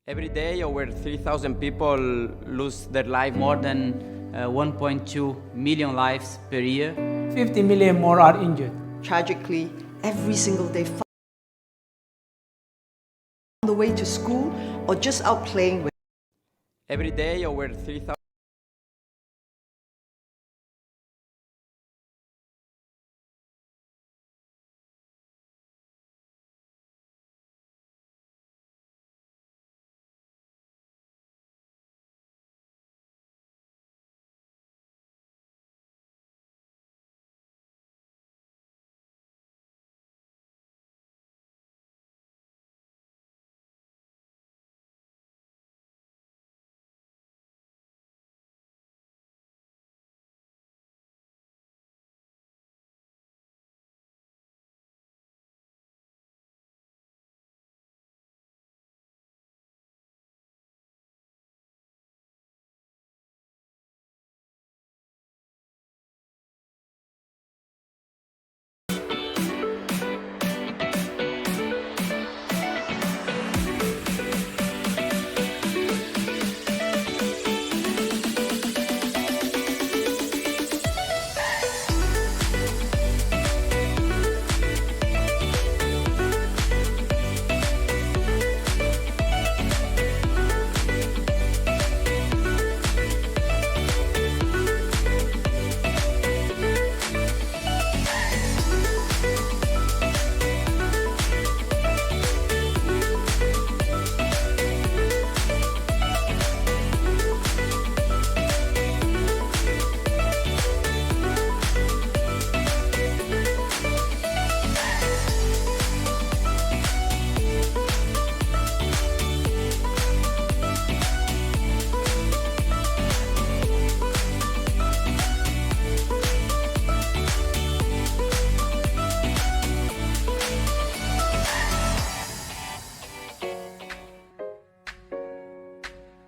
Every day, over 3,000 people lose their life. More than 1.2 million lives per year. 50 million more are injured. Tragically, every single day on the way to school or just out playing with. Every day, over 3,000.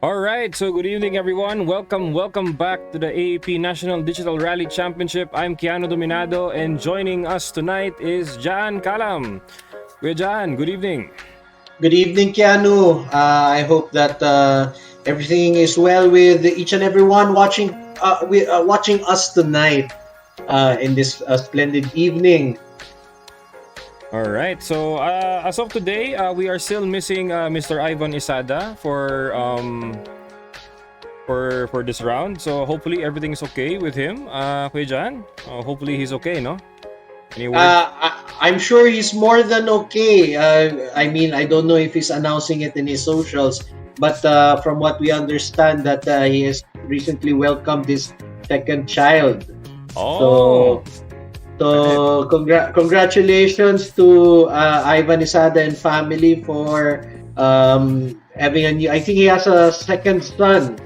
All right, so good evening everyone. Welcome back to the AAP National Digital Rally Championship. I'm Keanu Dominado and joining us tonight is Jan Kalam. Kuya Jan, good evening. Good evening, Keanu. I hope that everything is well with each and everyone watching watching us tonight in this splendid evening. All right, so as of today, we are still missing Mr. Ivan Isada for this round. So hopefully everything's okay with him, Kuya Jan. Hopefully he's okay, no? Any word? I'm sure he's more than okay. I mean, I don't know if he's announcing it in his socials, but from what we understand, that he has recently welcomed his second child. Oh. So congratulations to Ivan Isada and family for having a new. I think he has a second son.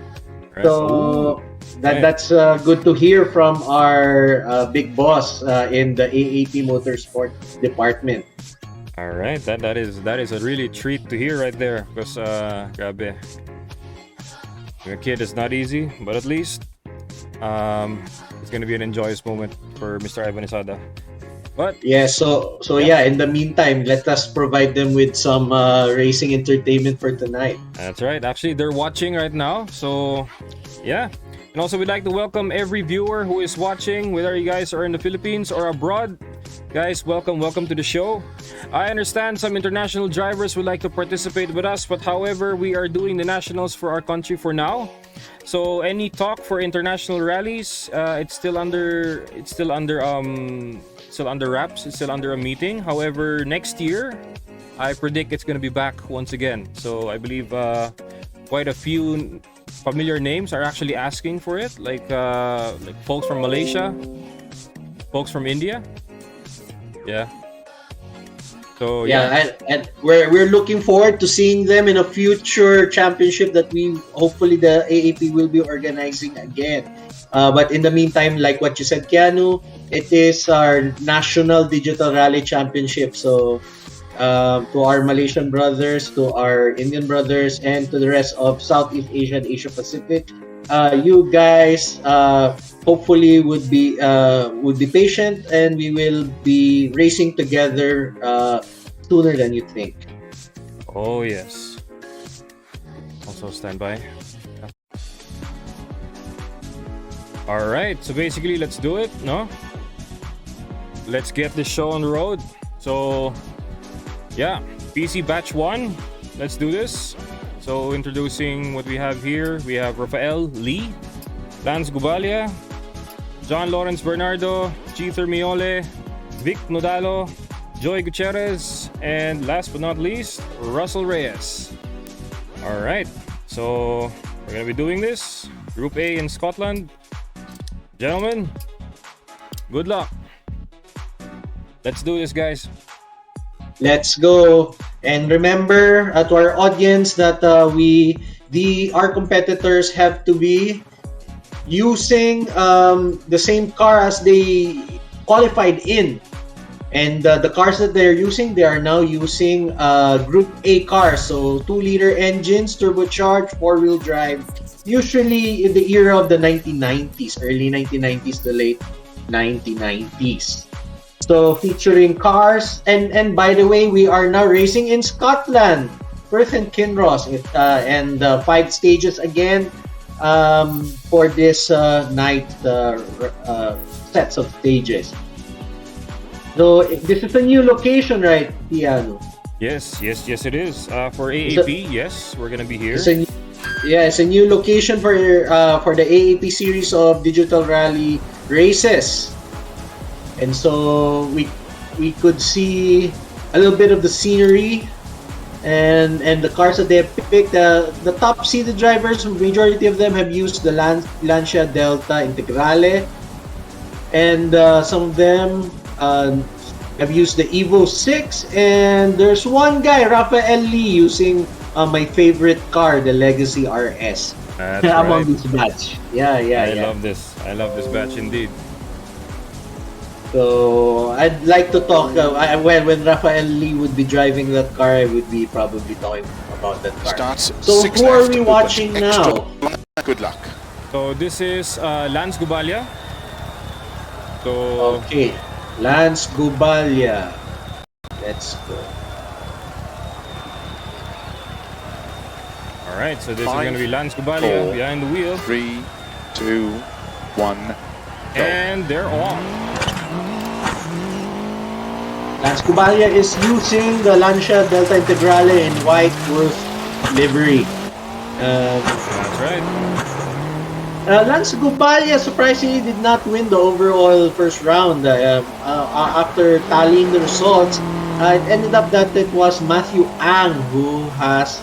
Right. So Right. that's good to hear from our big boss in the AAP Motorsports department. All right, that is a really treat to hear right there, because grabe, the kid is not easy, but at least it's gonna be an enjoyable moment for Mr. Ivan Isada. But Yeah, so yeah, in the meantime, let us provide them with some racing entertainment for tonight. that's right. Actually, they're watching right now, so yeah. And also, we'd like to welcome every viewer who is watching, whether you guys are in the Philippines or abroad. Guys, welcome to the show. I understand some international drivers would like to participate with us, but however, we are doing the nationals for our country for now. So any talk for international rallies, it's still under wraps. It's still under a meeting. However, next year, I predict it's going to be back once again. So I believe quite a few familiar names are actually asking for it, like folks from Malaysia, folks from India. Yeah. So And we're looking forward to seeing them in a future championship that we hopefully the AAP will be organizing again. But in the meantime, like what you said, Keanu, it is our National Digital Rally Championship. So to our Malaysian brothers, to our Indian brothers, and to the rest of Southeast Asia and Asia Pacific, you guys hopefully would be patient, and we will be racing together sooner than you think. Oh yes. Also standby. All right, so basically, let's do it, no? Let's get this show on the road. So, yeah, PC Batch 1. Let's do this. So, introducing what we have here. We have Rafael Lee, Lance Gubalia, John Lawrence Bernardo, Cheether Miole, Vic Nodalo, Joy Gutierrez, and last but not least, Russell Reyes. All right, so we're going to be doing this. Group A in Scotland. Gentlemen, good luck. Let's do this, guys. Let's go. And remember to our audience that our competitors have to be using the same car as they qualified in. And the cars that they're using, they are now using Group A cars. So 2-liter engines, turbocharged, 4-wheel drive. Usually in the era of the 1990s, early 1990s to late 1990s. So featuring cars, and by the way, we are now racing in Scotland, Perth and Kinross, and 5 stages again for this night sets of stages. So this is a new location, right, Piano? Yes, it is. For AAP, yes, we're gonna be here. It's a new location for the AAP series of digital rally races. And so we could see a little bit of the scenery and the cars that they have picked. The top seated drivers, majority of them have used the Lancia Delta Integrale, and some of them have used the Evo 6, and there's one guy, Rafael Lee, using my favorite car, the Legacy RS. That's among right. this batch. I love this. I love this batch indeed. So I'd like to talk. When Rafael Lee would be driving that car, I would be probably talking about that car. Starts So 6 who are left, we open watching extra now? long. Good luck. So this is Lance Gubalia. So Okay, Lance Gubalia. Let's go. all right, so this is 5, gonna be Lance Gubalia 4, behind the wheel, 3, 2, 1. and they're off. Lance Gubalia is using the Lancia Delta Integrale in white roof livery. That's right. Lance Gubalia surprisingly did not win the overall first round. After tallying the results, it ended up that it was Matthew Ang who has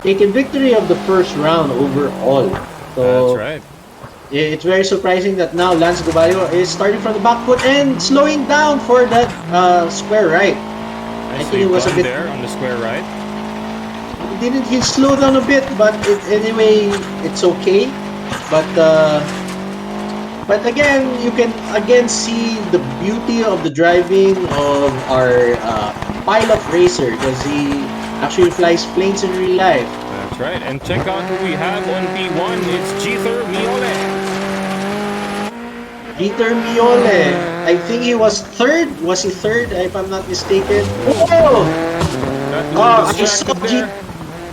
taken victory of the first round overall. So That's right. it's very surprising that now Lance Gubalia is starting from the back foot and slowing down for that square right. I think it was a bit there on the square right. didn't he slow down a bit, but anyway, it's okay. But again, you can again see the beauty of the driving of our pilot racer, because he actually flies planes in real life. That's right. And check out who we have on P1. It's Cheether Miole. Peter Miole, I think he was third. Was he third, if I'm not mistaken? Oh! Got I saw distracted there.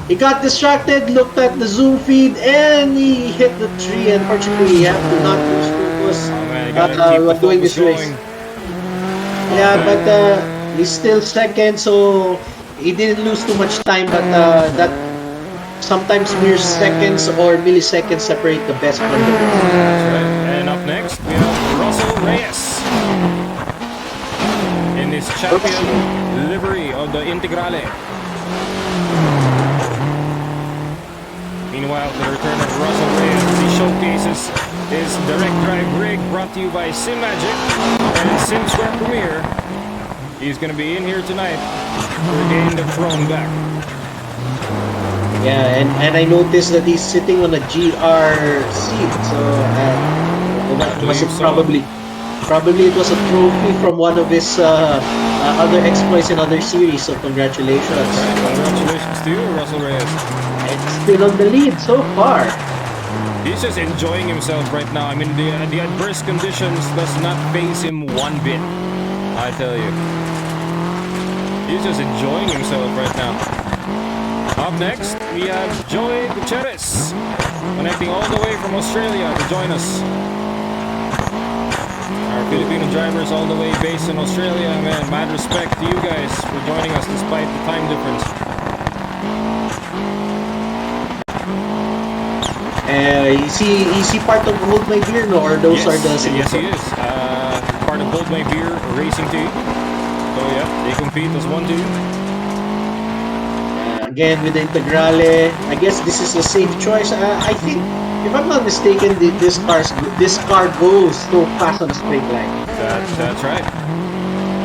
He got distracted, looked at the zoom feed, and he hit the tree. Unfortunately, he had to not lose focus Oh man, you gotta keep the while doing focus this race. going. Yeah, but he's still second, so he didn't lose too much time. But that sometimes mere seconds or milliseconds separate the best from the worst. That's right. And up next, we have Russell Reyes in his champion livery of the Integrale. Meanwhile, the return of Russell Reyes as he showcases his direct drive rig brought to you by SimMagic and SimSquare Premier. He's going to be in here tonight to regain the throne back. Yeah, and I noticed that he's sitting on a GR seat, so that was probably it was a trophy from one of his other exploits in other series. So congratulations! Congratulations to you, Russell Reyes. It's still on the lead so far. He's just enjoying himself right now. I mean, the adverse conditions does not faze him one bit. I tell you, he's just enjoying himself right now. Up next, we have Joey Gutierrez, connecting all the way from Australia to join us. Our Filipino drivers all the way based in Australia, man. Mad respect to you guys for joining us despite the time difference. Is he part of Hold My Beer, no? Or those are the Yes, he is. Part of Hold My Beer racing team. So yeah, they compete as one team. Again, with the Integrale, I guess this is a safe choice. I think, if I'm not mistaken, this car goes so fast on a straight line. That's right.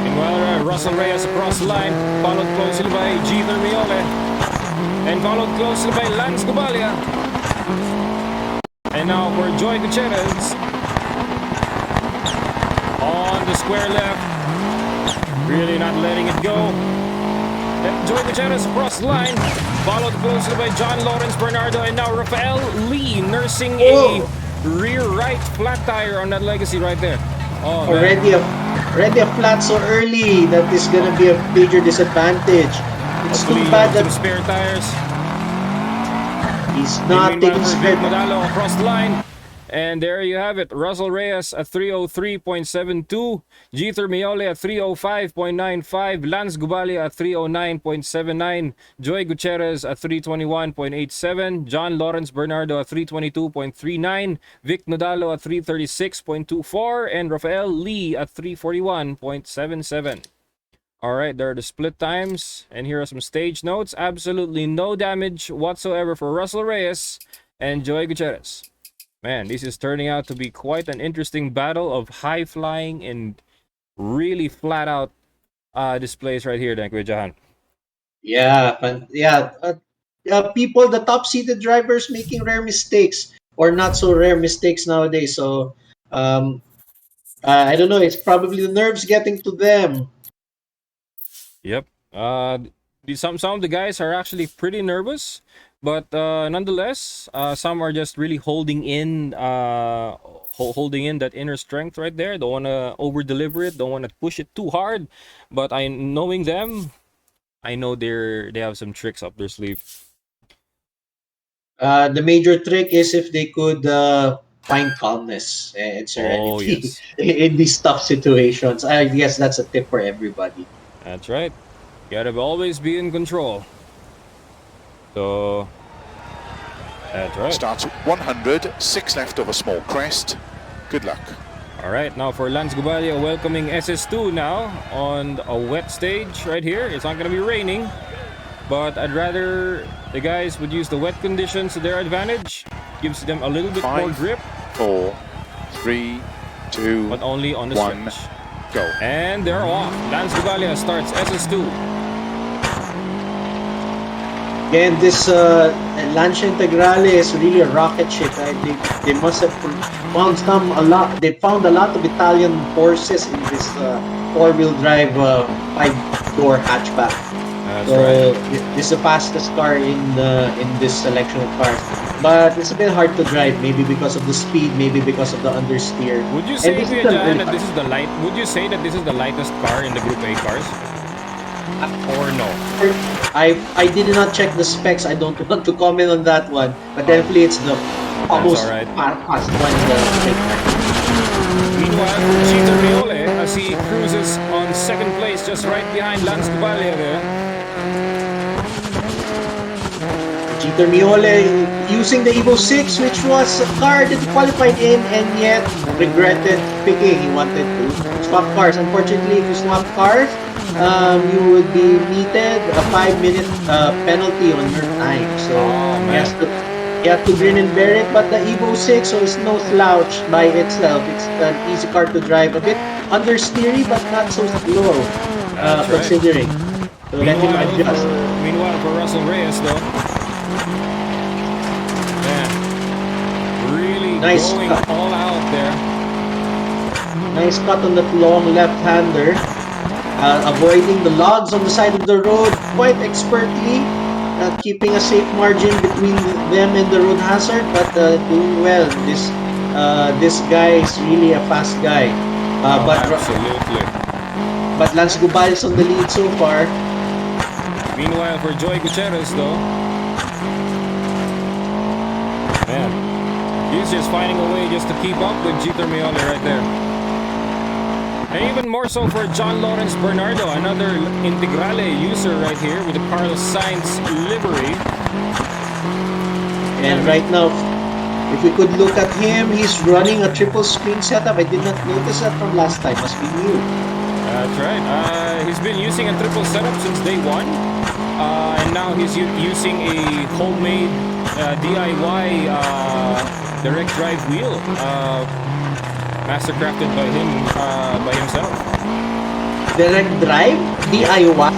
Meanwhile, Russell Reyes across the line, followed closely by Jeter Miole, and followed closely by Lance Gubalia. And now for Joey Gutierrez on the square left, really not letting it go. Joey Gutierrez across the line, followed closely by John Lawrence Bernardo, and now Rafael Lee nursing a rear right flat tire on that Legacy right there. Oh, already a flat so early that is gonna be a major disadvantage. It's too bad that spare tires. He's not taking spare Modalo across the line. And there you have it. Russell Reyes at 303.72. Jeter Miole at 305.95. Lance Gubalia at 309.79. Joey Gutierrez at 321.87. John Lawrence Bernardo at 322.39. Vic Nodalo at 336.24. And Rafael Lee at 341.77. Alright, there are the split times. And here are some stage notes. Absolutely no damage whatsoever for Russell Reyes and Joey Gutierrez. Man, this is turning out to be quite an interesting battle of high flying and really flat out displays right here, Kuya Jahan. People, the top seated drivers making rare mistakes or not so rare mistakes nowadays. So I don't know, it's probably the nerves getting to them. Yep. Some of the guys are actually pretty nervous. But nonetheless, some are just really holding in that inner strength right there. Don't want to over deliver it. Don't want to push it too hard. But knowing them, I know they have some tricks up their sleeve. The major trick is if they could find calmness and serenity in these tough situations. I guess that's a tip for everybody. That's right. Gotta always be in control. So that's right. Starts at 100, 6 left of a small crest. Good luck. All right, now for Lance Gubalia welcoming SS2 now on a wet stage right here. It's not going to be raining, but I'd rather the guys would use the wet conditions to their advantage. Gives them a little bit more grip. 4, 3, 2, but only on the 1, stretch. go. And they're off. Lance Gubalia starts SS2. Again, this Lancia Integrale is really a rocket ship. They must have found a lot of Italian forces in this four-wheel drive 5-door hatchback. That's right. This is the fastest car in this selection of cars, but it's a bit hard to drive. Maybe because of the speed, maybe because of the understeer. Would you say, that this is the light? Would you say that this is the lightest car in the Group A cars? Or no? I did not check the specs. I don't want to comment on that one, but definitely it's the almost fast one. Meanwhile, Jeter Miole, as he cruises on second place, just right behind Lance Gubalia there. Jeter Miole using the Evo 6, which was a car that he qualified in and yet regretted picking. He wanted to swap cars. Unfortunately, if you swap cars, you would be meted a 5-minute penalty on your time. So you have to grin and bear it. But the Evo 6 so it's no slouch by itself. It's an easy car to drive. A bit understeery, but not so slow, considering. So let him adjust. Meanwhile, for Russell Reyes, though, really going all out there. Nice cut on that long left-hander. Avoiding the logs on the side of the road quite expertly, keeping a safe margin between them and the road hazard, but doing well. This guy is really a fast guy. Absolutely. But Lance Gubalia is on the lead so far. Meanwhile, for Joy Gutierrez, though, man, he's just finding a way just to keep up with Jeter Miole right there. And even more so for John Lawrence Bernardo, another Integrale user right here with the Carlos Sainz livery. And right now, if we could look at him, he's running a triple screen setup. I did not notice that from last time. Must be new. That's right. He's been using a triple setup since day one. And now he's using a homemade DIY direct drive wheel. Mastercrafted by him, by himself. Direct drive? DIY?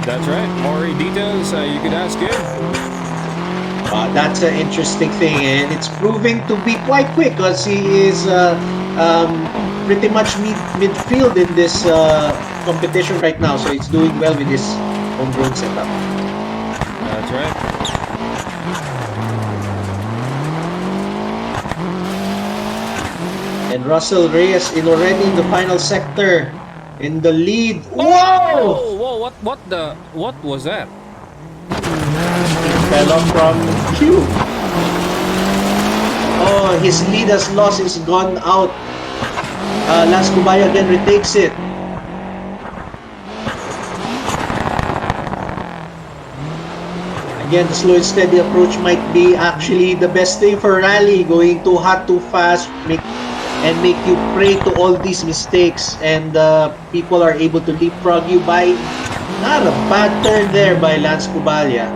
That's right. More details, you could ask him. That's an interesting thing, and it's proving to be quite quick because he is pretty much midfield in this competition right now, so he's doing well with this homegrown setup. That's right. And Russell Reyes already in the final sector, in the lead. Whoa! Whoa! What was that? Fell off from Q. Oh, his lead has lost. It's gone out. Lance Kubaya again retakes it. Again, the slow and steady approach might be actually the best thing for rally. Going too hot, too fast, make you prey to all these mistakes, and people are able to leapfrog you by not a bad turn there by Lance Kubaya.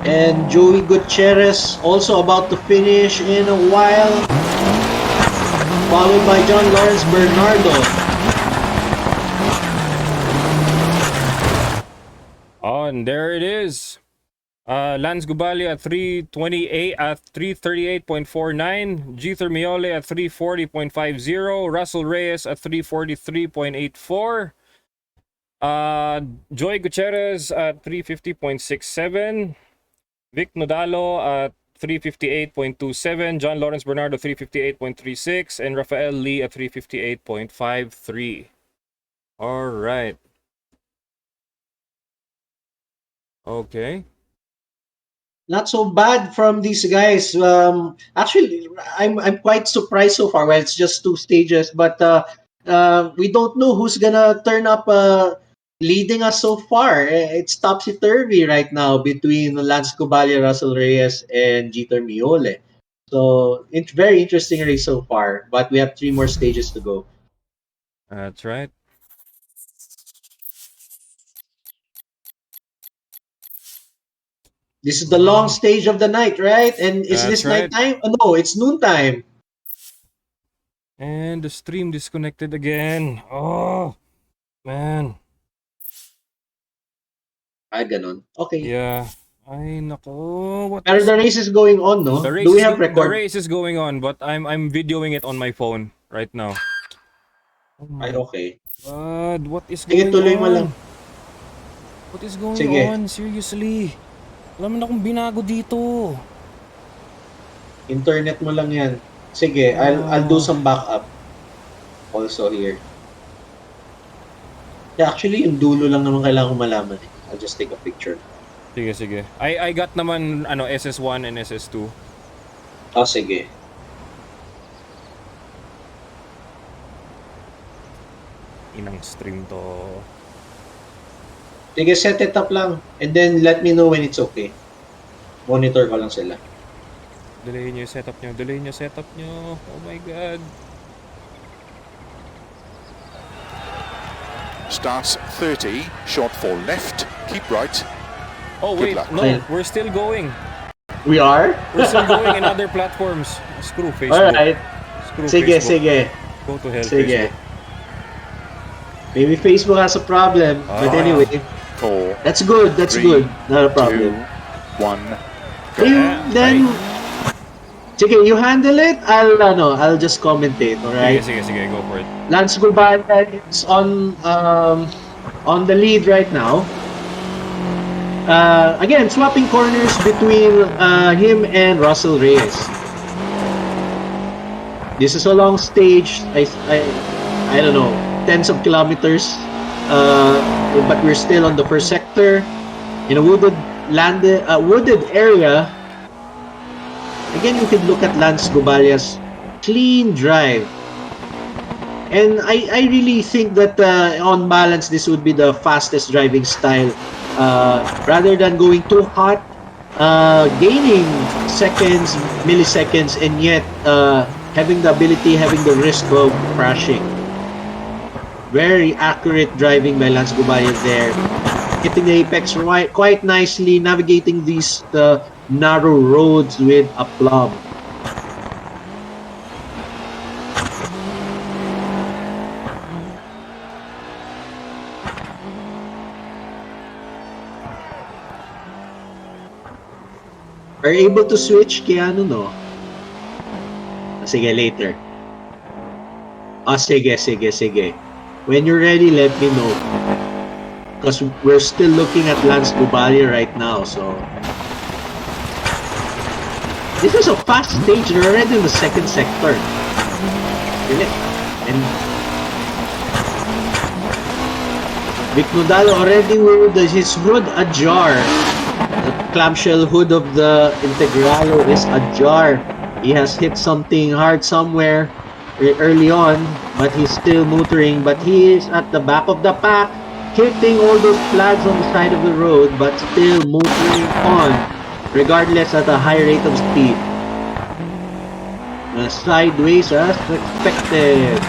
And Joey Gutierrez also about to finish in a while, followed by John Lawrence Bernardo. Oh, and there it is. Lance Gubali at 328 at 338.49, Jeter Miole at 340.50, Russell Reyes at 343.84, Joy Gutierrez at 350.67, Vic Nodalo at 358.27, John Lawrence Bernardo 358.36, and Rafael Lee at 358.53. All right. Okay. Not so bad from these guys. Actually, I'm quite surprised so far. Well, it's just two stages, but we don't know who's gonna turn up leading us so far. It's topsy-turvy right now between Lance Kubali, Russell Reyes, and Jeter Miole. So it's very interesting race so far, but we have 3 more stages to go. That's right. This is the long stage of the night, right? And is That's this right. nighttime? Oh, no, it's noontime. And the stream disconnected again. Oh, man. Ay, ganun. Okay. Yeah. Ay, nako. What Pero is... the race is going on, no? The race Do we is have the record? race is going on, but I'm videoing it on my phone right now. Oh my Ay, okay. God, what is Sige, going tuloy on? mo lang. What is going Sige. on? Seriously. Alam mo na akong binago dito. Internet mo lang yan. Sige, I'll do some backup also here. Yeah, actually, yung dulo lang naman kailangan ko malaman. I'll just take a picture. Sige, sige. I got naman ano SS1 and SS2. Oh, sige. Inang stream to. Sige, set it up lang. And then let me know when it's okay. Monitor ko lang sila. Delayin niyo yung setup niyo. Delayin niyo setup niyo. Oh my God. Starts 30, short for left, keep right. Oh wait, Good luck. no, we're still going. We are? We're still going in other platforms. Screw Facebook. Alright. Screw Sige, Facebook. sige. Go to hell, Sige. Facebook. Maybe Facebook has a problem. But anyway, 4, that's good. That's 3, good. Not a 2, problem. 1. Then, sige, you handle it. I'll just commentate. All right. Sige, sige, go for it. Lance Gubaya is on the lead right now. Again, swapping corners between him and Russell Reyes. This is a long stage. I don't know, tens of kilometers, but we're still on the first sector in a wooded area. Again, you can look at Lance Gubalia's clean drive, and I really think that on balance this would be the fastest driving style, rather than going too hot, gaining seconds, milliseconds, and yet having the ability, having the risk of crashing. Very accurate driving by Lance Gubalia there, hitting the apex quite nicely, navigating these narrow roads with aplomb. Are you able to switch, Keanu, no? Sige, later. Sige. When you're ready, let me know. Because we're still looking at Lance Gubalia right now, so... This is a fast stage. They're already in the second sector. Really? And... Vic Nodal already with his hood ajar. The clamshell hood of the Integralo is ajar. He has hit something hard somewhere early on, but he's still motoring. But he is at the back of the pack, hitting all those flags on the side of the road, but still motoring on, regardless at a high rate of speed. Sideways as expected.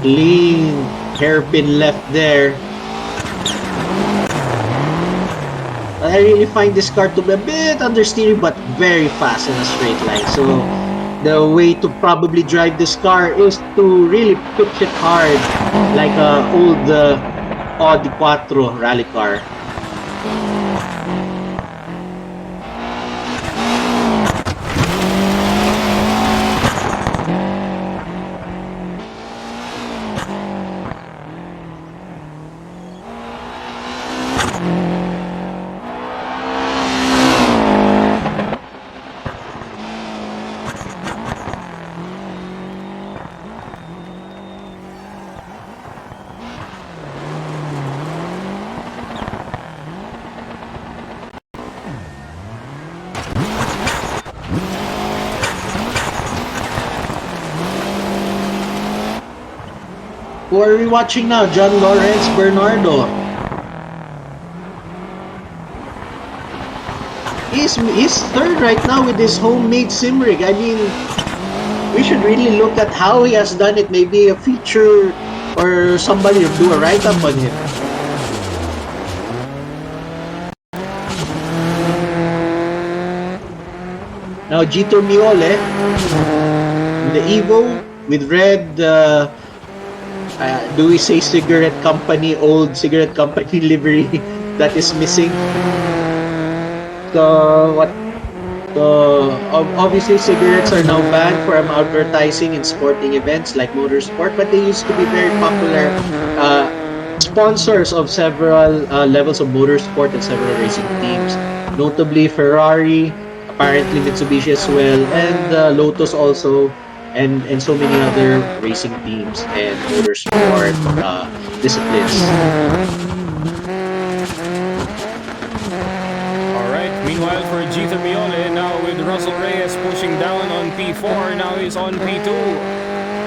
Clean hairpin left there. I really find this car to be a bit understeering but very fast in a straight line. So the way to probably drive this car is to really pitch it hard like a old Audi Quattro rally car. Who are we watching now? John Lawrence Bernardo. He's third right now with his homemade sim rig. I mean, we should really look at how he has done it. Maybe a feature or somebody will do a write-up on him. Now Gito Miole, the Evo with red, do we say cigarette company, old cigarette company livery that is missing? So what? So obviously cigarettes are now banned from advertising in sporting events like motorsport, but they used to be very popular sponsors of several levels of motorsport and several racing teams, notably Ferrari, apparently Mitsubishi as well, and Lotus also, and so many other racing teams and motorsport disciplines. Alright, meanwhile for Gito Miole, now with Russell Reyes pushing down on P4, now he's on P2,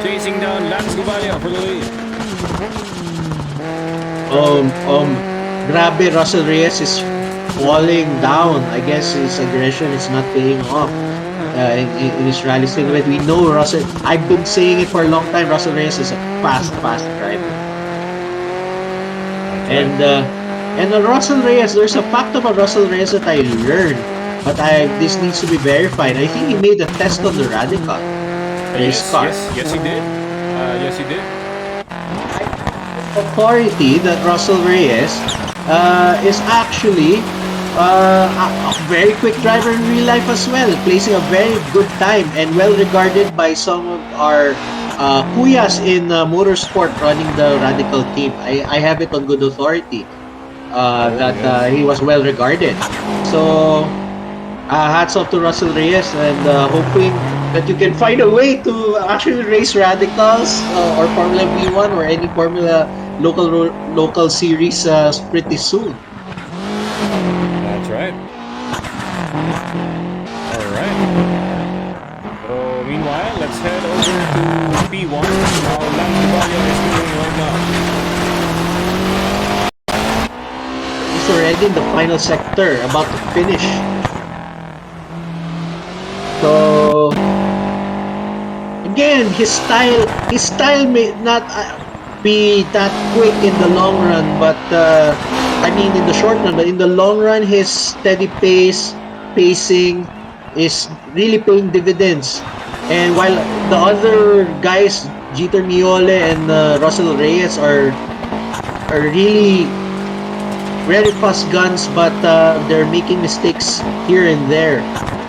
chasing down Lance Gubalia for the lead. Grabe, Russell Reyes is falling down. I guess his aggression is not paying off in his rally segment. We know Russell, I've been saying it for a long time, Russell Reyes is a fast driver. And Russell Reyes, there's a fact about Russell Reyes that I learned, but this needs to be verified. I think he made a test on the Radical race car. Yes, he did. Yes, he did. Authority that Russell Reyes is actually a very quick driver in real life as well, placing a very good time and well regarded by some of our kuyas in motorsport running the Radical team. I have it on good authority. He was well regarded. So hats off to Russell Reyes, and hoping that you can find a way to actually race radicals or Formula V1 or any Formula local series pretty soon. That's right. All right. So meanwhile, let's head over to P1. How Lance Duvalia is doing right now. He's already in the final sector, about to finish. So again, his style may not be that quick in the long run, but I mean in the short run, but in the long run, his steady pacing is really paying dividends. And while the other guys, Jeter Miole and Russell Reyes are really very fast guns, but they're making mistakes here and there.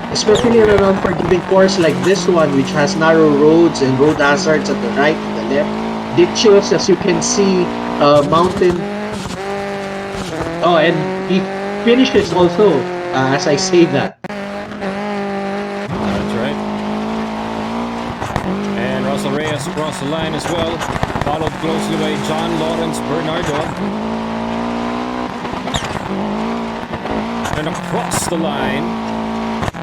Especially on an unforgiving course like this one, which has narrow roads and road hazards at the right and the left. Ditches, as you can see, mountain. Oh, and he finishes also, as I say that. That's right. And Russell Reyes across the line as well, followed closely by John Lawrence Bernardo. And across the line,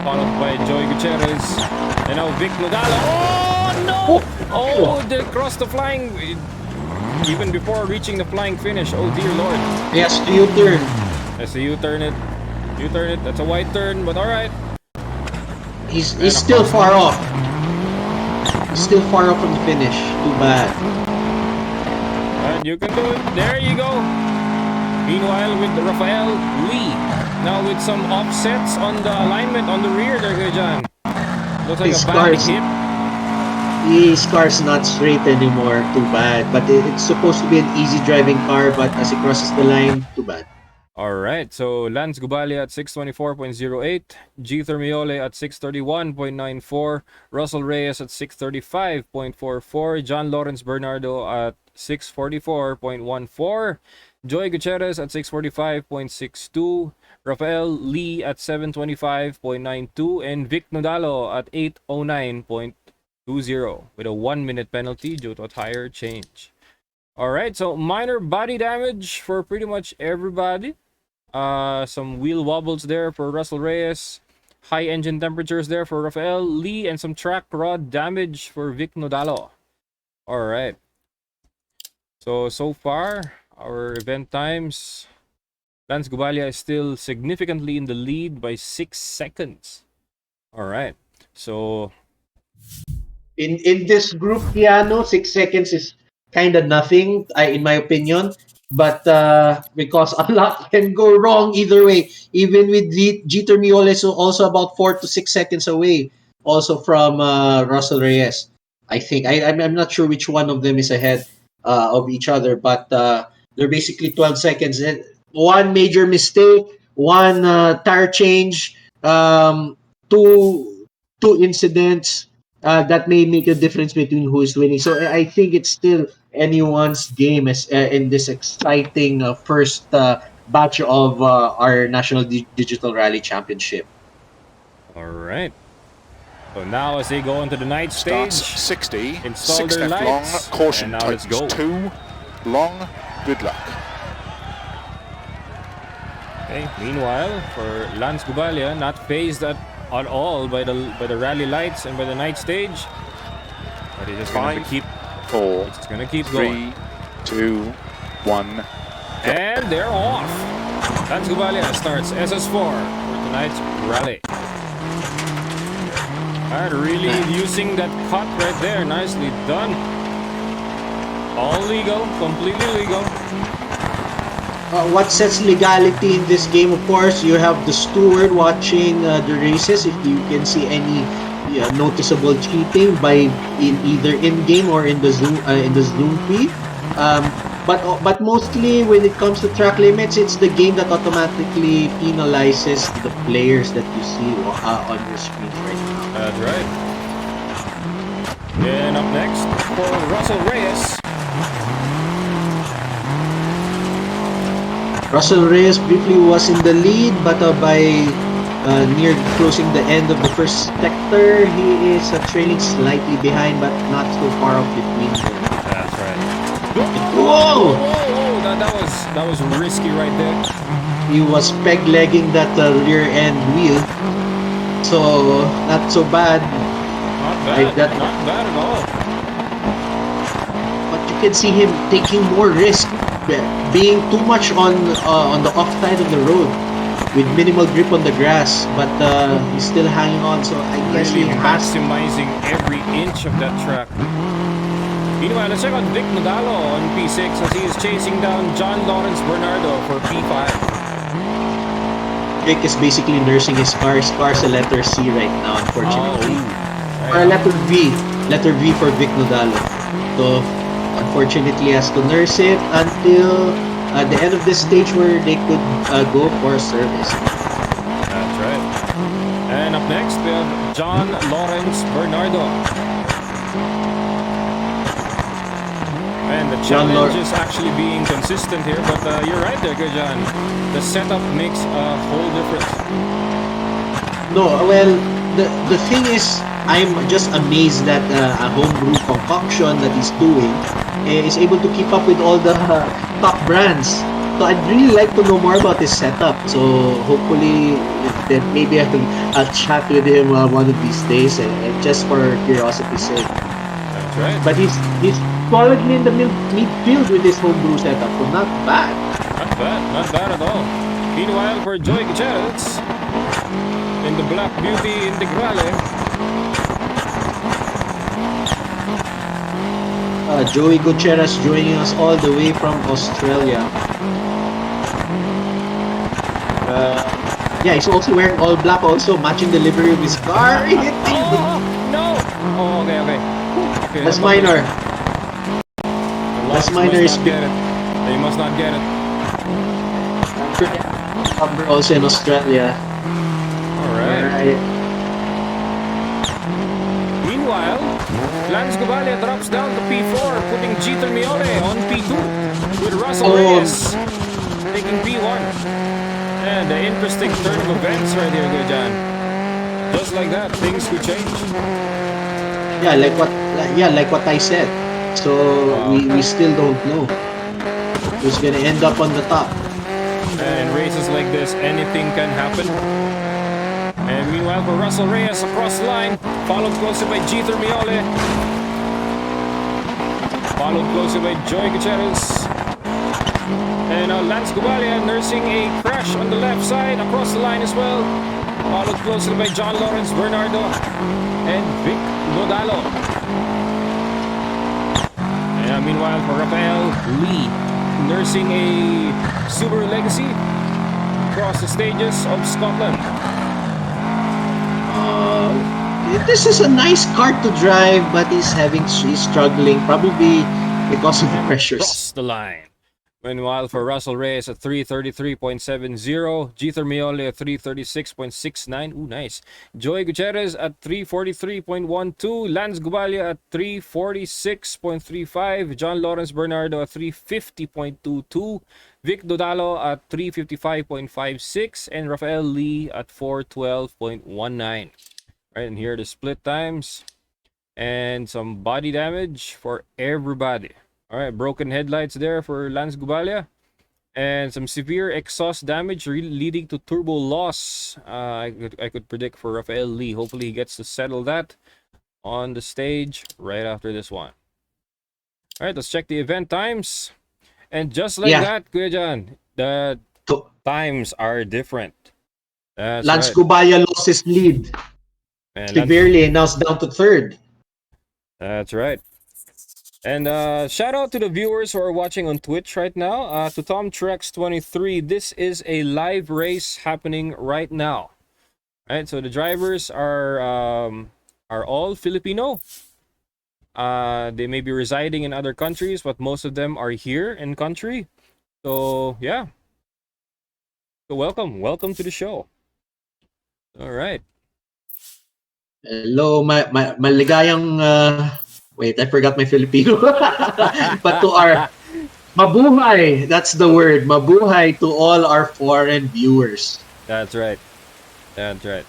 followed by Joey Gutierrez, and now Vic Nodala. Oh no! Oh, they crossed the flying even before reaching the flying finish. Oh dear lord! Yes, U-turn. That's a U-turn it. U-turn it. That's a wide turn, but all right. He's still far off. He's still far off from the finish. Too bad. And you can do it. There you go. Meanwhile, with Rafael Lee. Now with some offsets on the alignment on the rear there, John. Looks like His a bad hit. His car's not straight anymore. Too bad. But it's supposed to be an easy driving car, but as he crosses the line, too bad. Alright, so Lance Gubalia at 624.08, Jeter Miole at 631.94, Russell Reyes at 635.44, John Lawrence Bernardo at 644.14, Joey Gutierrez at 645.62, Rafael Lee at 725.92, and Vic Nodalo at 809.20 with a 1-minute penalty due to a tire change. Alright, so minor body damage for pretty much everybody. Some wheel wobbles there for Russell Reyes, high engine temperatures there for Rafael Lee, and some track rod damage for Vic Nodalo. Alright. So far, our event times, Lance Gubalia is still significantly in the lead by 6 seconds. Alright, so in this group, Keanu, 6 seconds is kind of nothing, in my opinion. But because a lot can go wrong either way, even with Jeter Miole, so also about 4 to 6 seconds away, also from Russell Reyes. I think I'm not sure which one of them is ahead of each other, but they're basically 12 seconds. One major mistake, one tire change, two incidents. That may make a difference between who is winning. So I think it's still anyone's game in this exciting first batch of our National Digital Rally Championship. all right. So now as they go into the night stage, Starts 60, install 6 their left long, lights, caution and now let's tightens go. 2, long, good luck. Okay. Meanwhile, for Lance Gubalia, not phased at all by the rally lights and by the night stage, but he's just gonna 5, keep 4, it's gonna keep 3, going. 2, 1. And they're off. Lance Gubalia starts SS4 for tonight's rally. And really using that cut right there, nicely done. All legal, completely legal. What sets legality in this game, of course, you have the steward watching the races. If you can see any noticeable cheating by either in game or in the Zoom feed. But mostly when it comes to track limits, it's the game that automatically penalizes the players that you see on your screen right now. That's right. And up next for Russell Reyes. Russell Reyes briefly was in the lead, but by near closing the end of the first sector, he is trailing slightly behind, but not so far off between them. That's right. Whoa! That was risky right there. He was peg-legging that rear end wheel, so not so bad. Not bad. Not bad at all. But you can see him taking more risk, being too much on the off side of the road with minimal grip on the grass, but he's still hanging on, so I guess Really he has. maximizing every inch of that track. Meanwhile, let's check out Vic Nodalo on P6 as he is chasing down John Lawrence Bernardo for P5. Vic is basically nursing his car. His car's a letter C right now, unfortunately. Oh, Or letter V. Letter V for Vic Nodalo. So, unfortunately, has to nurse it until the end of this stage where they could go for service. That's right. And up next, we have John Lawrence Bernardo. And the challenge is actually being consistent here, but you're right there, good John. The setup makes a whole difference. No, well, the thing is, I'm just amazed that a homebrew concoction that he's doing is able to keep up with all the top brands. So I'd really like to know more about his setup. So hopefully, then maybe I'll chat with him one of these days, and just for curiosity's sake. That's right. But he's solidly in the midfield with his homebrew setup, so not bad. Not bad at all. Meanwhile, for Joy Gutierrez in the Black Beauty Integrale. Joey Gutierrez joining us all the way from Australia. Yeah, he's also wearing all black, also matching the livery of his car. Oh, no! Oh, okay. That's minor. That's minor is get it. They must not get it. also in Australia. Alright. Meanwhile, Lance Gubalia drops down to P4, putting Jeter Miole on P2 with Russell Reyes taking P1. And the interesting turn of events right here, good John. Just like that, things could change. Yeah, like what I said. So we still don't know who's gonna end up on the top. And in races like this, anything can happen. And meanwhile, for Russell Reyes across the line, followed closely by Jeter Miole. Followed closely by Joy Gutierrez. And Lance Gubalia nursing a crash on the left side across the line as well. Followed closely by John Lawrence Bernardo and Vic Nodalo. And meanwhile, for Rafael Lee, nursing a Subaru Legacy across the stages of Scotland. This is a nice car to drive, but he's struggling, probably because of the pressures. Cross the line. Meanwhile, for Russell Reyes at 333.70, Jeter Miole at 336.69. Ooh, nice. Joy Gutierrez at 343.12, Lance Gubalia at 346.35, John Lawrence Bernardo at 350.22, Vic Nodalo at 355.56, and Rafael Lee at 412.19. Right, and here are the split times and some body damage for everybody. All right, broken headlights there for Lance Gubalia and some severe exhaust damage leading to turbo loss. I could predict for Rafael Lee. Hopefully he gets to settle that on the stage right after this one. All right, let's check the event times. And just like that, Kuya John, the times are different. That's Lance right. Gubalia lost his lead severely, and now it's down to third. That's right. And shout out to the viewers who are watching on Twitch right now. To Tom Trex 23, this is a live race happening right now. Right, so the drivers are all Filipino. They may be residing in other countries, but most of them are here in country. So yeah. So welcome to the show. All right. Hello, maligayang wait, I forgot my Filipino. But Mabuhay! That's the word. Mabuhay to all our foreign viewers. That's right. That's right.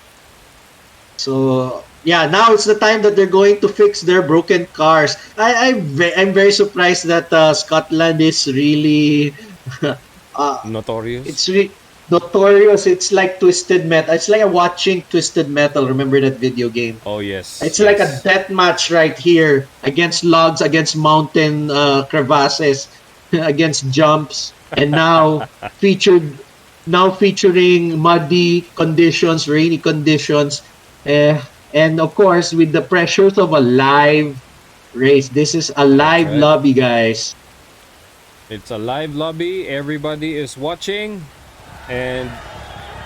So yeah, now it's the time that they're going to fix their broken cars. I'm very surprised that Scotland is really Notorious. it's notorious. It's like Twisted Metal. It's like watching Twisted Metal. Remember that video game? Oh yes. It's yes. like a death match right here against logs, against mountain crevasses, against jumps, and now featuring muddy conditions, rainy conditions, and of course with the pressures of a live race. This is a live right. lobby, guys. It's a live lobby. Everybody is watching, and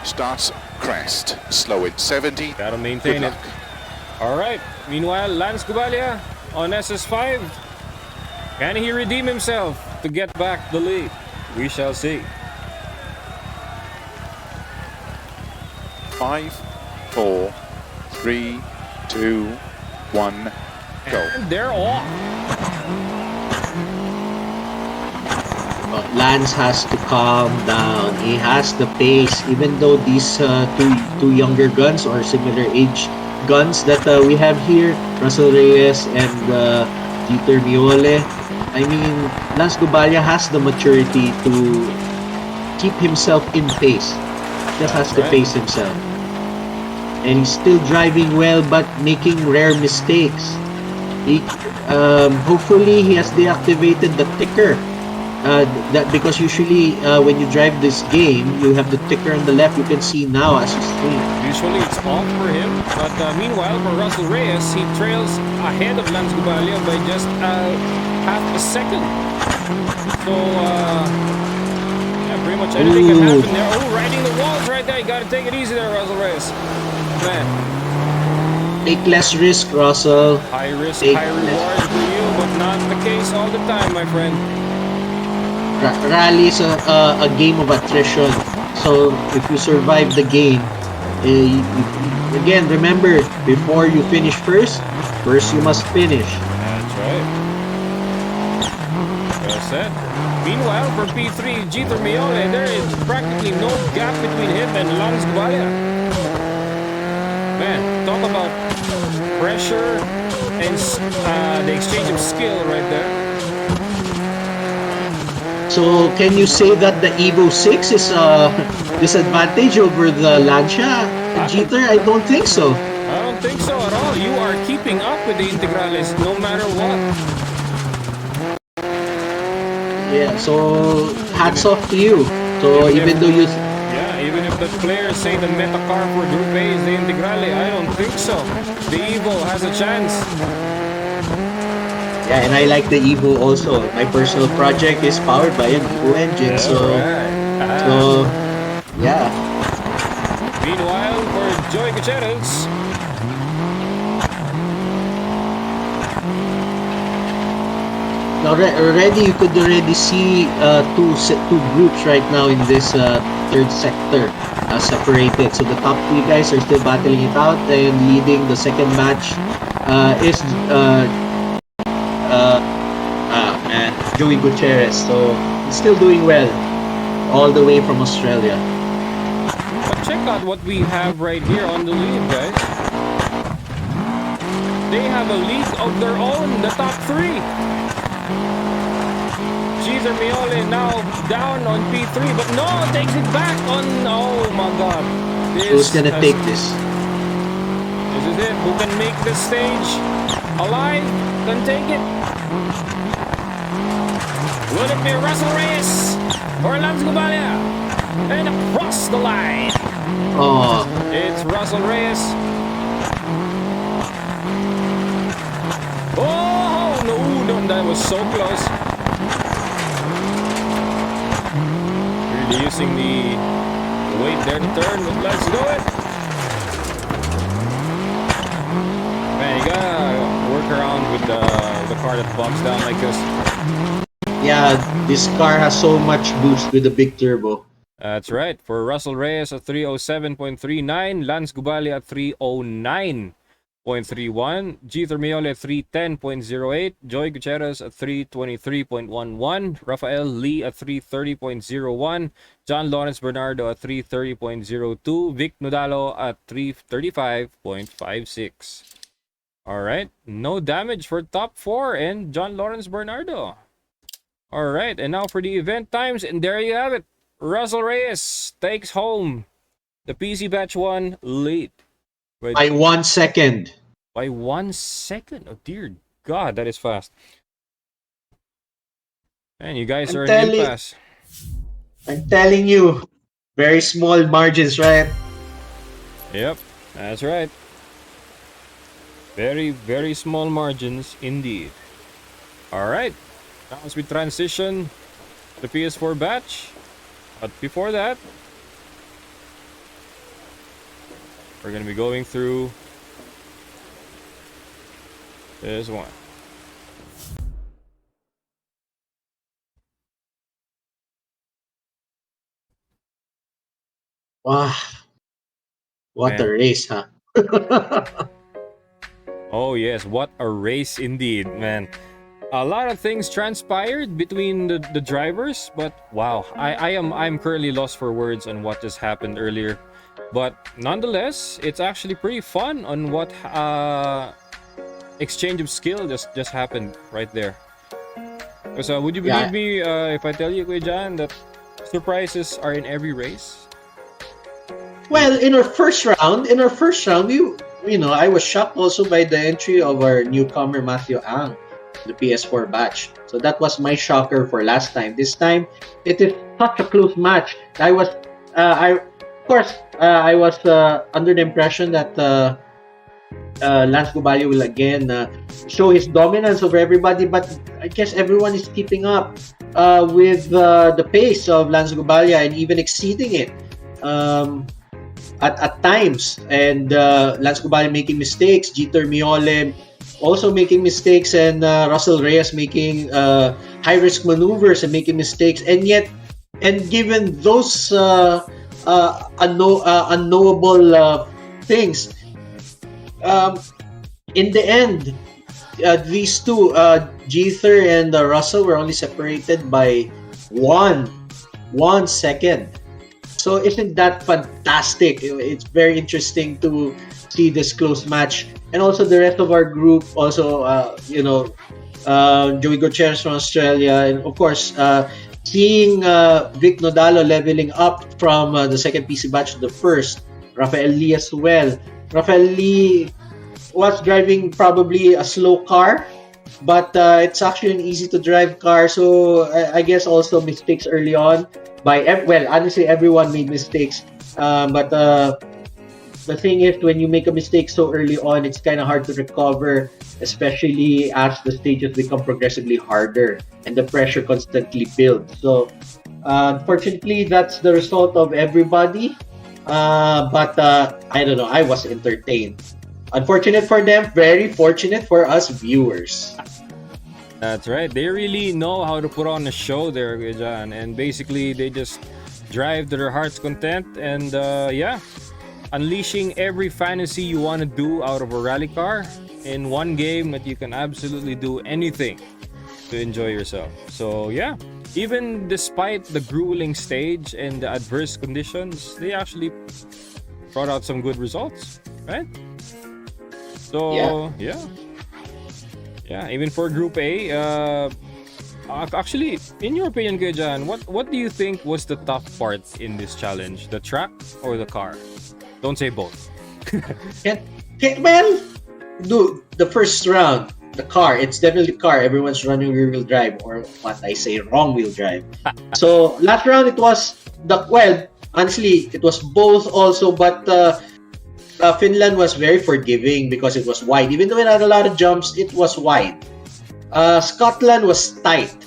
Starts crest. Slow it 70. gotta Good maintain it. luck. All right. Meanwhile, Lance Gubalia on SS5. Can he redeem himself to get back the lead? We shall see. 5, 4, 3, 2, 1, go. And they're off. Lance has to calm down. He has the pace, even though these two younger guns or similar age guns that we have here, Russell Reyes and Dieter Miole. I mean, Lance Gubalia has the maturity to keep himself in pace. Just has to pace himself. And he's still driving well, but making rare mistakes. Hopefully, he has deactivated the ticker. That because usually when you drive this game, you have the ticker on the left. You can see now as you stream. Usually it's off for him, but meanwhile for Russell Reyes, he trails ahead of Lance Gubalia by just half a second. So yeah, pretty much anything can happen there. Oh, riding the walls right there. You gotta take it easy there, Russell Reyes. Man, Take less risk, Russell. high risk, Take high reward for you, but not the case all the time, my friend. Rally is a game of attrition. So if you survive the game, again, remember, before you finish first you must finish. That's right. Well said. Meanwhile, for P3, Dieter Miole, there is practically no gap between him and Lance Gubalia. Man, talk about pressure and the exchange of skill right there. So can you say that the Evo 6 is a disadvantage over the Lancia, Jeter? I don't think so. I don't think so at all. You are keeping up with the Integrales no matter what. Yeah, so hats off to you. So even though you... Yeah, even if the players say the meta car for Group A is the Integrale, I don't think so. The Evo has a chance. Yeah, and I like the Evo also. My personal project is powered by an Evo engine, so yeah. Meanwhile, for Joey Gutierrez, already you could already see two groups right now in this third sector separated. So the top three guys are still battling it out, and leading the second match is Joey Gutierrez. So he's still doing well, all the way from Australia. but check out what we have right here on the lead, guys. They have a league of their own, the top three. Cesar Miole now down on P3, but no, takes it back on. Oh my God! Who's gonna take this? This is it. Who can make this stage alive? Can take it. Will it be Russell Reyes or Lance Gubalia? And across the line, Oh, it's Russell Reyes. Oh no, that was so close. Really using the weight there to turn, but let's do it. Man, you gotta work around with the car that bogs down like this. yeah, this car has so much boost with the big turbo. That's right. For Russell Reyes at 307.39, Lance Gubalia at 309. 3.31, G. Thermiole at 310.08, Joy Gutierrez at 323.11, Rafael Lee at 330.01, John Lawrence Bernardo at 330.02, Vic Nodalo at 335.56. All right, no damage for top 4 and John Lawrence Bernardo. All right, and now for the event times, and there you have it. Russell Reyes takes home the PC Batch 1 lead. By 1 second. By 1 second? Oh, dear God, that is fast. And you guys are in impasse. I'm telling you, very small margins, right? Yep, that's right. Very, very small margins indeed. All right, now as we transition to the PS4 batch, but before that, we're going to be going through this one. Wow. What Man. a race, huh? Oh yes, what a race indeed, man. A lot of things transpired between the drivers, but wow, I'm currently lost for words on what just happened earlier. But nonetheless, it's actually pretty fun on what exchange of skill just happened right there. Because would you believe me if I tell you, Kuya Jan, that surprises are in every race? Well, in our first round, I was shocked also by the entry of our newcomer Matthew Ang, the PS4 batch. So that was my shocker for last time. This time, it is such a close match. I was under the impression that Lance Gubalio will again show his dominance over everybody, but I guess everyone is keeping up with the pace of Lance Gubalio and even exceeding it. At times, and Lance Gubalio making mistakes, Jeter Miole also making mistakes, and Russell Reyes making high-risk maneuvers and making mistakes, and given those unknowable things, in the end, these two, Jeter and Russell, were only separated by one second. So isn't that fantastic? It's very interesting to see this close match. And also the rest of our group, also, Joey Gutierrez from Australia. And of course, seeing Vic Nodalo leveling up from the second PC batch to the first. Rafael Lee as well. Rafael Lee was driving probably a slow car, but it's actually an easy to drive car. So I guess also mistakes early on. Honestly, everyone made mistakes. But the thing is, when you make a mistake so early on, it's kind of hard to recover, especially as the stages become progressively harder and the pressure constantly builds. So, unfortunately, that's the result of everybody. But I don't know. I was entertained. Unfortunate for them, very fortunate for us viewers. That's right. They really know how to put on a show there, John. And basically, they just drive to their heart's content. And unleashing every fantasy you want to do out of a rally car in one game that you can absolutely do anything to enjoy yourself. So, yeah. Even despite the grueling stage and the adverse conditions, they actually brought out some good results, right? So, yeah, even for Group A, actually, in your opinion, Kuya Jan, what do you think was the tough part in this challenge? The track or the car? Don't say both. Well, dude, the first round, the car, it's definitely car. Everyone's running rear-wheel drive, or what I say, wrong-wheel drive. So, last round, it was honestly, it was both also, but Finland was very forgiving because it was wide. Even though it had a lot of jumps, it was wide. Scotland was tight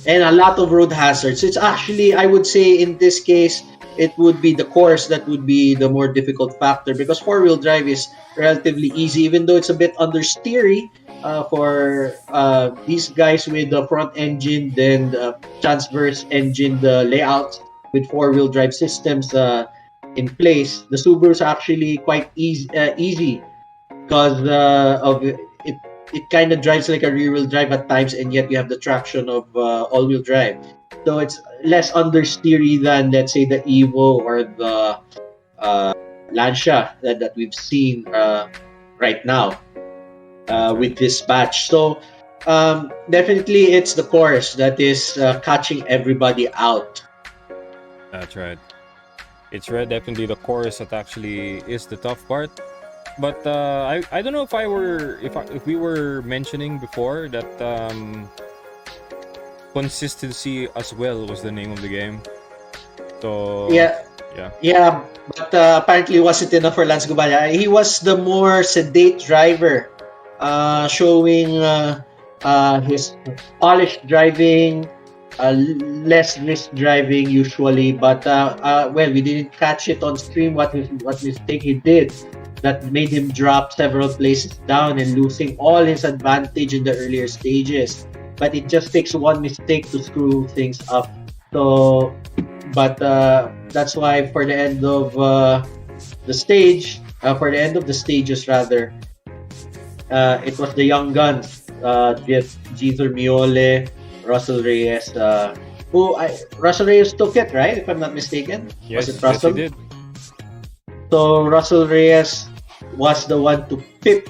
and a lot of road hazards. It's actually, I would say, in this case, it would be the course that would be the more difficult factor, because four-wheel drive is relatively easy, even though it's a bit understeery for these guys with the front engine, then the transverse engine, the layouts with four-wheel drive systems in place. The Subaru is actually quite easy because of it. It kind of drives like a rear-wheel drive at times, and yet you have the traction of all-wheel drive. So it's less understeery than, let's say, the Evo or the Lancia that we've seen right now with this batch. So definitely it's the course that is catching everybody out. That's right. It's definitely the chorus that actually is the tough part. But I don't know if we were mentioning before that consistency as well was the name of the game. So Yeah, but apparently it wasn't enough for Lance Gubaya. He was the more sedate driver, showing his polished driving, less risk driving usually. But well, we didn't catch it on stream. What mistake he did that made him drop several places down and losing all his advantage in the earlier stages. But it just takes one mistake to screw things up. So, but that's why for the end of the stage, for the end of the stages rather, it was the young guns, Jeter Miole, Russell Reyes, Russell Reyes took it, right? If I'm not mistaken. Yes, was it Russell? yes, he did. So Russell Reyes was the one to pip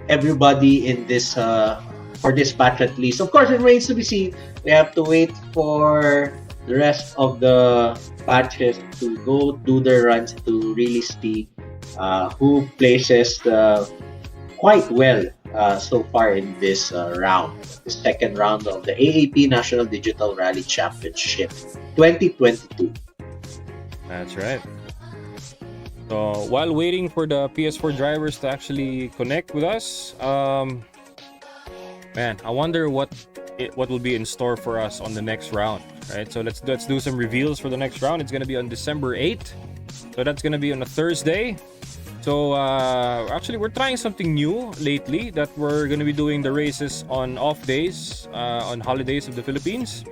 everybody in this for this batch at least. Of course, it remains to be seen. We have to wait for the rest of the batches to go do their runs to really see who places quite well so far in this round, the second round of the AAP National Digital Rally Championship 2022. That's right. So while waiting for the PS4 drivers to actually connect with us, man, I wonder what will be in store for us on the next round, right? So let's do some reveals for the next round. It's gonna be on December 8th, so that's gonna be on a Thursday. So actually, we're trying something new lately, that we're gonna be doing the races on off days, on holidays of the Philippines.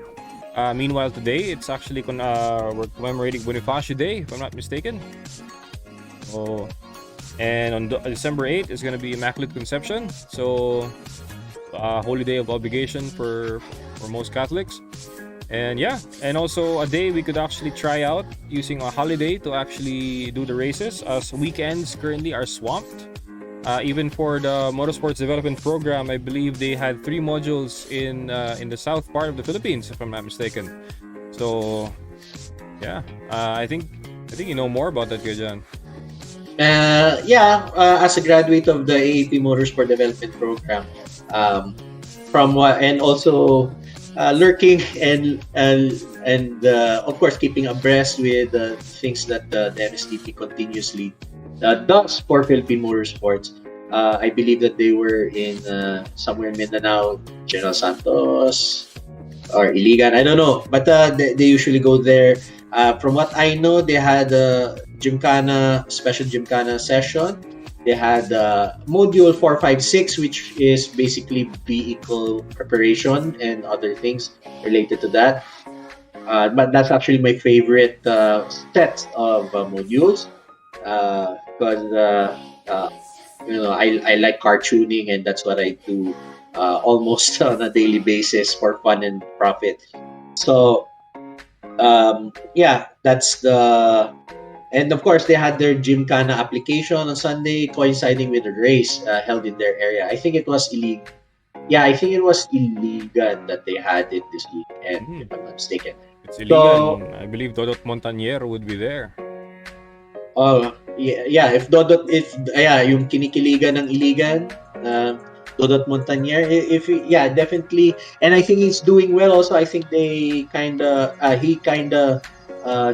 Meanwhile, today it's actually we're commemorating Bonifacio Day, if I'm not mistaken. So, and on December 8th is going to be Immaculate Conception. So, holy day of obligation for most Catholics. And yeah, and also a day we could actually try out using a holiday to actually do the races, as weekends currently are swamped. Even for the Motorsports Development Program, I believe they had 3 modules in the south part of the Philippines, if I'm not mistaken. So, yeah, I think you know more about that, Gajan. As a graduate of the AAP Motorsport Development Program, from what, and also lurking and of course keeping abreast with things that the MSTP continuously does for Philippine Motorsports. I believe that they were in somewhere in Mindanao, General Santos or Iligan, I don't know, but they usually go there. From what I know, they had a special Gymkhana session. They had Module 456, which is basically vehicle preparation and other things related to that. But that's actually my favorite set of modules, because I like car tuning, and that's what I do almost on a daily basis for fun and profit. So that's the. And of course, they had their Gymkhana application on Sunday, coinciding with a race held in their area. I think it was illegal. Yeah, I think it was illegal that they had it this weekend, if I'm not mistaken. It's illegal. So, I believe Dodot Montanier would be there. Oh, yeah. If yung kinikiligan ng Iligan, Dodot Montanier. Definitely. And I think he's doing well. Also, I think he kind of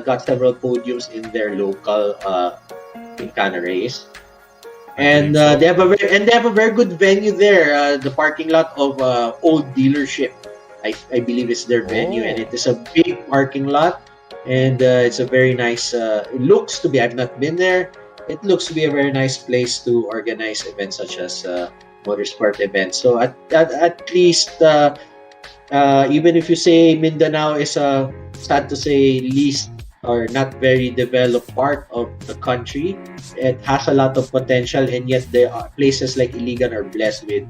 got several podiums in their local Gymkhana race. And they have a very good venue there. The parking lot of old dealership, I believe, is their venue, and it is a big parking lot, and it's a very nice. It looks to be. I've not been there. It looks to be a very nice place to organize events such as motorsport events. So at least, even if you say Mindanao is sad to say least or not very developed part of the country. It has a lot of potential, and yet there are places like Iligan are blessed with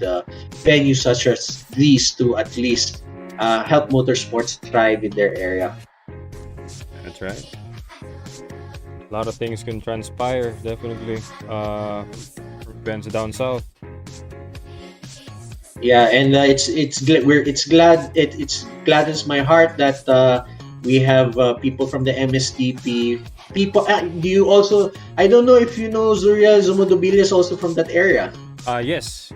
venues such as these to at least help motorsports thrive in their area. That's right. A lot of things can transpire, definitely. Events down south. Yeah, and it gladdens my heart that we have people from the MSTP. People, do you also? I don't know if you know Zuriel Zumudobil is also from that area. Yes.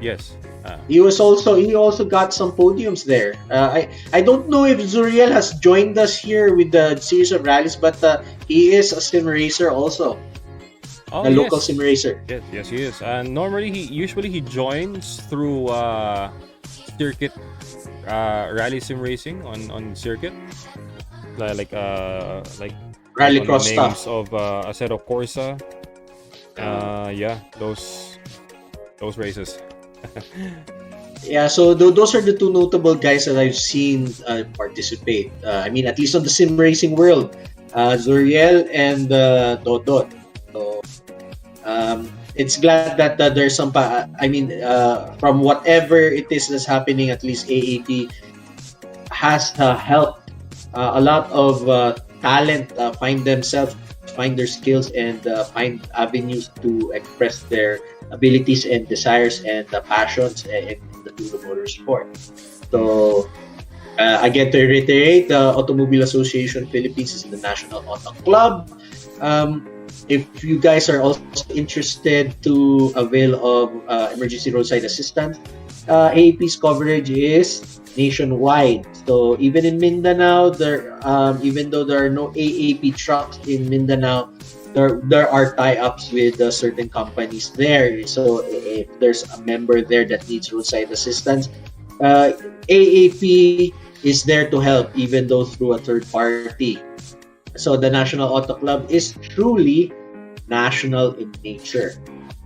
He also got some podiums there. I don't know if Zuriel has joined us here with the series of rallies, but he is a sim racer also. A local sim racer. Yes, he is. And normally he joins through circuit rally sim racing on circuit, like rallycross names stuff of Acero Corsa. Those races. Yeah, so those are the two notable guys that I've seen participate. I mean, at least on the sim racing world, Zuriel and Dodot. So it's glad that there's some. From whatever it is that's happening, at least AAP has helped a lot of talent find themselves, find their skills, and find avenues to express their abilities and desires and passions in the field of motorsport. So, again, to reiterate, the Automobile Association Philippines is the National Auto Club. If you guys are also interested to avail of emergency roadside assistance, AAP's coverage is nationwide. So even in Mindanao, even though there are no AAP trucks in Mindanao, there are tie-ups with certain companies there. So if there's a member there that needs roadside assistance, AAP is there to help, even though through a third party. So the National Auto Club is truly national in nature.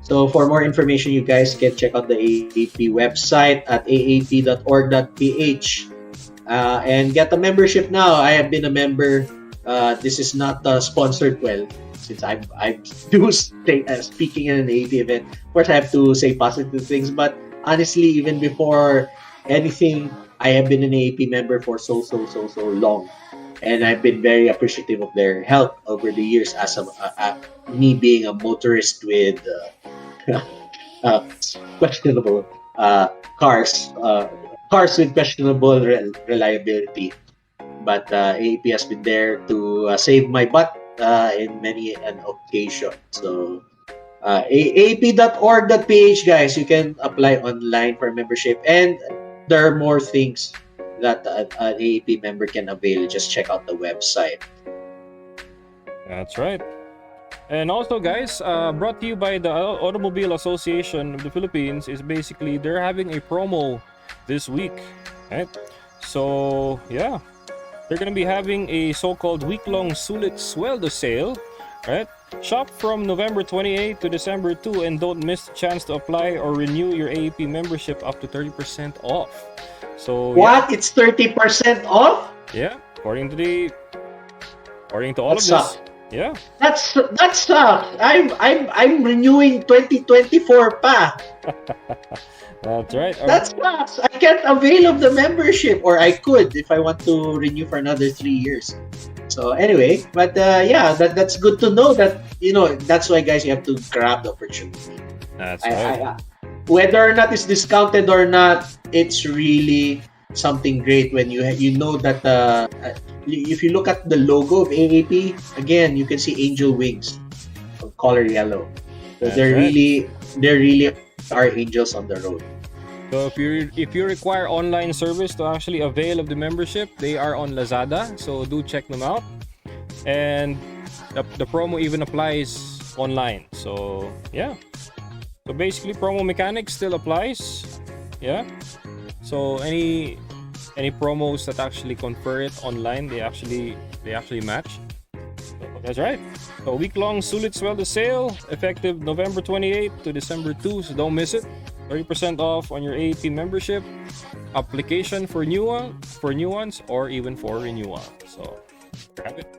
So for more information, you guys can check out the AAP website at aap.org.ph and get a membership now. I have been a member. This is not sponsored, well, since I'm speaking in an AAP event. Of course, I have to say positive things, but honestly, even before anything, I have been an AAP member for so long. And I've been very appreciative of their help over the years as me being a motorist with questionable cars with questionable reliability. But AAP has been there to save my butt in many an occasion. So aap.org.ph, guys, you can apply online for membership, and there are more things that an AAP member can avail. Just check out the website. That's right. And also, guys, brought to you by the Automobile Association of the Philippines, is basically they're having a promo this week, right? So yeah, they're gonna be having a so-called week-long Sulit Sweldo sale, right? Shop from November 28 to December 2, and don't miss the chance to apply or renew your AAP membership up to 30% off. So what? Yeah. It's 30% off? Yeah, according to all of this. Yeah. That sucks. I'm renewing 2024 pa. That's right. That sucks. I can't avail of the membership, or I could if I want to renew for another 3 years. So anyway, but that's good to know that, that's why, guys, you have to grab the opportunity. That's right. Whether or not it's discounted or not, it's really something great when you know that if you look at the logo of AAP, again, you can see angel wings of color yellow. So they're really are angels on the road. So if you require online service to actually avail of the membership, they are on Lazada. So do check them out. And the promo even applies online. So yeah. So basically, promo mechanics still applies. Yeah. So any promos that actually confer it online, they actually match. So that's right. So week-long Sulit Sweldo sale, effective November 28 to December 2. So don't miss it. 30% off on your AAP membership. Application for new ones, or even for renewal. So grab it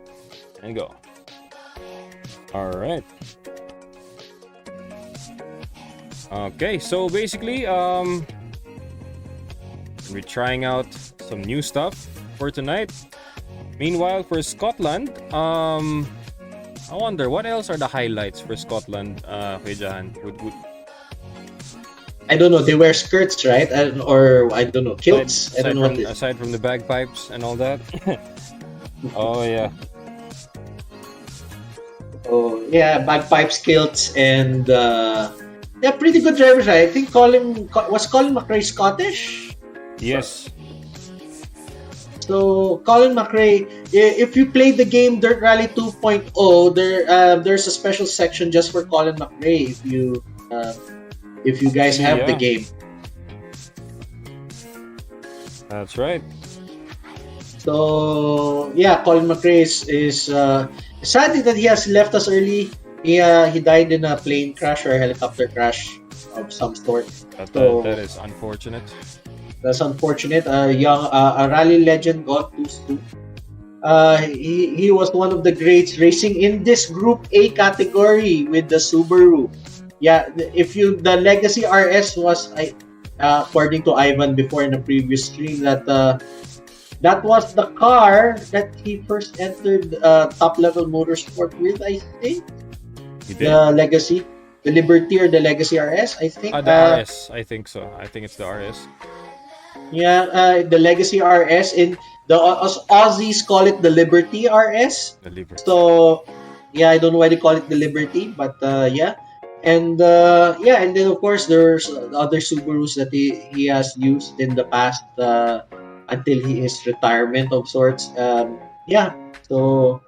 and go. All right. Okay, so basically, we're trying out some new stuff for tonight. Meanwhile, for Scotland, I wonder what else are the highlights for Scotland, Kuya Jahan? I don't know. They wear skirts, right? Or I don't know, kilts. I don't know what it is. Aside from the bagpipes and all that. Oh yeah. Oh yeah, bagpipes, kilts, and yeah, pretty good drivers. Right? I think Colin McRae Scottish. Yes. So Colin McRae, if you played the game Dirt Rally 2.0, there's a special section just for Colin McRae. If you guys have the game. That's right. So yeah, Colin McRae is sadly that he has left us early. He died in a plane crash or a helicopter crash of some sort. That is unfortunate. That's unfortunate. A rally legend got too soon. He was one of the greats racing in this Group A category with the Subaru. Yeah, the Legacy RS was, according to Ivan before in the previous stream, that was the car that he first entered top level motorsport with. I think He did. the Legacy, the Liberty or the Legacy RS. I think The RS. I think so. I think it's the RS. Yeah, the Legacy RS. In the Aussies call it the Liberty RS. The Liberty. So yeah, I don't know why they call it the Liberty, but yeah. And and then of course there's other Subarus that he has used in the past until his retirement of sorts. Yeah, so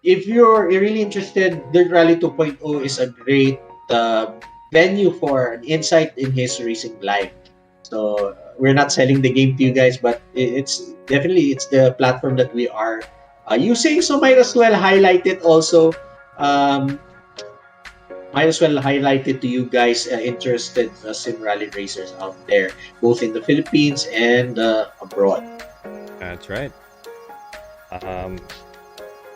if you're really interested, Dirt Rally 2.0 is a great venue for an insight in his racing life. So we're not selling the game to you guys, but it's the platform that we are using. So might as well highlight it also. Might as well highlight it to you guys interested sim rally racers out there, both in the Philippines and abroad. That's right.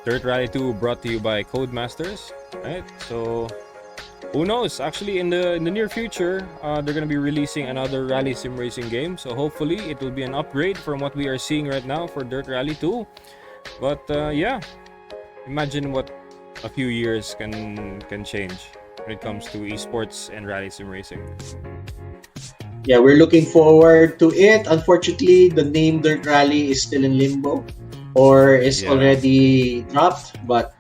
Dirt Rally 2 brought to you by Codemasters, right? So who knows? Actually, in the near future, they're gonna be releasing another rally sim racing game. So hopefully, it will be an upgrade from what we are seeing right now for Dirt Rally 2. But yeah, imagine what a few years can change when it comes to esports and rally sim racing. Yeah, we're looking forward to it. Unfortunately, the name Dirt Rally is still in limbo, or is already dropped. But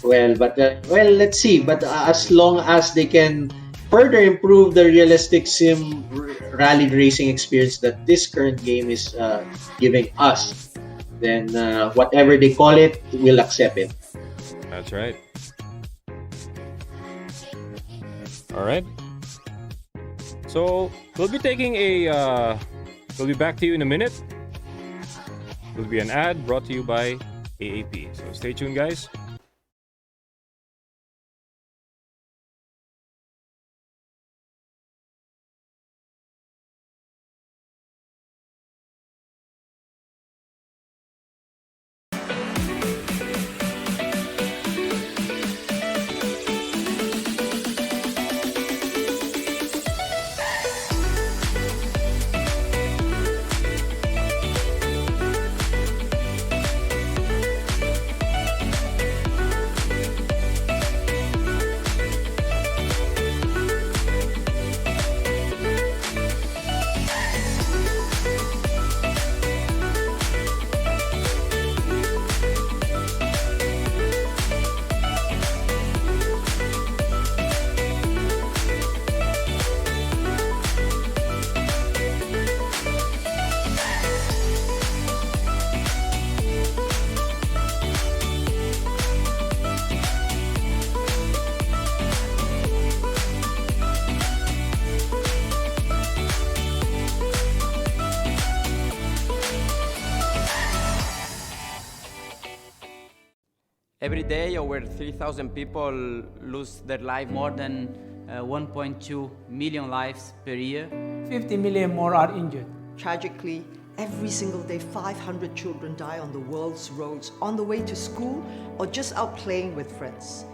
let's see. But as long as they can further improve the realistic sim rally racing experience that this current game is giving us, then whatever they call it, we'll accept it. That's right. All right. So we'll be taking we'll be back to you in a minute. Will be an ad brought to you by AAP. So stay tuned, guys. Every day, over 3,000 people lose their life. More than 1.2 million lives per year. 50 million more are injured. Tragically, Every single day, 500 children die on the world's roads on the way to school or just out playing with friends.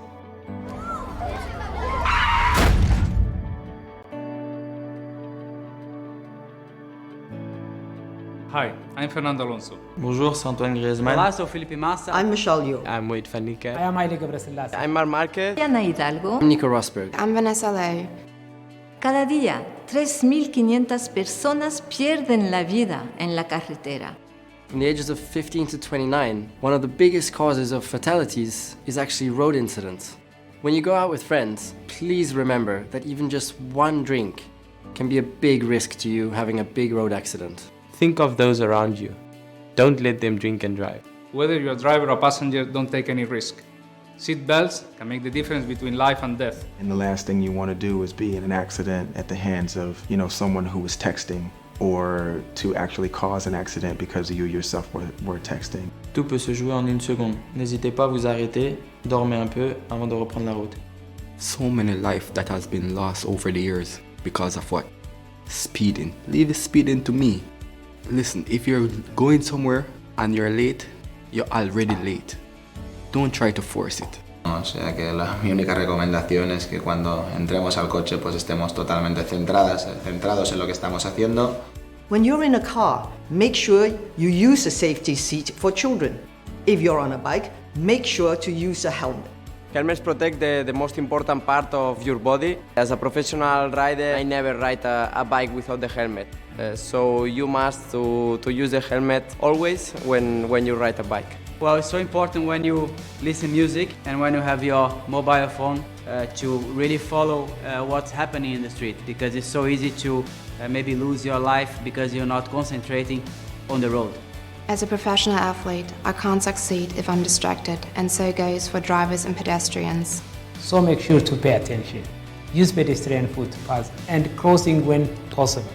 Hi, I'm Fernando Alonso. Bonjour, c'est Antoine Griezmann. Olá, sou Felipe Massa. I'm Michelle Yeoh. I'm Wade Fanica. I am Haile Gebrselassie. I'm Mark Marquez. Ana Hidalgo. I'm Nico Rosberg. I'm Vanessa Lowe. Cada día, 3.500 personas pierden la vida en la carretera. From the ages of 15 to 29, one of the biggest causes of fatalities is actually road incidents. When you go out with friends, please remember that even just one drink can be a big risk to you having a big road accident. Think of those around you. Don't let them drink and drive. Whether you're a driver or passenger, don't take any risk. Seat belts can make the difference between life and death. And the last thing you want to do is be in an accident at the hands of, someone who was texting, or to actually cause an accident because you yourself were texting. Tout peut se jouer en une seconde. N'hésitez pas à vous arrêter, dormez un peu avant de reprendre la route. So many life that has been lost over the years because of what? Speeding. Leave the speeding to me. Listen, if you're going somewhere and you're late, you're already late. Don't try to force it. O sea que mi única recomendación es que cuando entremos al coche pues estemos totalmente centrados en lo que estamos haciendo. When you're in a car, make sure you use a safety seat for children. If you're on a bike, make sure to use a helmet. Helmets protect the most important part of your body. As a professional rider, I never ride a bike without the helmet. So you must to use the helmet always when you ride a bike. Well, it's so important when you listen music and when you have your mobile phone to really follow what's happening in the street, because it's so easy to maybe lose your life because you're not concentrating on the road. As a professional athlete, I can't succeed if I'm distracted, and so goes for drivers and pedestrians. So make sure to pay attention. Use pedestrian footpaths and crossing when possible.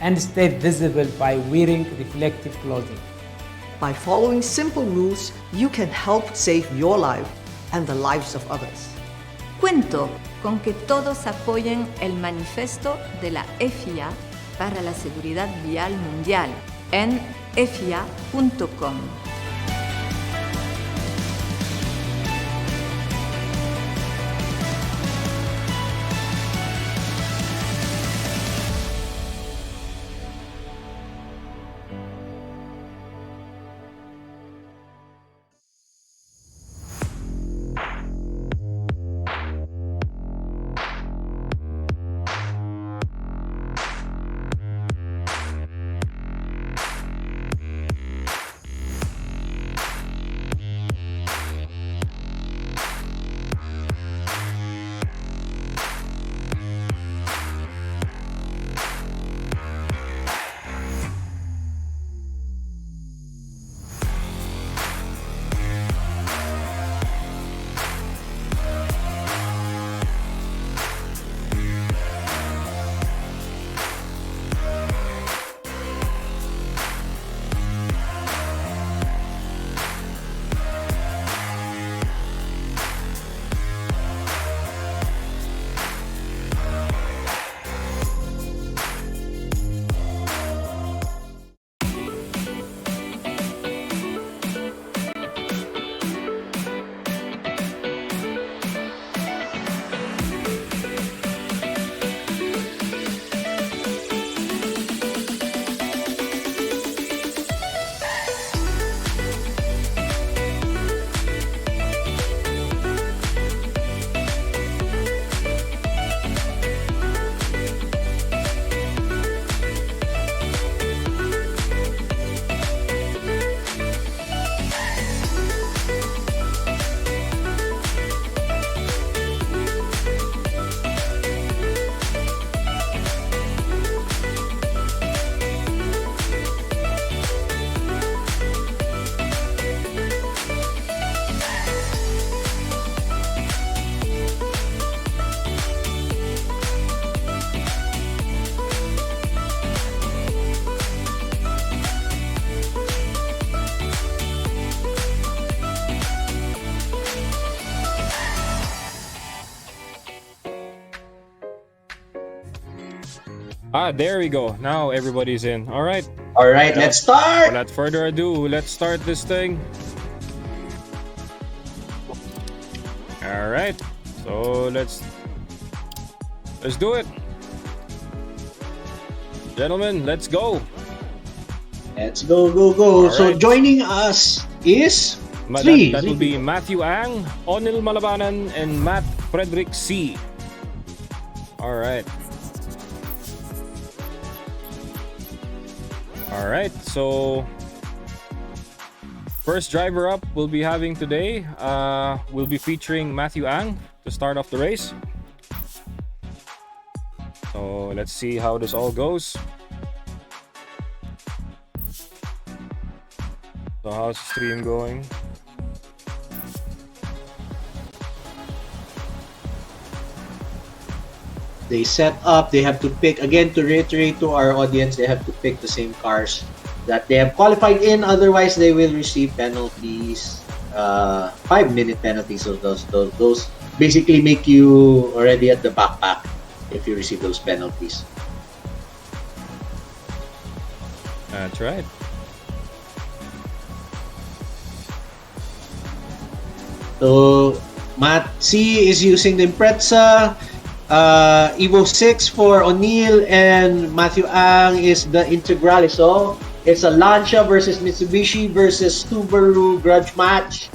And stay visible by wearing reflective clothing. By following simple rules, you can help save your life and the lives of others. Cuento con que todos apoyen el manifiesto de la FIA para la seguridad vial mundial en fia.com. There we go. Now everybody's in. All right. All right, let's start. Without further ado, let's start this thing. All right. So let's do it. Gentlemen, let's go. Let's go, go, go. All So right. joining us is That will be Matthew Ang, Onil Malabanan, and Matt Frederick C. All right. All right. So first driver up we'll be having today will be featuring Matthew Ang to start off the race. So let's see how this all goes. So how's the stream going? They set up, they have to pick, again to reiterate to our audience, they have to pick the same cars that they have qualified in, otherwise they will receive penalties, 5-minute penalties. So those basically make you already at the backpack if you receive those penalties. That's right. So Matt C is using the Impreza, Evo 6 for O'Neill, and Matthew Ang is the Integrale. So it's a Lancia versus Mitsubishi versus Subaru grudge match.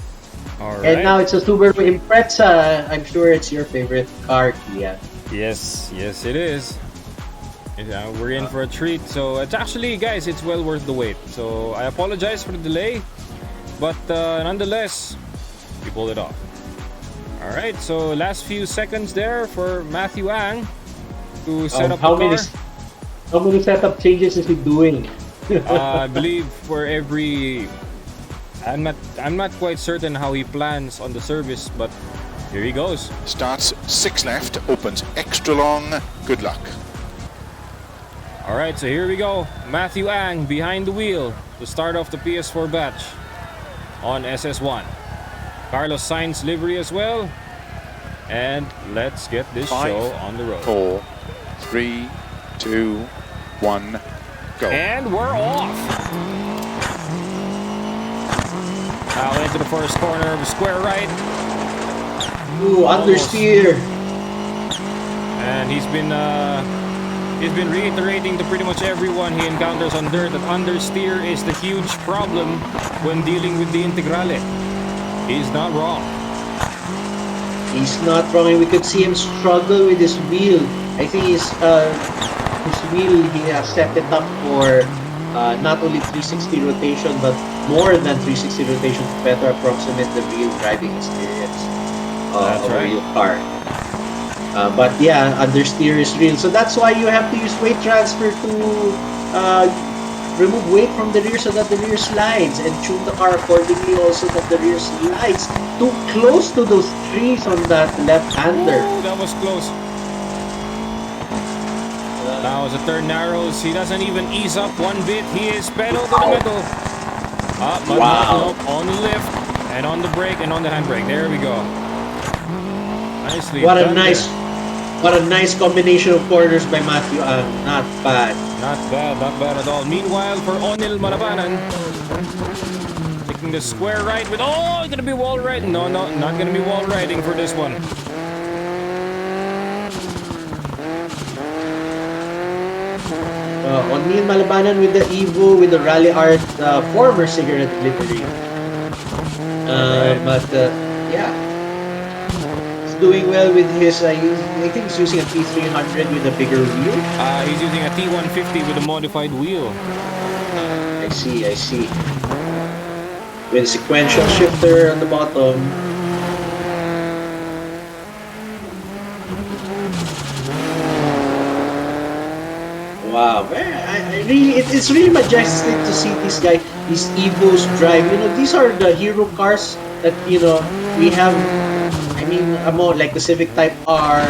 All right. And now it's a Subaru Impreza. I'm sure it's your favorite car, Kia. Yes, it is. We're in for a treat. So it's actually, guys, it's well worth the wait. So I apologize for the delay, but nonetheless, we pulled it off. All right, so last few seconds there for Matthew Ang to set up the car. How many setup changes is he doing? I believe for every... I'm not quite certain how he plans on the service, but here he goes. Starts 6 left, opens extra long. Good luck. All right, so here we go. Matthew Ang behind the wheel to start off the PS4 batch on SS1. Carlos Sainz livery as well. And let's get this 5, show on the road. 4, 3, 2, 1, go. And we're off. Now into the first corner of the square right. Ooh, understeer. And he's been reiterating to pretty much everyone he encounters on dirt that understeer is the huge problem when dealing with the Integrale. He's not wrong. He's not wrong, and we could see him struggle with his wheel. I think his wheel, he has set it up for not only 360 rotation, but more than 360 rotation to better approximate the real driving experience of a real car. But yeah, understeer is real. So that's why you have to use weight transfer to remove weight from the rear so that the rear slides, and tune the car accordingly also that the rear slides too close to those trees on that left-hander. That was close. Now as the turn narrows, he doesn't even ease up one bit. He is pedal to the metal. But no, on the lift and on the brake and on the handbrake. There we go. Nicely What done a nice there. What a nice combination of corners by Matthew Ang. Not bad. Not bad at all. Meanwhile, for Onil Malabanan, taking the square right with, oh, gonna be wall riding. No, not gonna be wall riding for this one. O'Neill Malabanan with the Evo, with the Rally Art former cigarette livery. But yeah, he's doing well with his, I think he's using a T300 with a bigger wheel. He's using a T150 with a modified wheel. I see. With a sequential shifter on the bottom. Wow, it's really majestic to see this guy, these Evos drive. You know, these are the hero cars that, you know, we have. I mean, more like the Civic Type R,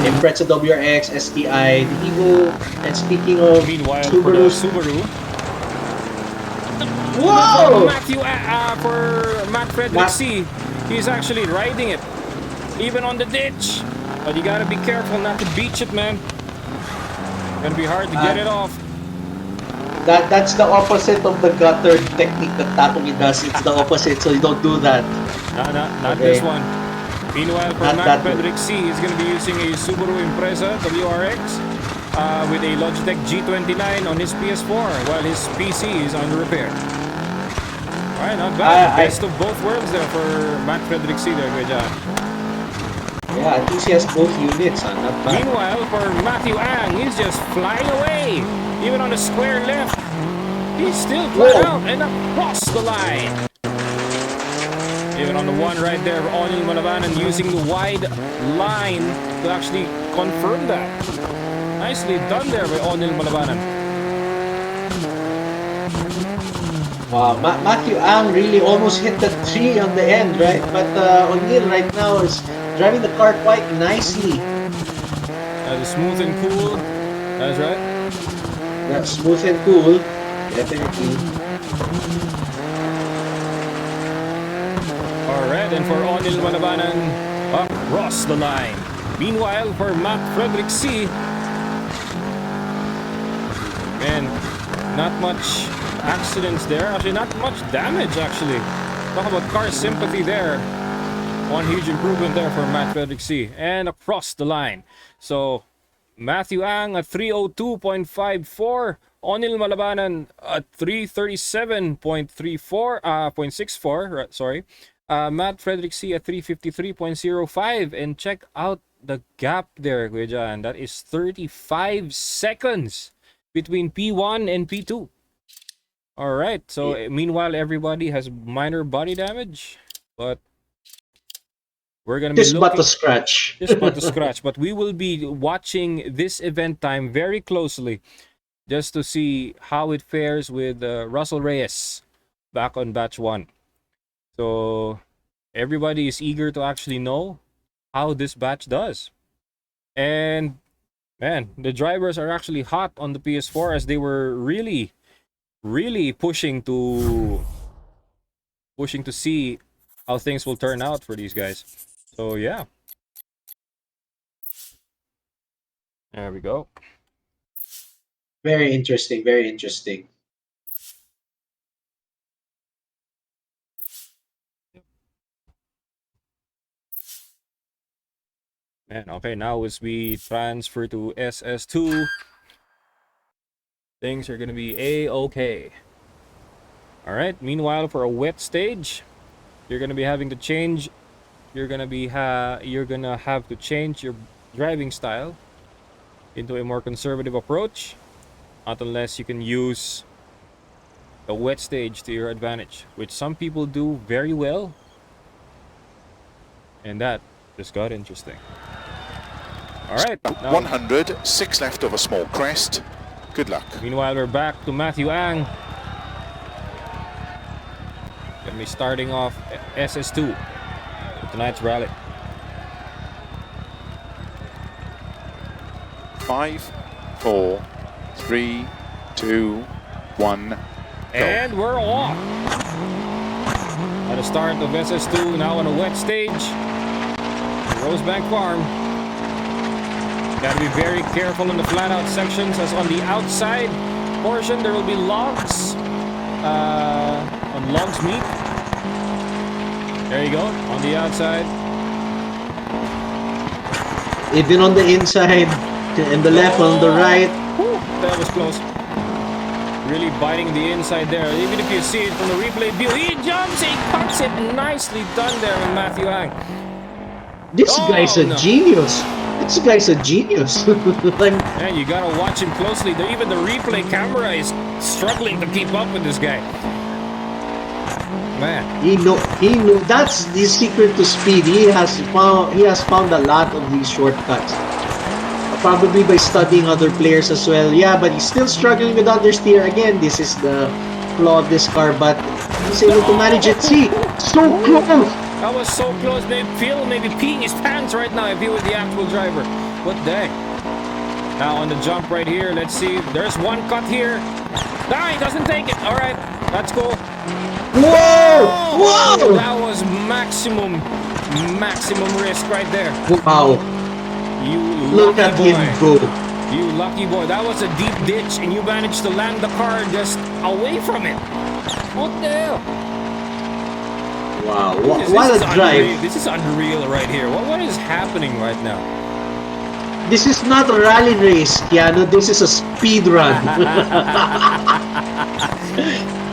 Impreza WRX, STI, the Evo. And speaking of Subaru. Whoa! For Matt Frederick C, he's actually riding it, even on the ditch. But you gotta be careful not to beach it, man. Gonna be hard to get it off. That's the opposite of the gutter technique that Takumi does. It's the opposite, so you don't do that. Not this one. Meanwhile, for Matt Frederick C, he's going to be using a Subaru Impreza WRX with a Logitech G29 on his PS4 while his PC is under repair. Alright, not bad. Best of both worlds there for Matt Frederick C there, good job. Yeah, at least he has both units, not bad. Meanwhile, for Matthew Ang, he's just flying away. Even on the square left, he's still flat out and across the line. Even on the one right there, Onil Malabanan using the wide line to actually confirm that. Nicely done there by Onil Malabanan. Wow, Matthew Ang really almost hit the tree on the end, right? But O'Neill right now is driving the car quite nicely. That is smooth and cool. That's right. That's smooth and cool. Definitely. Alright, and for Onil Malabanan, across the line. Meanwhile, for Matt Frederick C, man, not much accidents there. Actually, not much damage, actually. Talk about car sympathy there. One huge improvement there for Matt Frederick C. And across the line. So, Matthew Ang at 302.54. Onil Malabanan at 337.64, sorry. Matt Frederick C at 353.05. And check out the gap there, Kuya Jan. That is 35 seconds between P1 and P2. Alright, so meanwhile, everybody has minor body damage. But we're going to be just but to scratch. Just but to scratch. But we will be watching this event time very closely just to see how it fares with Russell Reyes back on batch 1. So everybody is eager to actually know how this batch does. And man, the drivers are actually hot on the PS4 as they were really pushing to see how things will turn out for these guys. So yeah, there we go. Very interesting, very interesting. Man, okay, now as we transfer to SS2, things are gonna be A-okay. Alright, meanwhile, for a wet stage, you're gonna be having to change. You're gonna have to change your driving style into a more conservative approach, not unless you can use a wet stage to your advantage, which some people do very well. And that just got interesting. Alright, 100, 6 left of a small crest. Good luck. Meanwhile, we're back to Matthew Ang. Gonna be starting off SS2 for tonight's rally. 5, 4, 3, 2, 1, go. And we're off. At the start of SS2, now on a wet stage. Rosebank Farm. Got to be very careful in the flat-out sections, as on the outside portion there will be logs. On logs meet. There you go, on the outside. Even on the inside, and the left, on the right. Whew, that was close. Really biting the inside there. Even if you see it from the replay view, he jumps, he cuts it. Nicely done there with Matthew Ang. This guy's a genius. This guy's a genius. Man, you gotta watch him closely. Even the replay camera is struggling to keep up with this guy. Man, he know. That's the secret to speed. He has found a lot of these shortcuts. Probably by studying other players as well. Yeah, but he's still struggling with understeer. Again, this is the flaw of this car, but he's able to manage it. See, so close. That was so close. Maybe peeing his pants right now if he was the actual driver. What the heck? Now on the jump right here, let's see. There's one cut here. Ah, he doesn't take it. All right, that's cool. Whoa! Whoa! That was maximum risk right there. Wow. You look at boy. him go. You lucky boy. That was a deep ditch and you managed to land the car just away from it. What the hell? Wow, This what is a drive. unreal. This is unreal right here. What is happening right now? This is not a rally race, Keanu. This is a speed run.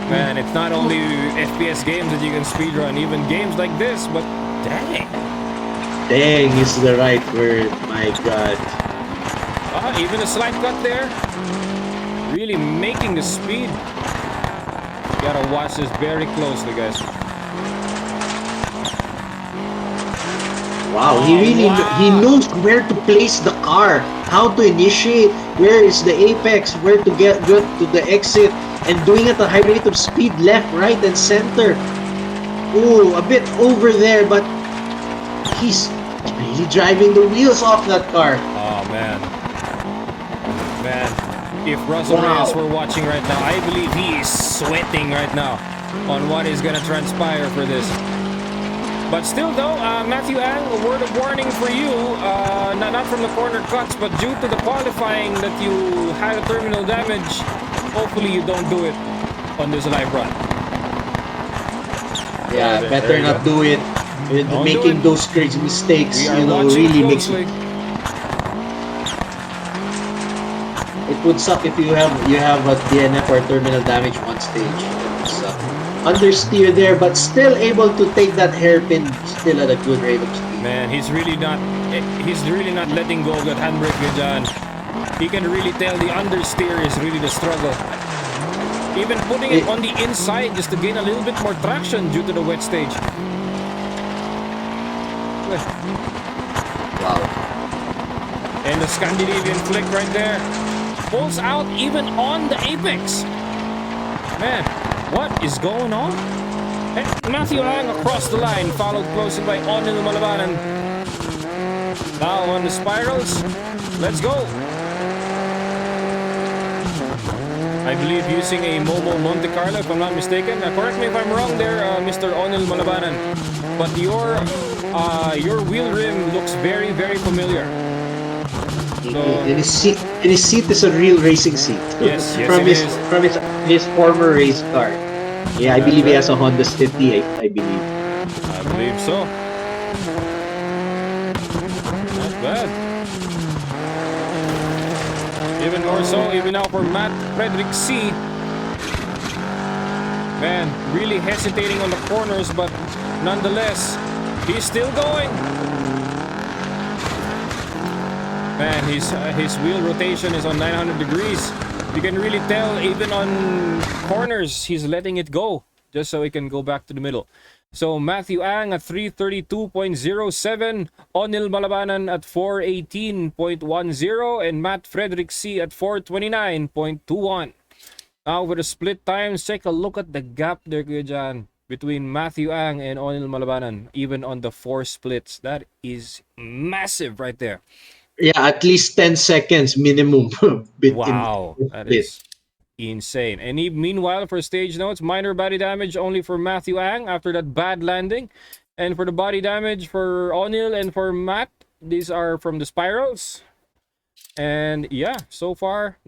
Man, it's not only FPS games that you can speedrun, even games like this, but dang. Dang is the right word, my god. Even a slight cut there. Really making the speed. You gotta watch this very closely, guys. Wow, he knows where to place the car, how to initiate, where is the apex, where to get to the exit, and doing it at a high rate of speed, left, right, and center. Ooh, a bit over there, but he's really driving the wheels off that car. Oh man. Man, if Russell Reyes were watching right now, I believe he is sweating right now on what is gonna transpire for this. But still though, Matthew Ang, a word of warning for you, not from the corner cuts, but due to the qualifying that you had a terminal damage, hopefully you don't do it on this live run. Yeah, better not do it. Making those crazy mistakes, really makes it. It would suck if you have a DNF or terminal damage one stage. Understeer there, but still able to take that hairpin still at a good rate of speed. Man, he's really not letting go of that handbrake, John. He can really tell the understeer is really the struggle. Even putting it on the inside just to gain a little bit more traction due to the wet stage. Wow. And the Scandinavian flick right there. Pulls out even on the apex. Man, what is going on? Hey, Matthew Ang across the line, followed closely by Onil Malabanan. Now on the spirals. Let's go. I believe using a Momo Monte Carlo, if I'm not mistaken. Correct me if I'm wrong there, Mr. Onil Malabanan. But your wheel rim looks very, very familiar. So, and his seat is a real racing seat. Yes, from his former race car. Yeah, I believe he has a Honda City. I believe. I believe so. Not bad. Even more so, even now for Matt Frederick C. Man, really hesitating on the corners, but nonetheless, he's still going. Man, his wheel rotation is on 900 degrees. You can really tell even on corners, he's letting it go just so he can go back to the middle. So Matthew Ang at 332.07, Onil Malabanan at 418.10, and Matt Frederick C at 429.21. Now with the split times, take a look at the gap there, John, between Matthew Ang and Onil Malabanan, even on the 4 splits. That is massive right there. Yeah, at least 10 seconds minimum. Wow, that is insane. And meanwhile, for stage notes, minor body damage only for Matthew Ang after that bad landing. And for the body damage for Onil and for Matt, these are from the spirals. And yeah, so far.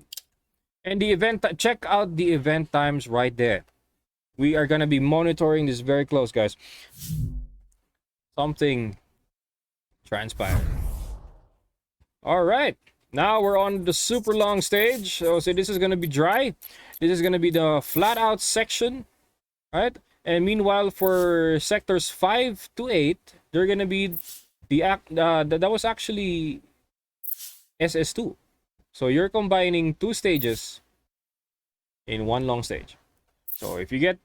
And the event, check out the event times right there. We are going to be monitoring this very close, guys. Something transpired. All right, now we're on the super long stage. So this is going to be dry. This is going to be the flat out section, right? And meanwhile, for sectors 5 to 8, they're going to be that was actually SS2. So you're combining 2 stages in one long stage. So if you get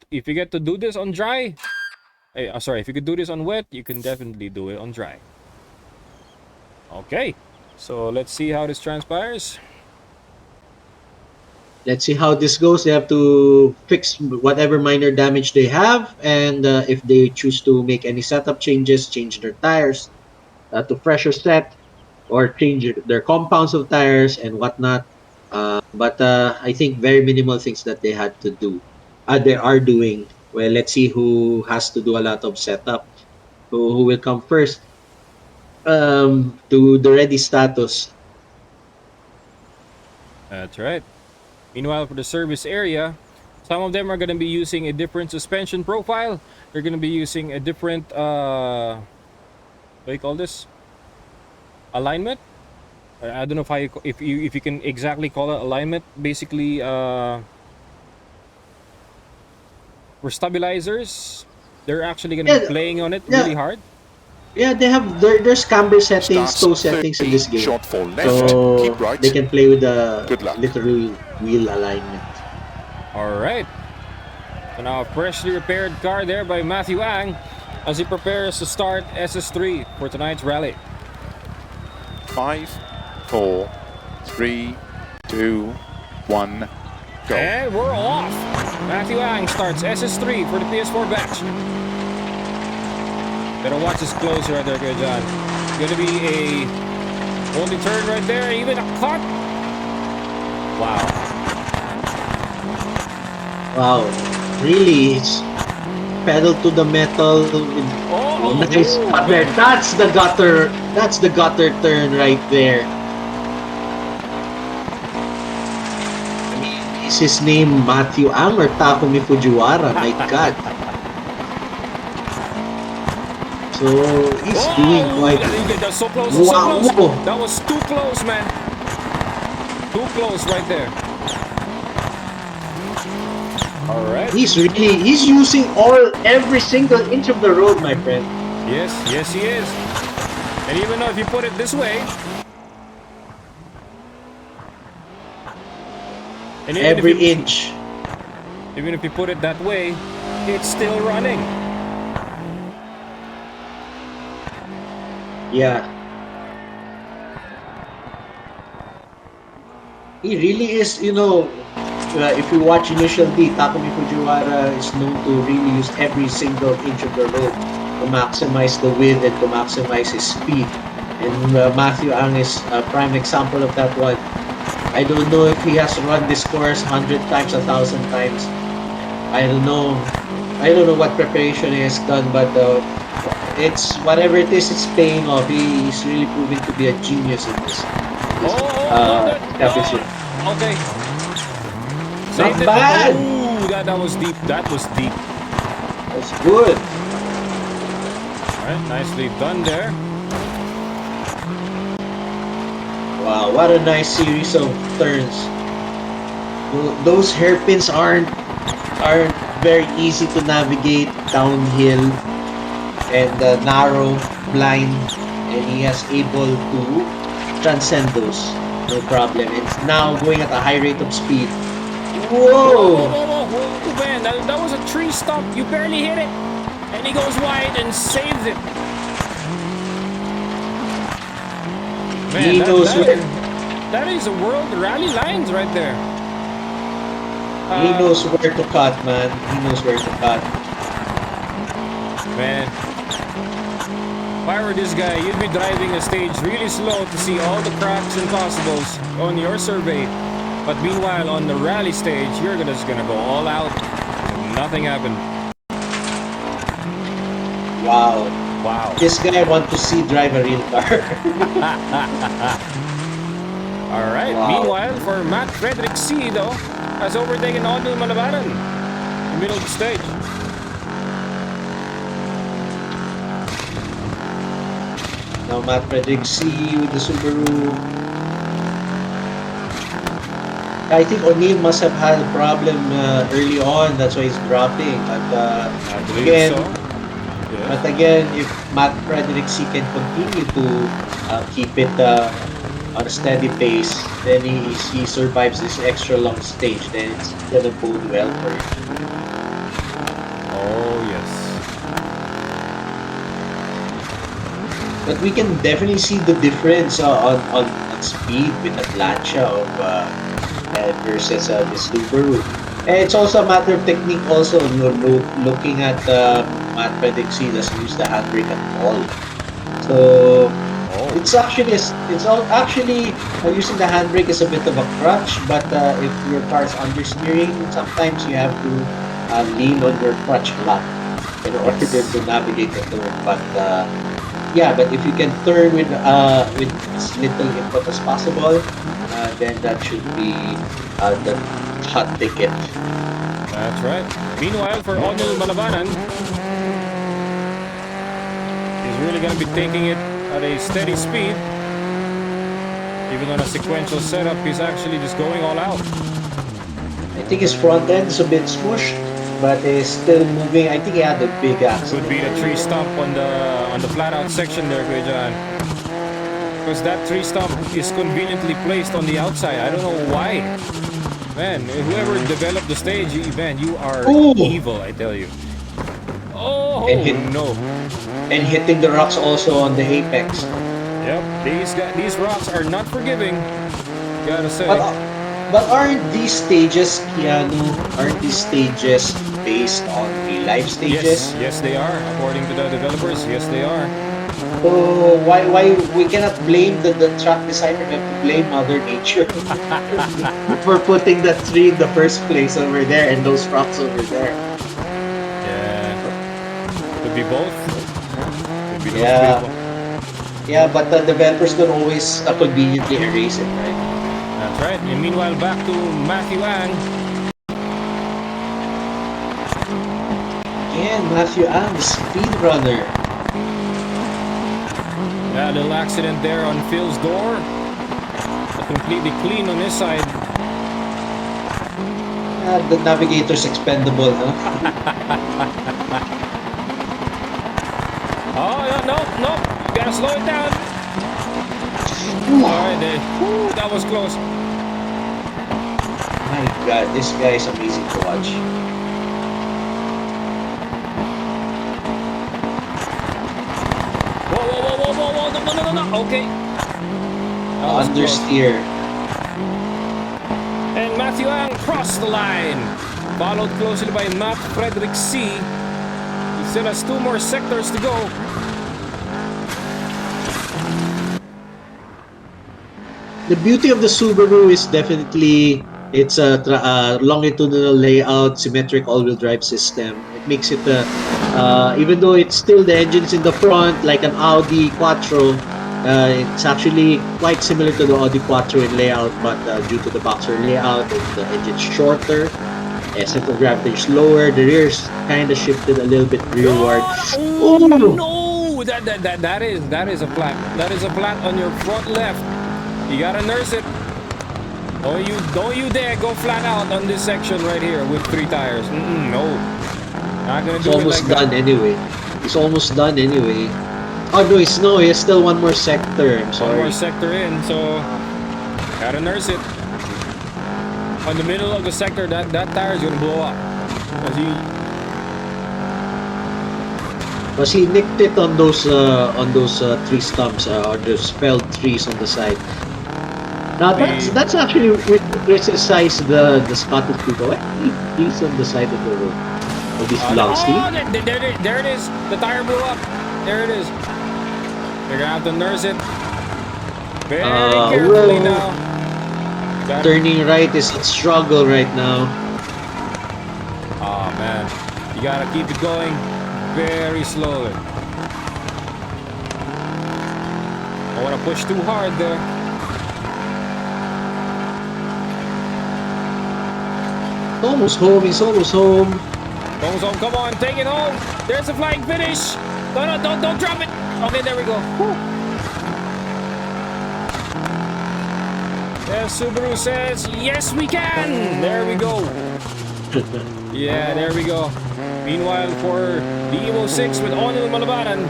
to do this on dry, if you could do this on wet, you can definitely do it on dry. Okay. So let's see how this transpires. Let's see how this goes. They have to fix whatever minor damage they have, and if they choose to make any setup changes, change their tires to fresher set, or change their compounds of tires and whatnot. But I think very minimal things that they had to do. They are doing. Well, let's see who has to do a lot of setup. Who will come first? To the ready status. That's right. Meanwhile, for the service area, some of them are going to be using a different suspension profile. They're going to be using a different, what do you call this? Alignment. I don't know if you can exactly call it alignment. Basically, for stabilizers, they're actually going to be playing on it really hard. Yeah, they have there's camber settings, toe settings in this game, short for left, so keep right. they can play with the Good luck. literal wheel alignment. All right. So now a freshly repaired car there by Matthew Ang as he prepares to start SS3 for tonight's rally. 5, 4, 3, 2, 1, go. And we're off. Matthew Ang starts SS3 for the PS4 batch. Better watch this close right there, good John. Gonna be a only turn right there, even a cut. Wow. Wow, really, it's pedal to the metal. With, nice gutter. That's the gutter. That's the gutter turn right there. I mean, is his name Matthew Ang or Takumi Fujiwara? My God. So he's doing quite. That's so close. Wow. So close. That was too close, man. Too close right there. All right. He's using every single inch of the road, my friend. Yes, he is. And even though if you put it this way, and every inch. Even if you put it that way, it's still running. Yeah. He really is, if you watch Initial D, Takumi Fujiwara is known to really use every single inch of the road to maximize the width and to maximize his speed. And Matthew Ang is a prime example of that one. I don't know if he has run this course 100 times, 1,000 times. I don't know what preparation he has done, but it's whatever it is, it's paying off. He's really proving to be a genius in this championship. Okay. Not bad. Ooh, that was deep. That was deep. That's good. All right, nicely done there. Wow, what a nice series of turns. Those hairpins aren't very easy to navigate downhill and narrow, blind, and he has able to transcend those, no problem. And now going at a high rate of speed. Whoa! Whoa, man, that was a tree stump. You barely hit it, and he goes wide and saves it. Man, He knows where. That is a world rally lines right there. He knows where to cut, man. He knows where to cut. Man, if I were this guy, you'd be driving a stage really slow to see all the cracks and possibles on your survey. But meanwhile, on the rally stage, you're just gonna go all out. Nothing happened. Wow. Wow. This guy I want to see drive a real car. All right. Wow. Meanwhile, for Matt Frederick C, though, has overtaken Onil Malabaran in the middle of the stage. Now Matt Frederick C with the Subaru. I think O'Neill must have had a problem early on. That's why he's dropping. But I believe again, so. Yeah. but again, if Matt Frederick C can continue to keep it on a steady pace, then he survives this extra long stage. Then it's gonna bode well for him. Oh yes. But we can definitely see the difference on speed with the plancha of versus the Subaru. And it's also a matter of technique. Also, looking at Matt Frederick C doesn't use the handbrake at all. So it's actually using the handbrake is a bit of a crutch. But if your car is understeering, sometimes you have to lean on your crutch a lot in order to navigate the turn. But yeah, but if you can turn with as little input as possible, then that should be the hot ticket. That's right. Meanwhile, for Onil Malabanan, he's really going to be taking it at a steady speed. Even on a sequential setup, he's actually just going all out. I think his front end is a bit smooshed, but is still moving. I think he had a big accident. Could be the tree stump on the flat out section there, Kuya. Because that tree stump is conveniently placed on the outside. I don't know why. Man, whoever developed the stage, man, you are evil, I tell you. Oh, no. And hitting the rocks also on the apex. Yep, these rocks are not forgiving, gotta say. But aren't these stages, Keanu, based on real life stages? Yes, they are. According to the developers, yes, they are. So why we cannot blame the track designer, we have to blame Mother Nature for putting that tree in the first place over there and those rocks over there. Yeah, could be both. Could be those people. Yeah, but the developers don't always conveniently erase it, right? That's right. And meanwhile, back to Matthew Ang. Again, Matthew Ang, the speedrunner. Yeah, a little accident there on Phil's door. Completely clean on his side. The navigator's expendable, huh? Oh, no. You gotta slow it down. Alright, that was close. My God, this guy is amazing to watch. Whoa, no. Okay. Understeer. And Matthew Ang crossed the line. Followed closely by Matt Frederick C. He still has 2 more sectors to go. The beauty of the Subaru is definitely it's a longitudinal layout, symmetric all-wheel drive system. It makes it, even though it's still the engines in the front, like an Audi Quattro, it's actually quite similar to the Audi Quattro in layout, but due to the boxer layout, the engine's shorter, center of gravity is lower, the rear's kind of shifted a little bit rearward. Oh no! That is a flat. That is a flat on your front left. You gotta nurse it. Don't you dare go flat out on this section right here with 3 tires. No. Not gonna do it like that. It's almost done anyway. It's almost done anyway. Oh no, he has still 1 more sector. I'm sorry. 1 more sector in, so gotta nurse it. On the middle of the sector, that tire is gonna blow up. Because he nicked it on those tree stumps or those felled trees on the side. Now that's actually we criticize the spotted people. Trees on the side of the road. Of these long there it is. The tire blew up. There it is. You're gonna have to nurse it very carefully now. Turning right is a struggle right now. Oh man, you gotta keep it going very slowly. I wanna push too hard there. Almost home, he's almost home. Almost home, come on, take it home. There's a flying finish. No, don't drop it. Okay, there we go. Yeah, Subaru says, yes we can. There we go. Yeah, there we go. Meanwhile, for the Evo 6 with Onil Malabanan,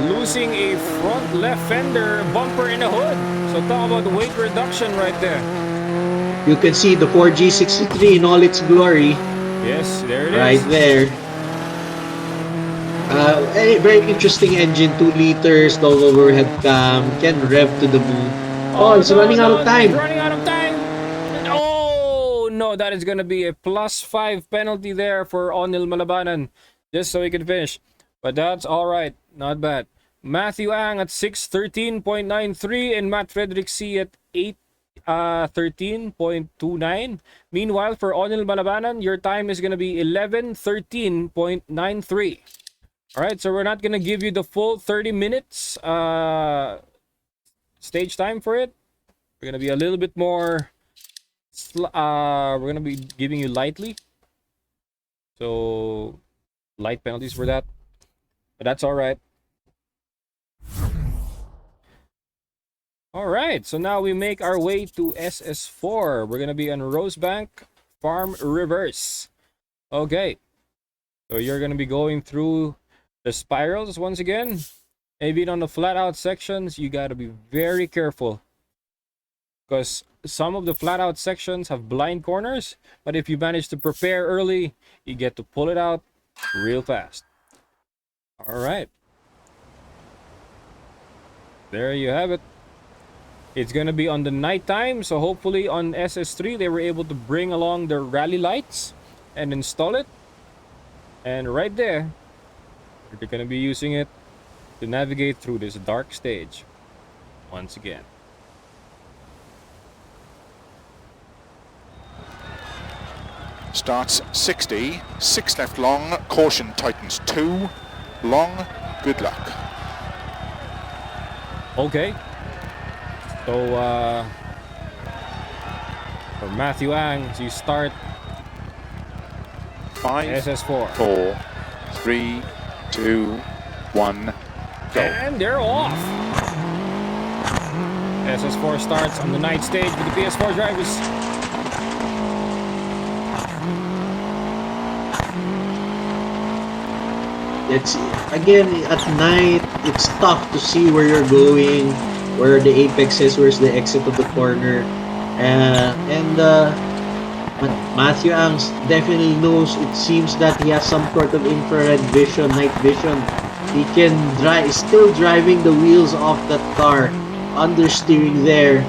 losing a front left fender bumper in the hood. So talk about weight reduction right there. You can see the 4G63 in all its glory. Yes, there it is. Right there. A very interesting engine, 2 liters, low overhead cam, can rev to the moon. It's running out of time. It's running out of time. Oh no, that is gonna be a +5 penalty there for Onil Malabanan, just so he can finish. But that's all right, not bad. Matthew Ang at 6:13.93 and Matt Frederick C at 13.29. Meanwhile, for Onil Malabanan, your time is gonna be 11:13.93. All right, so we're not gonna give you the full 30 minutes stage time for it. We're gonna be a little bit more. We're gonna be giving you lightly, so light penalties for that, but that's all right. All right, so now we make our way to SS4. We're gonna be on Rosebank Farm Reverse. Okay, so you're gonna be going through the spirals once again. Maybe on the flat out sections, you gotta be very careful, because some of the flat out sections have blind corners, but if you manage to prepare early, you get to pull it out real fast. All right, there you have it. It's gonna be on the night time, so hopefully on SS3 they were able to bring along their rally lights and install it, and right there they're gonna be using it to navigate through this dark stage once again. Starts 60, 6 left long, caution tightens 2, long, good luck. Okay. So, for Matthew Ang, so you start 5, SS4. 4, 3, 2, 1, go. And they're off. SS4 starts on the night stage with the PS4 drivers. It's again at night. It's tough to see where you're going, where the apex is, where's the exit of the corner, but Matthew Angst definitely knows. It seems that he has some sort of infrared vision, night vision. He can drive, still driving the wheels off that car, understeering there,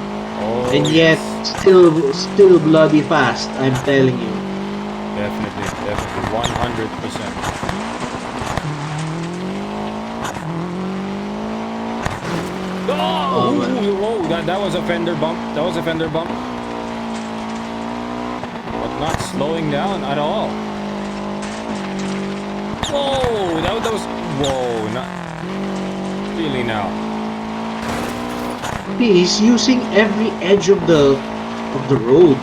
and yet still bloody fast. I'm telling you. Definitely, 100%. Oh, that was a fender bump. That was a fender bump. But not slowing down at all. Whoa, that was whoa, not really now. He's using every edge of the road.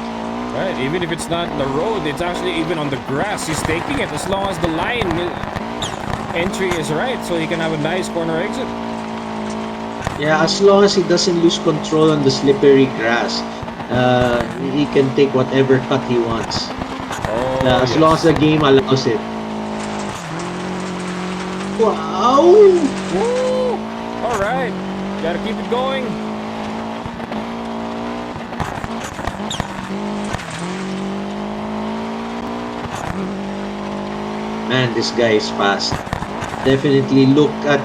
Right, even if it's not the road, it's actually even on the grass. He's taking it as long as the line entry is right, so he can have a nice corner exit. Yeah, as long as he doesn't lose control on the slippery grass, he can take whatever cut he wants. As long as the game allows it. Wow! Woo! All right, gotta keep it going. Man, this guy is fast. Definitely look at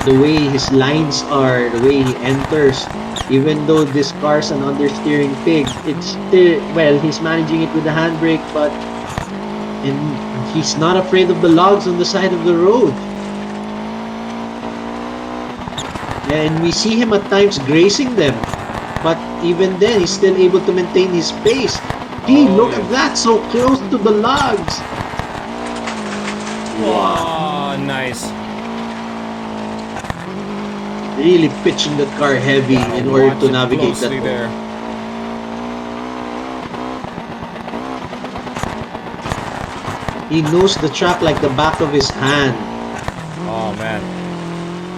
the way his lines are, the way he enters. Even though this car's an understeering pig, it's still, well, he's managing it with the handbrake, but he's not afraid of the logs on the side of the road. And we see him at times grazing them, but even then he's still able to maintain his pace. Look at that, so close to the logs. Wow, nice. Really pitching the car heavy in order to navigate that. There. He knows the track like the back of his hand. Oh man,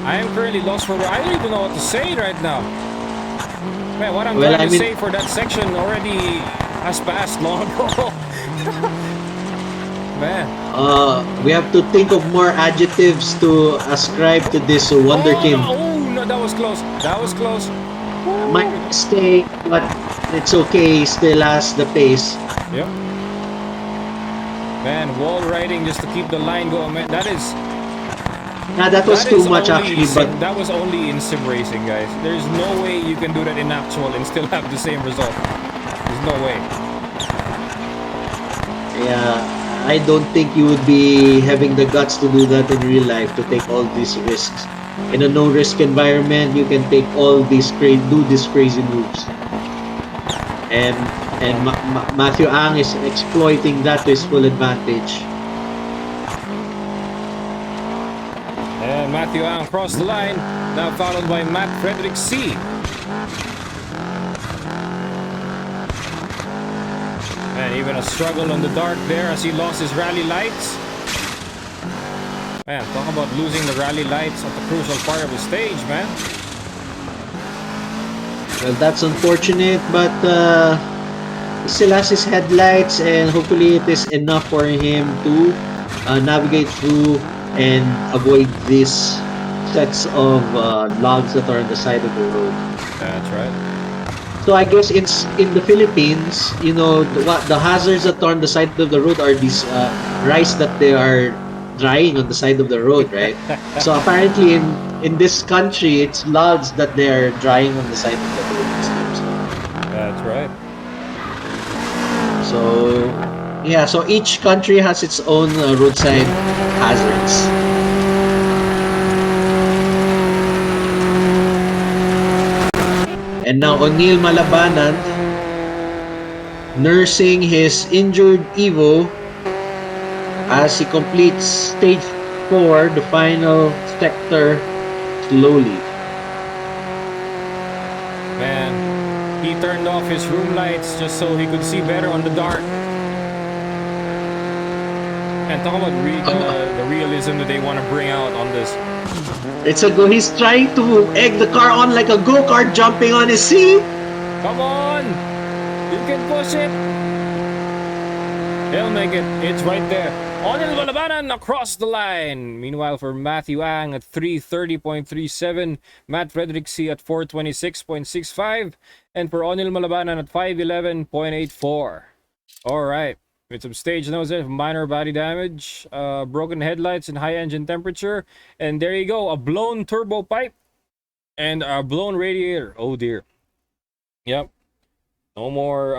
I am currently lost for. I don't even know what to say right now. Man, what I'm trying to say for that section already has passed long ago. Man. We have to think of more adjectives to ascribe to this wonderkind. No, that was close. That was close. My mistake, but it's okay. He still has the pace. Yep. Man, wall riding just to keep the line going. Man, that is. That was too much actually, but that was only in sim racing, guys. There's no way you can do that in actual and still have the same result. There's no way. Yeah. I don't think you would be having the guts to do that in real life, to take all these risks. In a no-risk environment, you can take all these do these crazy moves. And Matthew Ang is exploiting that to his full advantage. Matthew Ang across the line, now followed by Matt Frederick C. Man, even a struggle on the dark there as he lost his rally lights. Man, talk about losing the rally lights at the crucial part of the stage, man. Well, that's unfortunate, but he still has his headlights, and hopefully it is enough for him to navigate through and avoid these sets of logs that are on the side of the road. That's right. So I guess it's in the Philippines, you know, the hazards that are on the side of the road are these rice that they are drying on the side of the road, right? So apparently in this country, it's logs that they are drying on the side of the road. That's right. So yeah, so each country has its own roadside hazards. And now O'Neil Malabanan nursing his injured Evo as he completes stage 4, the final sector, slowly. Man, he turned off his room lights just so he could see better on the dark. And talk about the realism that they want to bring out on this. It's a go. He's trying to egg the car on like a go-kart jumping on his seat. Come on! You can push it! He'll make it. It's right there. O'Neil Malabanan across the line. Meanwhile, for Matthew Ang at 330.37, Matt Frederick C at 426.65, and for O'Neil Malabanan at 511.84. All right. With some stage notes there, minor body damage, broken headlights and high engine temperature. And there you go, a blown turbo pipe and a blown radiator. Oh dear. Yep. No more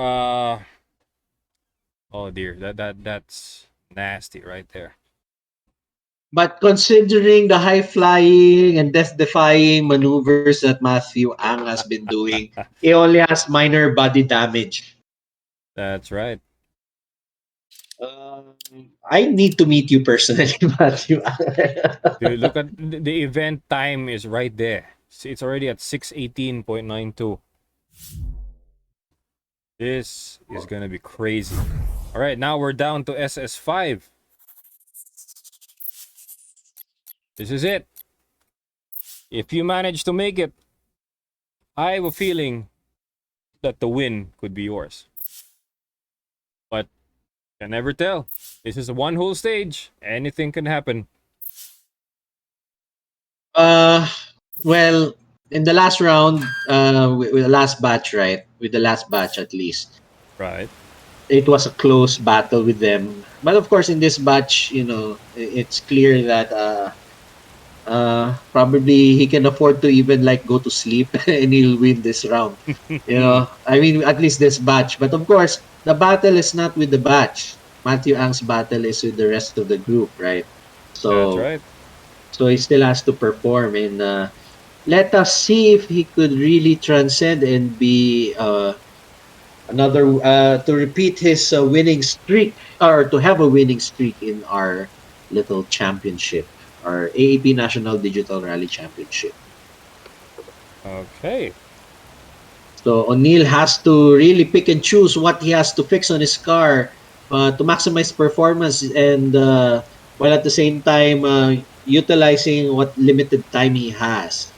oh dear. That's nasty right there. But considering the high-flying and death-defying maneuvers that Matthew Ang has been doing, he only has minor body damage. That's right. I need to meet you personally, Matthew. Dude, look at the event time is right there. It's already at 6:18.92. This is gonna be crazy. All right, now we're down to SS5. This is it. If you manage to make it, I have a feeling that the win could be yours. But can never tell. This is a one whole stage. Anything can happen. Well, in the last round, with the last batch, right? With the last batch at least. Right. It was a close battle with them. But of course, in this batch, you know, it's clear that probably he can afford to even like go to sleep and he'll win this round. You know, I mean, at least this batch. But of course, the battle is not with the batch. Matthew Ang's battle is with the rest of the group, right? So, that's right. So he still has to perform, and let us see if he could really transcend and be another to repeat his winning streak, or to have a winning streak in our little championship, our AAP National Digital Rally Championship. Okay. So O'Neil has to really pick and choose what he has to fix on his car to maximize performance, and while at the same time utilizing what limited time he has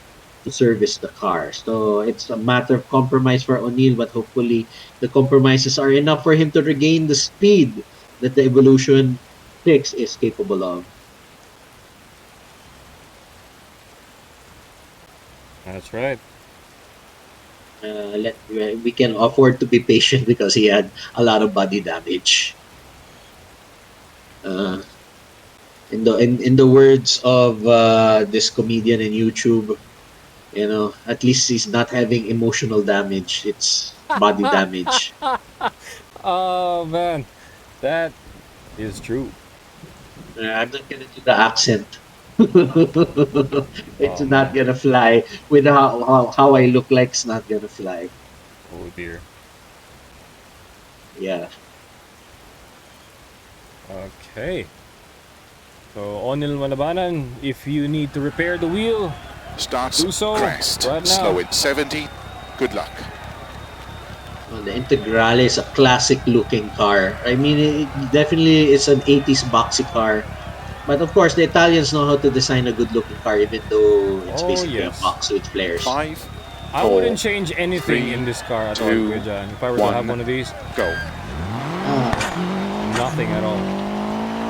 to service the car. So it's a matter of compromise for O'Neil, but hopefully the compromises are enough for him to regain the speed that the Evolution 6 is capable of. That's right. We can afford to be patient because he had a lot of body damage. In the words of this comedian in YouTube, you know, at least he's not having emotional damage. It's body damage. Oh man, that is true. I'm not gonna do the accent. It's not gonna fly. With how I look like, it's not gonna fly. Oh dear. Yeah. Okay. So Onil Malabanan, if you need to repair the wheel, Starts do so crest, right now. slow in 70. Good luck. Well, the Integrale is a classic looking car. I mean, it definitely it's an 80s boxy car. But of course, the Italians know how to design a good looking car, even though it's Oh, basically yes. a box with flares. 5, I wouldn't change anything in this car at all, two, Kuya John. If I were to have one of these, go. nothing at all.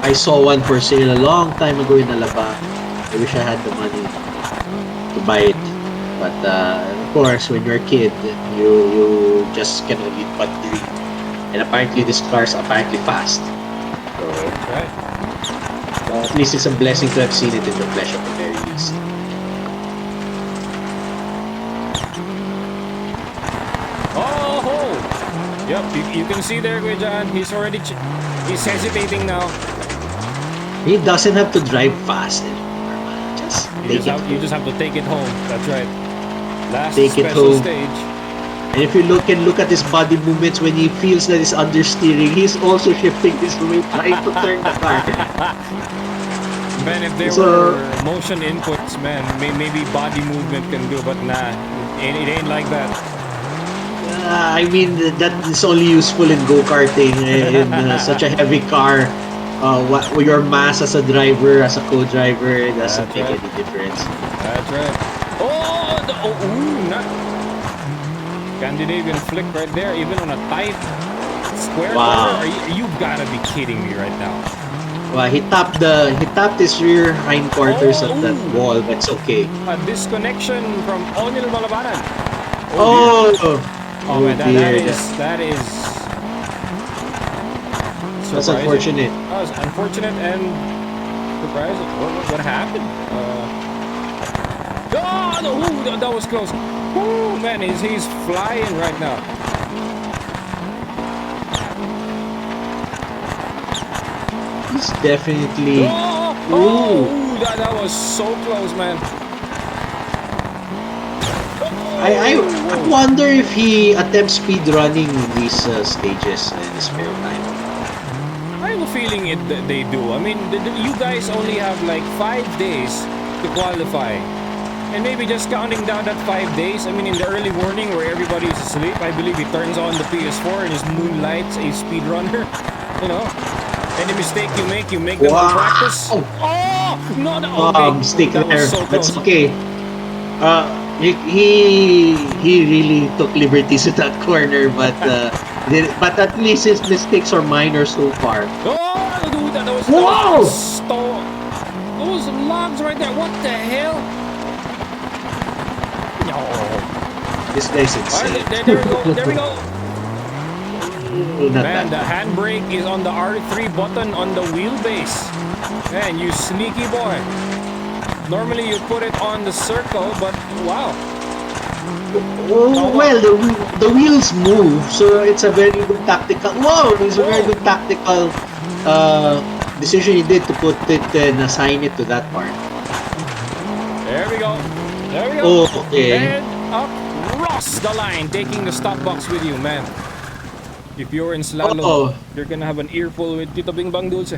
I saw one for sale a long time ago in Alaba. I wish I had the money to buy it. But of course, when you're a kid, you just can only but dream. And apparently, this car's apparently fast. So, Right. at least it's a blessing to have seen it in the flesh at the very least. Oh! Yep, you can see there, Kuya John. He's already he's hesitating now. He doesn't have to drive fast anymore, man. Just You just have to take it home. That's right. Last Take it special home. stage. And if you look at his body movements when he feels that he's understeering, he's also shifting his weight, trying to turn the car. Man, if there So- were motion inputs, man, maybe body movement can do, but nah, it ain't like that. I mean, that is only useful in go-karting, in such a heavy car. Your mass as a driver, as a co-driver, it doesn't That's make right. any difference. That's right. Not Scandinavian flick right there, even on a tight square Wow. corner. You gotta be kidding me right now. Well, he tapped his rear hindquarters at that wall, but it's okay. A disconnection from Onil Malabanan. Oh, Oh man, that dear. is That's surprising. unfortunate. That was unfortunate and surprising. What happened? That was close. Ooh, man, he's flying right now. He's definitely. Oh, that was so close, man. I wonder if he attempts speed running these stages in his spare time. I have a feeling they do. I mean, you guys only have like 5 days to qualify. And maybe just counting down that 5 days, I mean, in the early morning where everybody's asleep, I believe he turns on the PS4 and just moonlights a speedrunner. You know? Any mistake you make them on practice. Oh! No, okay. Mistake That there. was so That's close. okay. He really took liberties in that corner, but at least his mistakes are minor so far. Oh, dude, that was Whoa! those logs right there. What the hell? No. This guy's All insane. right, there we go. There we go. Not Man, the bad. handbrake is on the R3 button on the wheelbase. Man, you sneaky boy. Normally you put it on the circle, but wow. Oh, well, the wheels move, so it's a very good tactical. Whoa, it's a very good tactical decision he did to put it and assign it to that part. There we go. There we go. Oh, okay. And up, Ross the line, taking the stop box with you, man. If you're in slalom, you're gonna have an earful with Tito Bing Bang Dulce.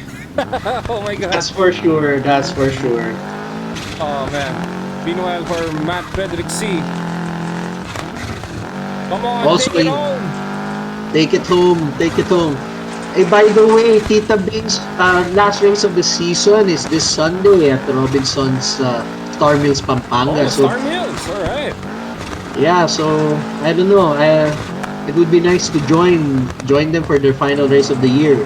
Oh my god. That's for sure. That's for sure. Oh man. Meanwhile, for Matt Frederick C. Come on, Also, take it home. Take it home. Take it home. Hey, by the way, Tita Bing's last race of the season is this Sunday at Robinson's Star Mills, Pampanga. Oh, Star Mills. All right. Yeah, so I don't know. It would be nice to join them for their final race of the year.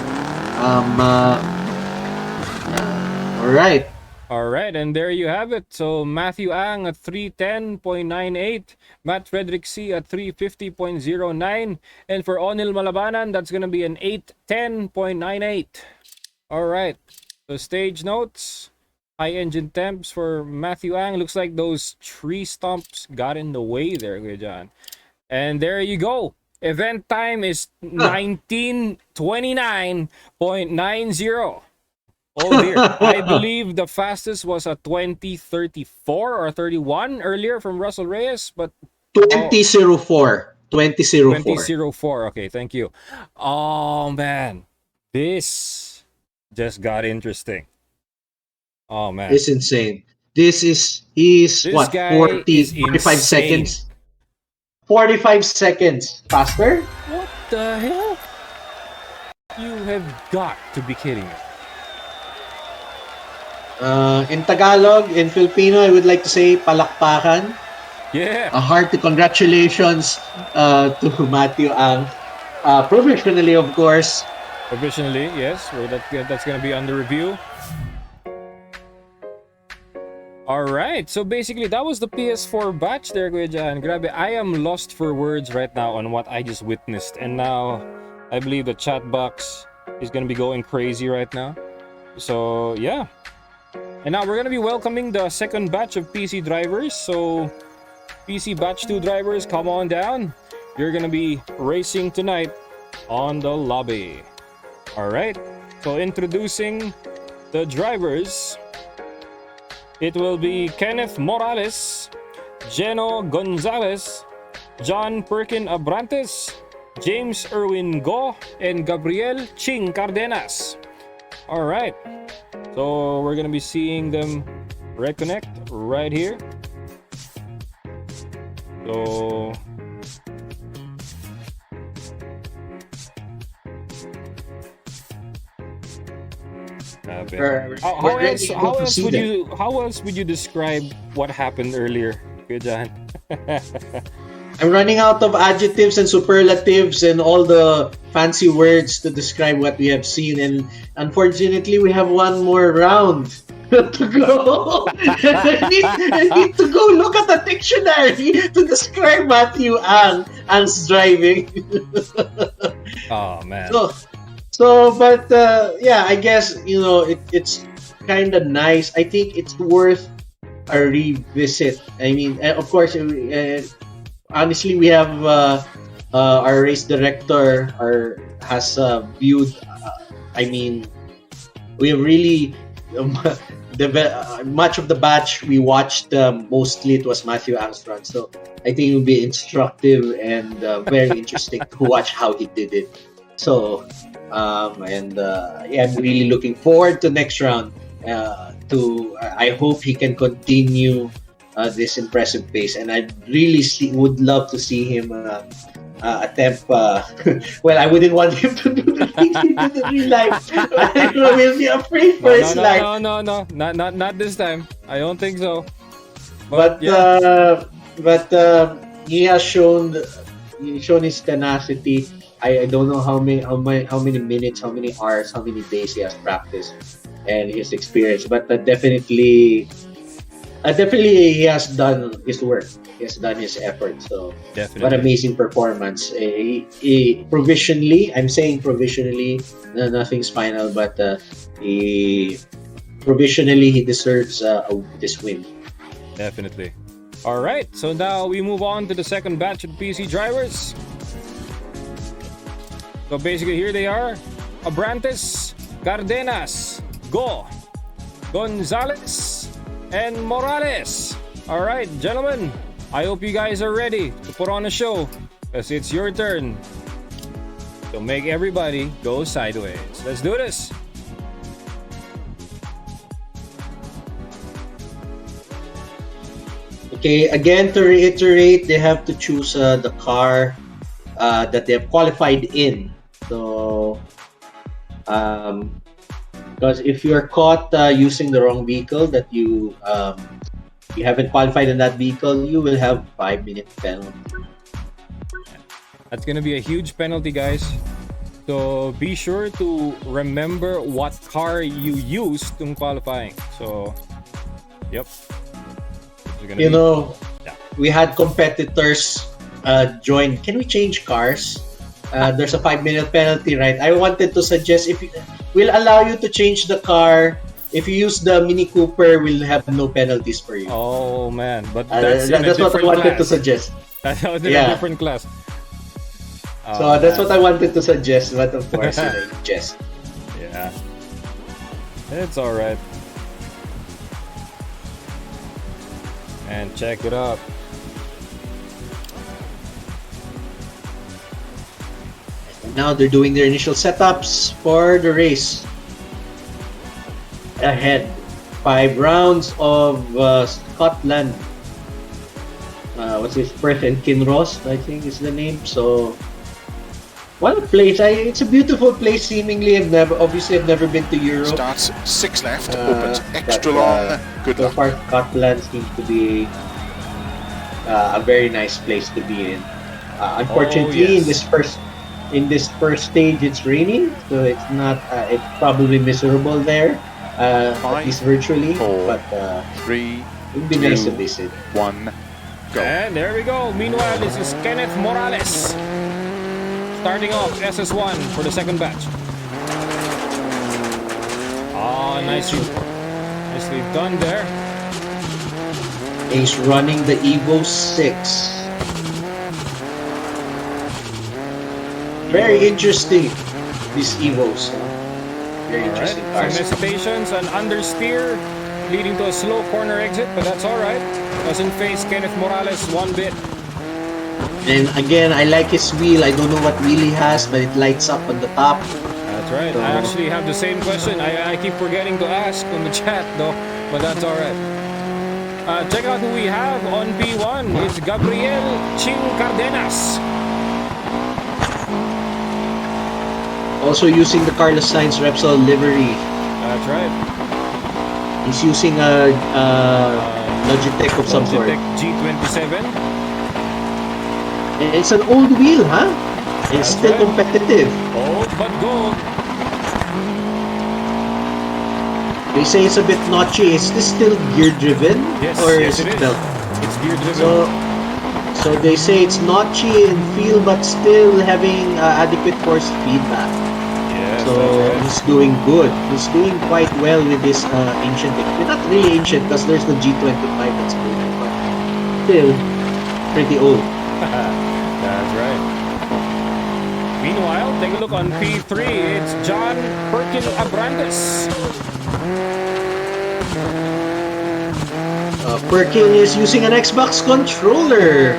All right. All right, and there you have it. So Matthew Ang at 310.98, Matt Frederick C at 350.09, and for Onil Malabanan, that's gonna be an 810.98. All right. So stage notes. High engine temps for Matthew Ang. Looks like those tree stumps got in the way there, Kuya John. And there you go. Event time is 1929.90. Oh dear. I believe the fastest was a 2034 or 31 earlier from Russell Reyes, but 2004. 2004. 2004. Okay, thank you. Oh man. This just got interesting. Oh man, It's insane. He's this what, guy is 45 insane. seconds? 45 seconds faster? What the hell? You have got to be kidding me. In Tagalog, in Filipino, I would like to say palakpakan. Yeah. A hearty congratulations to Matthew Ang. Professionally, of course. Provisionally, yes. That's going to be under review. Alright, so basically that was the PS4 batch there, Kuya Jan. Grabe, I am lost for words right now on what I just witnessed. And now, I believe the chat box is going to be going crazy right now. So, yeah. And now we're going to be welcoming the second batch of PC drivers. So, PC batch 2 drivers, come on down. You're going to be racing tonight on the lobby. Alright, so introducing the drivers. It will be Kenneth Morales, Geno Gonzalez, John Perkin Abrantes, James Erwin Go, and Gabriel Ching Cardenas. Alright, so we're gonna be seeing them reconnect right here. So how else would you describe what happened earlier, Kuya Jan? I'm running out of adjectives and superlatives and all the fancy words to describe what we have seen, and unfortunately we have one more round to go. I need to go look at the dictionary to describe Matthew Ang's driving. Oh man. But yeah, I guess it's kind of nice. I think it's worth a revisit. I mean, of course, honestly, we have our race director has viewed. I mean, we really much of the batch we watched. Mostly it was Matthew Armstrong, so I think it will be instructive and very interesting to watch how he did it. So, yeah, I'm really looking forward to next round. I hope he can continue this impressive pace, and I really would love to see him attempt. Well, I wouldn't want him to do the real life. I will be afraid for his life. No, not this time. I don't think so. But yeah. He has shown his tenacity. I don't know how many minutes, how many hours, how many days he has practiced and his experience, but definitely he has done his work. He has done his effort. So definitely, what amazing performance! Provisionally, I'm saying provisionally, nothing's final, but provisionally he deserves this win. Definitely. All right, so now we move on to the second batch of PC drivers. So basically, here they are: Abrantes, Cardenas, Go, Gonzalez, and Morales. All right, gentlemen, I hope you guys are ready to put on a show, because it's your turn to make everybody go sideways. Let's do this. Okay, again, to reiterate, they have to choose the car that they have qualified in. So, because if you're caught using the wrong vehicle, that you haven't qualified in that vehicle, you will have 5-minute penalty. That's gonna be a huge penalty, guys. So be sure to remember what car you used in qualifying. So, yep. We had competitors join. Can we change cars? There's a 5-minute penalty, right? I wanted to suggest we'll allow you to change the car. If you use the Mini Cooper, we'll have no penalties for you. Oh man, but that's what I wanted to suggest. That was in a different class. So that's what I wanted to suggest, but of course, just. Yeah, it's all right. And check it out. Now they're doing their initial setups for the race ahead. 5 rounds of Scotland. What's his Perth and Kinross, I think is the name. So, what a place! It's a beautiful place. Seemingly, I've never been to Europe. Starts 6 left, opens extra long. Good luck. So far, Scotland seems to be a very nice place to be in. Unfortunately, in this first stage, it's raining, so it's not. It's probably miserable there, at least virtually. 4, but 3, it'd be nice to visit. 1. Go. And there we go. Meanwhile, this is Kenneth Morales starting off SS1 for the second batch. Oh, nicely done there. He's running the Evo 6. Very interesting, these Evos. Very interesting cars. Some hesitations and understeer leading to a slow corner exit, but that's alright. Doesn't face Kenneth Morales one bit. And again, I like his wheel. I don't know what wheel he has, but it lights up on the top. That's right. I actually have the same question. I keep forgetting to ask on the chat though, but that's alright. Check out who we have on P1. It's Gabriel Ching Cardenas. Also using the Carlos Sainz Repsol livery. That's right. He's using a Logitech of some sort. Logitech G27. And it's an old wheel, huh? It's still competitive. Old but gold. They say it's a bit notchy. Is this still gear driven? Yes, or yes, is it is. belt? It's gear driven. So they say it's notchy in feel, but still having adequate force feedback. Yes, so he's doing good. He's doing quite well with this ancient. Not really ancient because there's the G25 that's good, but still pretty old. That's right. Meanwhile, take a look on P3. It's John Perkin Abrantes. Perkin is using an Xbox controller.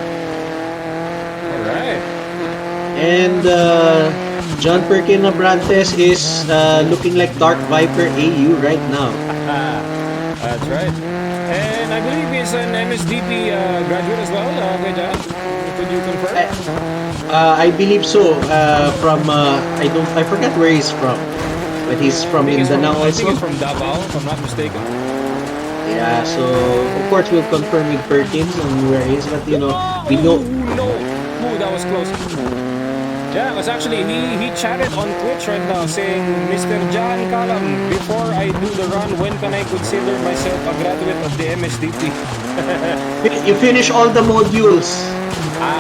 Alright. And John Perkin Abrantes is looking like Dark Viper AU right now. That's right. And I believe he's an MSDP graduate as well, could you confirm? I believe so. I forgot where he's from, but he's from Mindanao also. I think he's from Davao, if I'm not mistaken. Yeah, so of course we'll confirm with Perkins on where he is, but we know. Ooh, that was close. Yeah, it was actually he chatted on Twitch right now saying, Mr. John Kalam, before I do the run, when can I consider myself a graduate of the MSDP? You finish all the modules.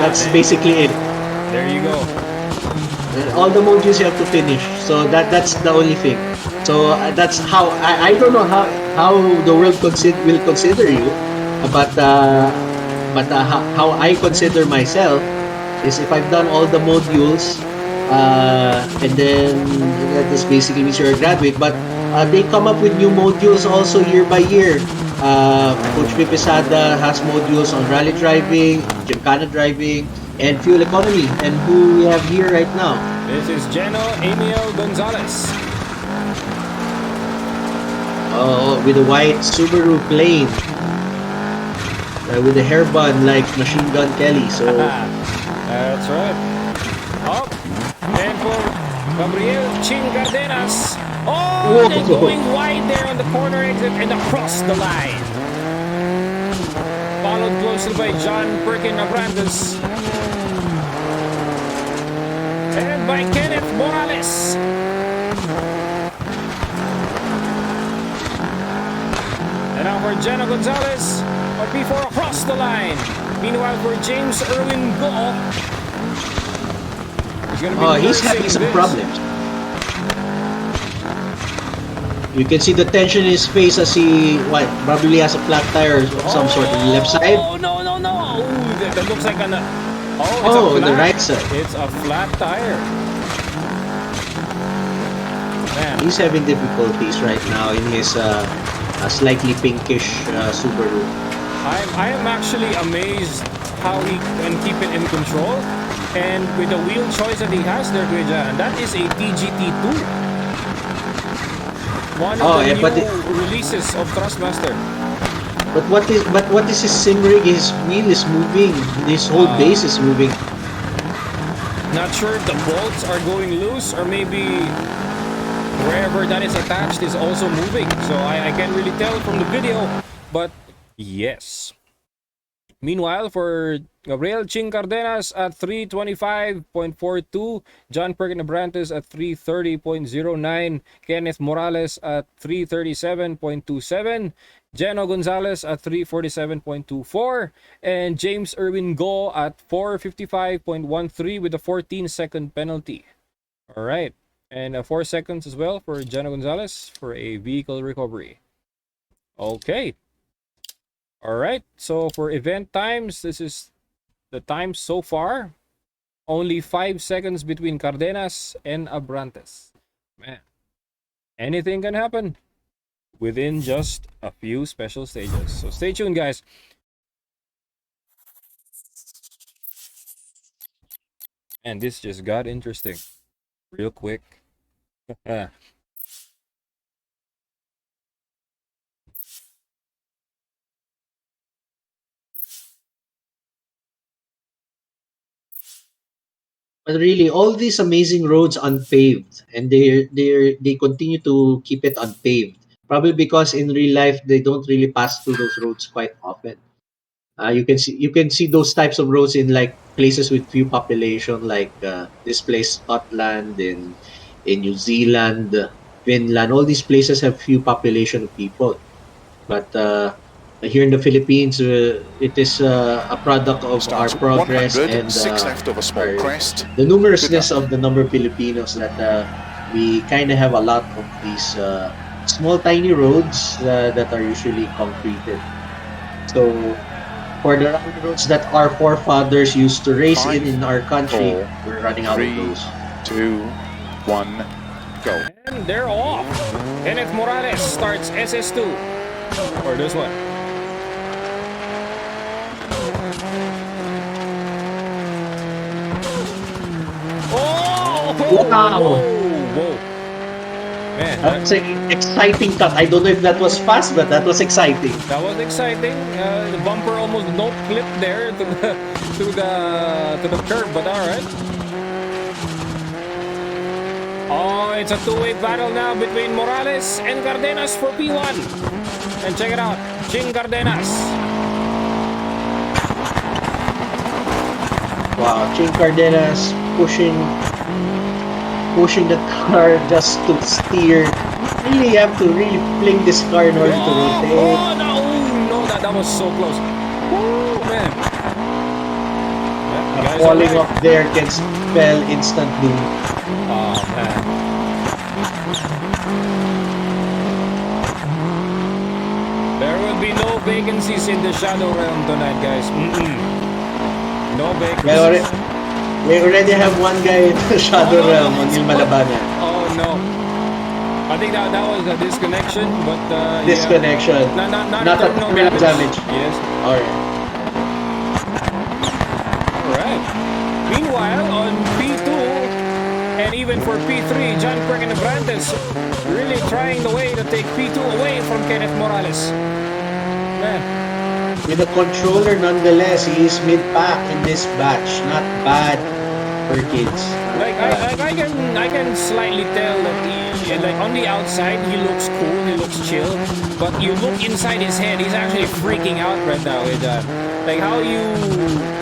That's basically it. There you go. All the modules you have to finish. So that's the only thing. So that's how I don't know how the world will consider you, but how I consider myself is if I've done all the modules, and then that just basically means you're a graduate. But they come up with new modules also year by year. Coach Pipisada has modules on rally driving, gymkhana driving, and fuel economy. And who we have here right now? This is Geno Emil Gonzalez. With a white Subaru plane. With a hair bun like Machine Gun Kelly. So that's right. Oh, and for Gabriel Ching Cardenas. Oh, they're going wide there on the corner exit and across the line. Followed closely by John Perkin Abrantes. And by Kenneth Morales. And now for Geno Gonzalez. But before across the line. Meanwhile for James Erwin Go. He's having some problems. You can see the tension in his face as he probably has a flat tire of some sort on the left side. Oh no! Ooh, that looks like an on the right side. It's a flat tire. Man. He's having difficulties right now in his slightly pinkish Subaru. I am actually amazed how he can keep it in control, and with the wheel choice that he has there, Gueja, and that is a TGT2. One of the new releases of Thrustmaster. But what is his sim rig? His wheel is moving. His whole base is moving. Not sure if the bolts are going loose or maybe wherever that is attached is also moving. So I can't really tell from the video, but yes. Meanwhile, for Gabriel Ching Cardenas at 325.42, John Perkin Abrantes at 330.09, Kenneth Morales at 337.27, Geno Gonzalez at 347.24, and James Irwin Go at 455.13 with a 14-second penalty. All right, and 4 seconds as well for Geno Gonzalez for a vehicle recovery. Okay. All right, so for event times, this is the time so far. Only 5 seconds between Cardenas and Abrantes. Man, anything can happen within just a few special stages. So stay tuned, guys. And this just got interesting real quick. But really, all these amazing roads unpaved, and they continue to keep it unpaved. Probably because in real life they don't really pass through those roads quite often. You can see those types of roads in like places with few population, like this place Scotland, in New Zealand, Finland. All these places have few population of people, but here in the Philippines, it is a product of our Starts progress 100, and 6 left of a small crest. the numerousness of the number of Filipinos that we kind of have a lot of these small tiny roads that are usually concreted. So for the round roads that our forefathers used to race 5, in our country, 4, we're running out of 3, those. 2, 1, go. And they're off. Kenneth Morales starts SS2. Or this one. Oh! Wow! Whoa! Man, that's an exciting cut. I don't know if that was fast, but that was exciting. That was exciting. The bumper almost no clip there to the curb, but all right. Oh, it's a two-way battle now between Morales and Cardenas for P1. And check it out, Ching Cardenas. Wow, Ching Cardenas pushing the car just to steer. Really have to really fling this car in order to rotate. Oh no, that was so close. Woo, man. Yeah, Falling off there can spell instant doom. Oh man. There will be no vacancies in the Shadow Realm tonight, guys. No vacancies. We already have one guy in the Shadow Realm on Yung Malabanan. Oh no. I think that was a disconnection, but disconnection. Yeah. Not a damage. Yes. Alright. Meanwhile, on P2 and even for P3, John Perkin Abrantes really trying the way to take P2 away from Kenneth Morales. Man. With a controller, nonetheless, he is mid-pack in this batch. Not bad for kids. I can slightly tell that like on the outside he looks cool, he looks chill, but you look inside his head, he's actually freaking out right now with like how you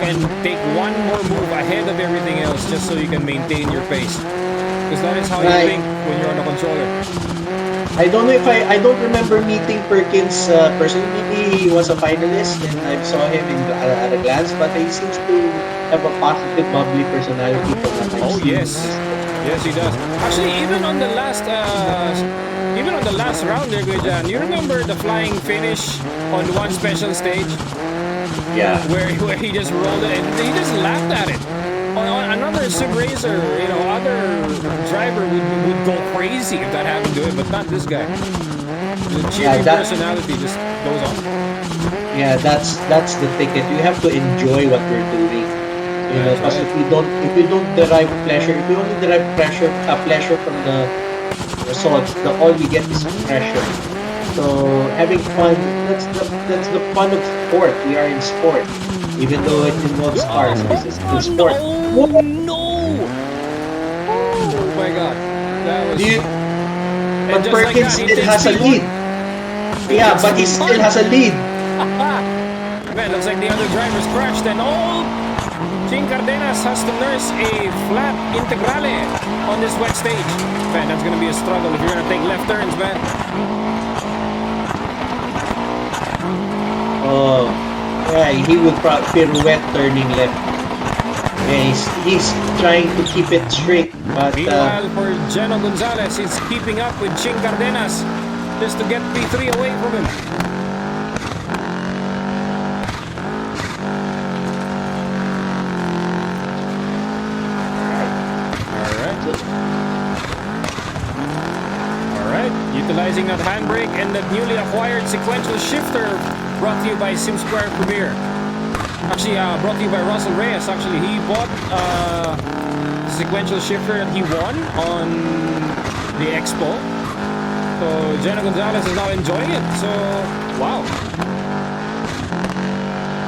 can take one more move ahead of everything else just so you can maintain your pace. Because that is how you think when you're on a controller. I don't know if I don't remember meeting Perkins personally. Maybe he was a finalist and I saw him at a glance, but he seems to have a positive, bubbly personality. Yes, he does. Actually, even on the last round there, Gujan, you remember the flying finish on one special stage? Yeah. Where he just rolled it and he just laughed at it. On another sim racer, other driver would go crazy if that happened to him, but not this guy. The cheering personality just goes on. Yeah, that's the ticket. You have to enjoy what we're doing. Because if you don't derive pleasure, if you only derive pleasure from the result. All we get is pressure. So having fun, that's the fun of sport. We are in sport. Even though it involves cars, this is still sport. No! No! Oh my god. That was... But just like Perkins that, he still takes has a P1. lead. Yeah, but he still has a lead. Man, looks like the other drivers crashed and Ching Cardenas has to nurse a flat integrale on this wet stage. Man, that's gonna be a struggle if you're gonna take left turns, man. Oh, yeah, he will pirouette turning left. Yeah, he's trying to keep it straight, but... Meanwhile, for Geno Gonzalez, he's keeping up with Ching Cardenas just to get P3 away from him. Alright, utilizing that handbrake and that newly acquired sequential shifter brought to you by SimSquare Premier. Actually, brought to you by Russell Reyes. Actually, he bought the sequential shifter that he won on the Expo. So, Geno Gonzalez is now enjoying it. So, wow.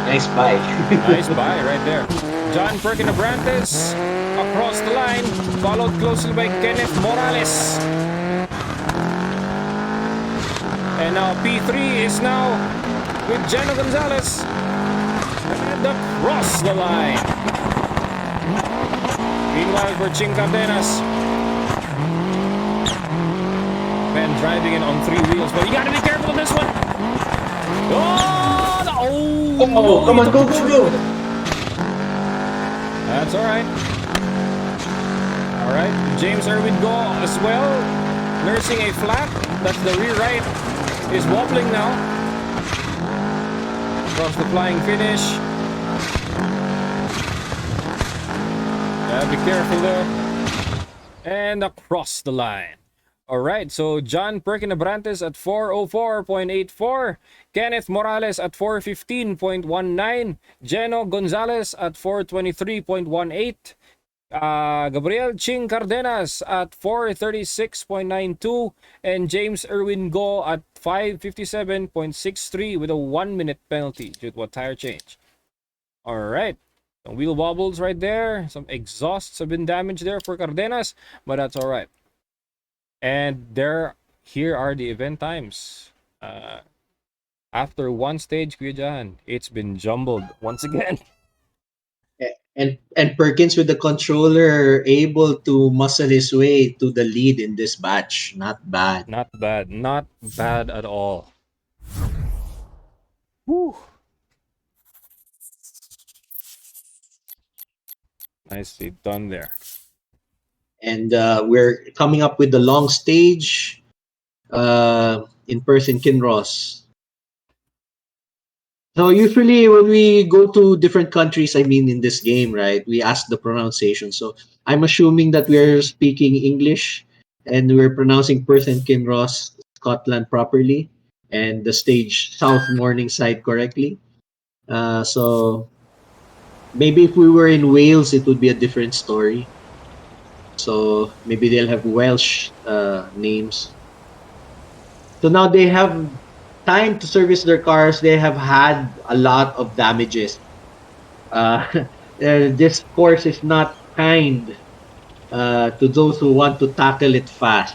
Nice buy. Nice buy right there. John Perkin-Abrantes across the line, followed closely by Kenneth Morales. And now P3 is now with Geno Gonzalez. And across the line. Meanwhile for Ching Cardenas. Man driving it on 3 wheels, but you gotta be careful of this one. Oh, no. Come on, go. That's alright. Alright, James Irwin Go as well. Nursing a flat. That's the rear right. Is wobbling now. Across the flying finish. Be careful there. And across the line. Alright, so John Perkin-Abrantes at 4:04.84. Kenneth Morales at 4:15.19. Geno Gonzalez at 4:23.18. Gabriel Ching Cardenas at 4:36.92. And James Irwin Go at 5:57.63 with a 1-minute penalty due to a tire change. Alright. Some wheel wobbles right there. Some exhausts have been damaged there for Cardenas, but that's alright. And here are the event times. After one stage, Kuya Jahan, it's been jumbled once again. And Perkins with the controller able to muscle his way to the lead in this batch. Not bad. Not bad. Not bad at all. Whew. Nicely done there. And we're coming up with the long stage in Perth and Kinross. So usually when we go to different countries, I mean in this game, right, we ask the pronunciation. So I'm assuming that we're speaking English and we're pronouncing Perth and Kinross, Scotland properly, and the stage South Morningside correctly. So maybe if we were in Wales, it would be a different story. So maybe they'll have Welsh names. So now they have time to service their cars. They have had a lot of damages. This course is not kind to those who want to tackle it fast.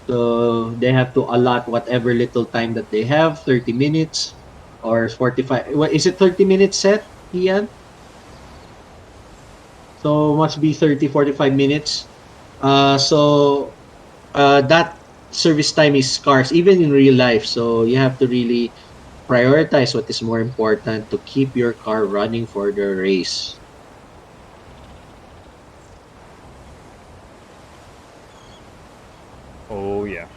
So they have to allot whatever little time that they have, 30 minutes or 45. What is it, 30 minutes set, Ian? So must be 30-45 minutes. So that service time is scarce even in real life. So you have to really prioritize what is more important to keep your car running for the race. Oh yeah.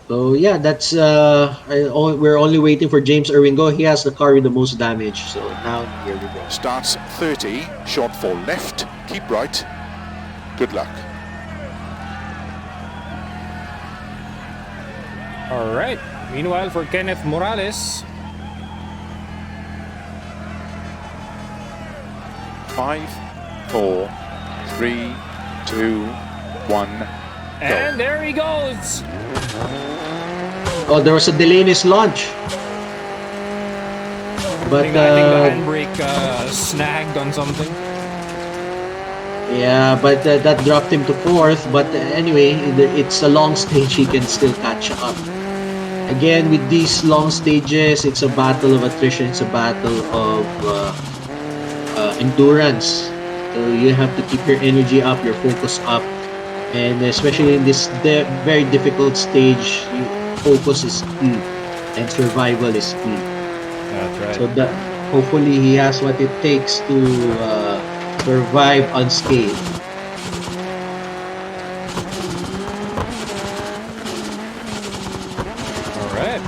So yeah, that's we're only waiting for James Irwin Go. He has the car with the most damage. So now here we go. Starts 30, short for left, keep right. Good luck. All right. Meanwhile, for Kenneth Morales, 5, 4, 3, 2, 1, And there he goes. Oh, there was a delay in his launch. But I think the handbrake snagged on something. yeah, but that dropped him to 4th. But anyway, it's a long stage. He can still catch up. Again, with these long stages, it's a battle of attrition. It's a battle of endurance. So you have to keep your energy up, your focus up, and especially in this very difficult stage, focus is key and survival is key. That's right. So that hopefully he has what it takes to survive unscathed. All right.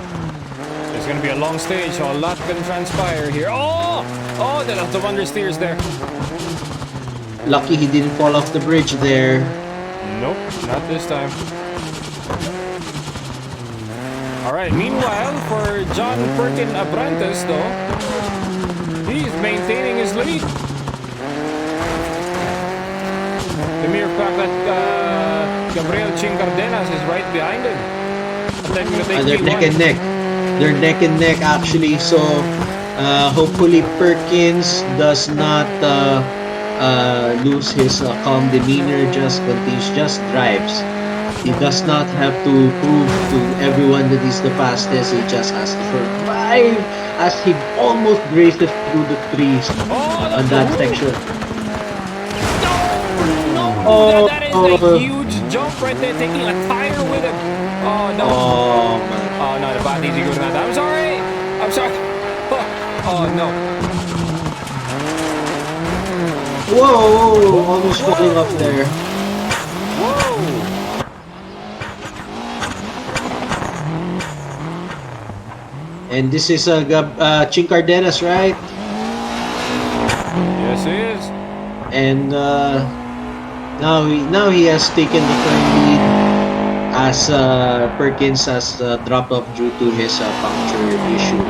It's going to be a long stage, so a lot can transpire here. Oh, the understeers there. Lucky he didn't fall off the bridge there. Nope, not this time. Alright, meanwhile, for John Perkin Abrantes, though, he's maintaining his lead. The mere fact that Gabriel Chincardenas is right behind him. They're neck and neck. They're neck and neck, actually. So, hopefully Perkins does not lose his calm demeanor, just drives. He does not have to prove to everyone that he's the fastest. He just has to survive as he almost races through the trees on that section. No, that is a huge jump right there, taking a tire with him. Oh no. Oh no, the body is good enough. I'm sorry. Oh no. Whoa! Almost falling off there. Whoa! And this is Chincardenas, right? Yes, he is. And now he has taken the firm lead as Perkins has dropped off due to his puncture issue.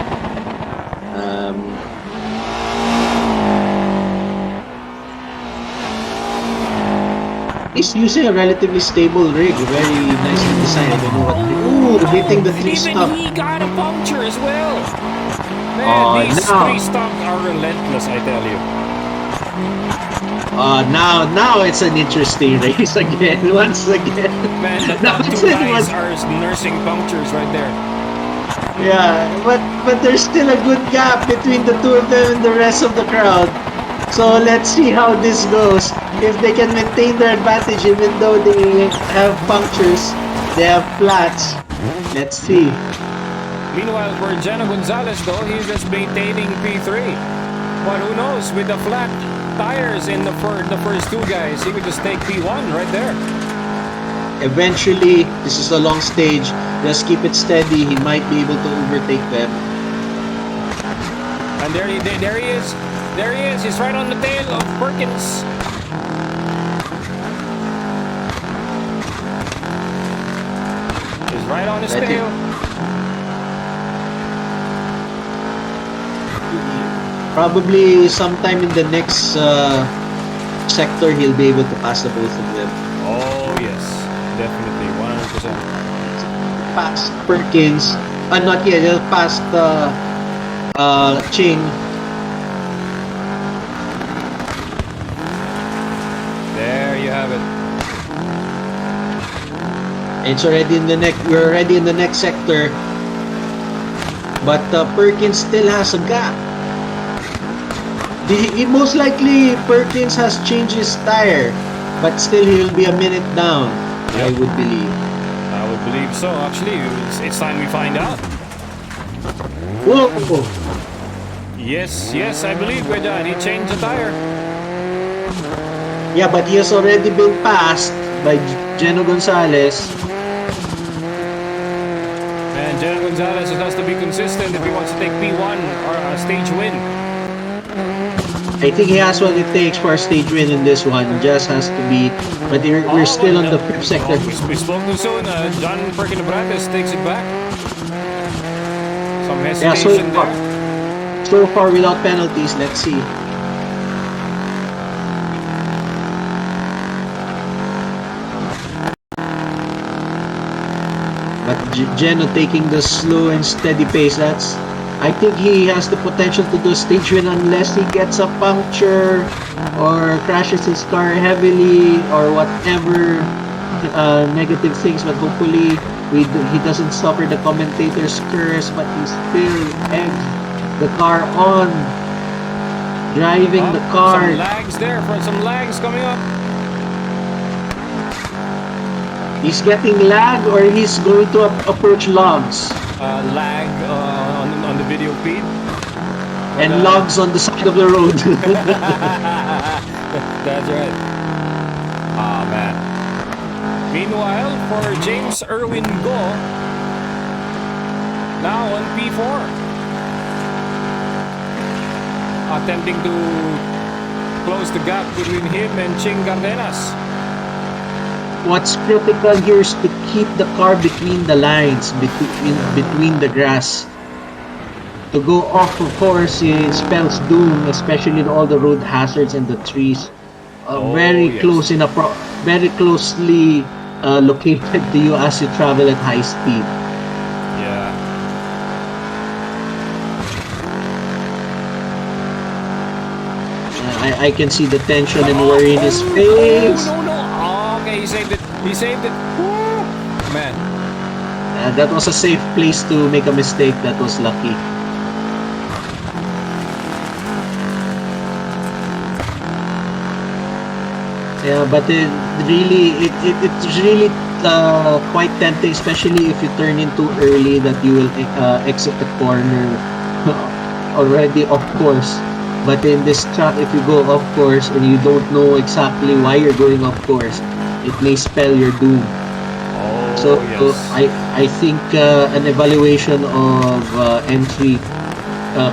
He's using a relatively stable rig, very nicely designed. I don't know what. Ooh, hitting the tree stump. Even he got a puncture as well. Man, these tree stumps are relentless, I tell you. Now it's an interesting race again. Once again. Man, the top two guys are nursing punctures right there. Yeah, but there's still a good gap between the two of them and the rest of the crowd. So let's see how this goes. If they can maintain their advantage even though they have punctures, they have flats. Let's see. Meanwhile, for Jano Gonzalez, though, he's just maintaining P3. But who knows, with the flat tires in the first two guys, he could just take P1 right there. Eventually, this is a long stage. Just keep it steady. He might be able to overtake them. And there he is. There he is. He's right on the tail of Perkins. He's right on his tail. Probably sometime in the next sector, he'll be able to pass the both of them. Oh, yes. Definitely. 100%. Past Perkins. Not yet. He'll pass Ching. There you have it. It's already in the neck. We're already in the next sector. But Perkins still has a gap. Most likely Perkins has changed his tire, but still he'll be a minute down. Yep. I would believe. I would believe so. Actually, it's time we find out. Whoa! Yes, I believe we're done. He changed the tire. Yeah, but he has already been passed by Jano Gonzalez. And Jano Gonzalez has to be consistent if he wants to take P1 or a stage win. I think he has what it takes for a stage win in this one. Just has to be, but we're still on the fifth sector. We spoke too soon. John Perkin Abrantes takes it back. Some hesitation there. So far without penalties. Let's see. But Geno taking the slow and steady pace. I think he has the potential to do a stage win unless he gets a puncture or crashes his car heavily or whatever negative things. But hopefully he doesn't suffer the commentator's curse. But he still eggs the car on, driving the car. Some lags there, some lags coming up. He's getting lag or he's going to approach logs. Lag on the video feed. And logs on the side of the road. That's right. Ah, man. Meanwhile, for James Irwin Go, now on P4. Attempting to close the gap between him and Ching Cardenas. What's critical here is to keep the car between the lines, between the grass. To go off of course spells doom, especially in all the road hazards and the trees. Very closely located to you as you travel at high speed. Yeah. I can see the tension and worry in his face. No. Okay, he saved it. Woo! Man. That was a safe place to make a mistake. That was lucky. Yeah, but it's really quite tempting, especially if you turn in too early, that you will exit the corner already off course. But in this track, if you go off course and you don't know exactly why you're going off course, it may spell your doom. So I think an evaluation of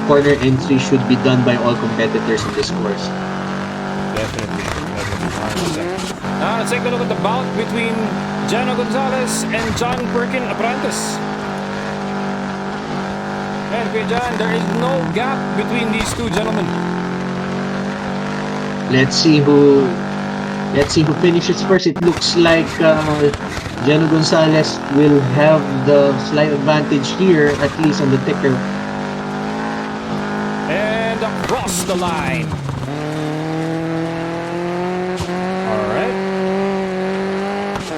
corner entry should be done by all competitors in this course. Definitely, 100%. Now let's take a look at the bout between Jano Gonzalez and John Perkin Apprentice. And Kuya John, there is no gap between these two gentlemen. Let's see who finishes first. It looks like Jano Gonzalez will have the slight advantage here, at least on the ticker. And across the line. Alright.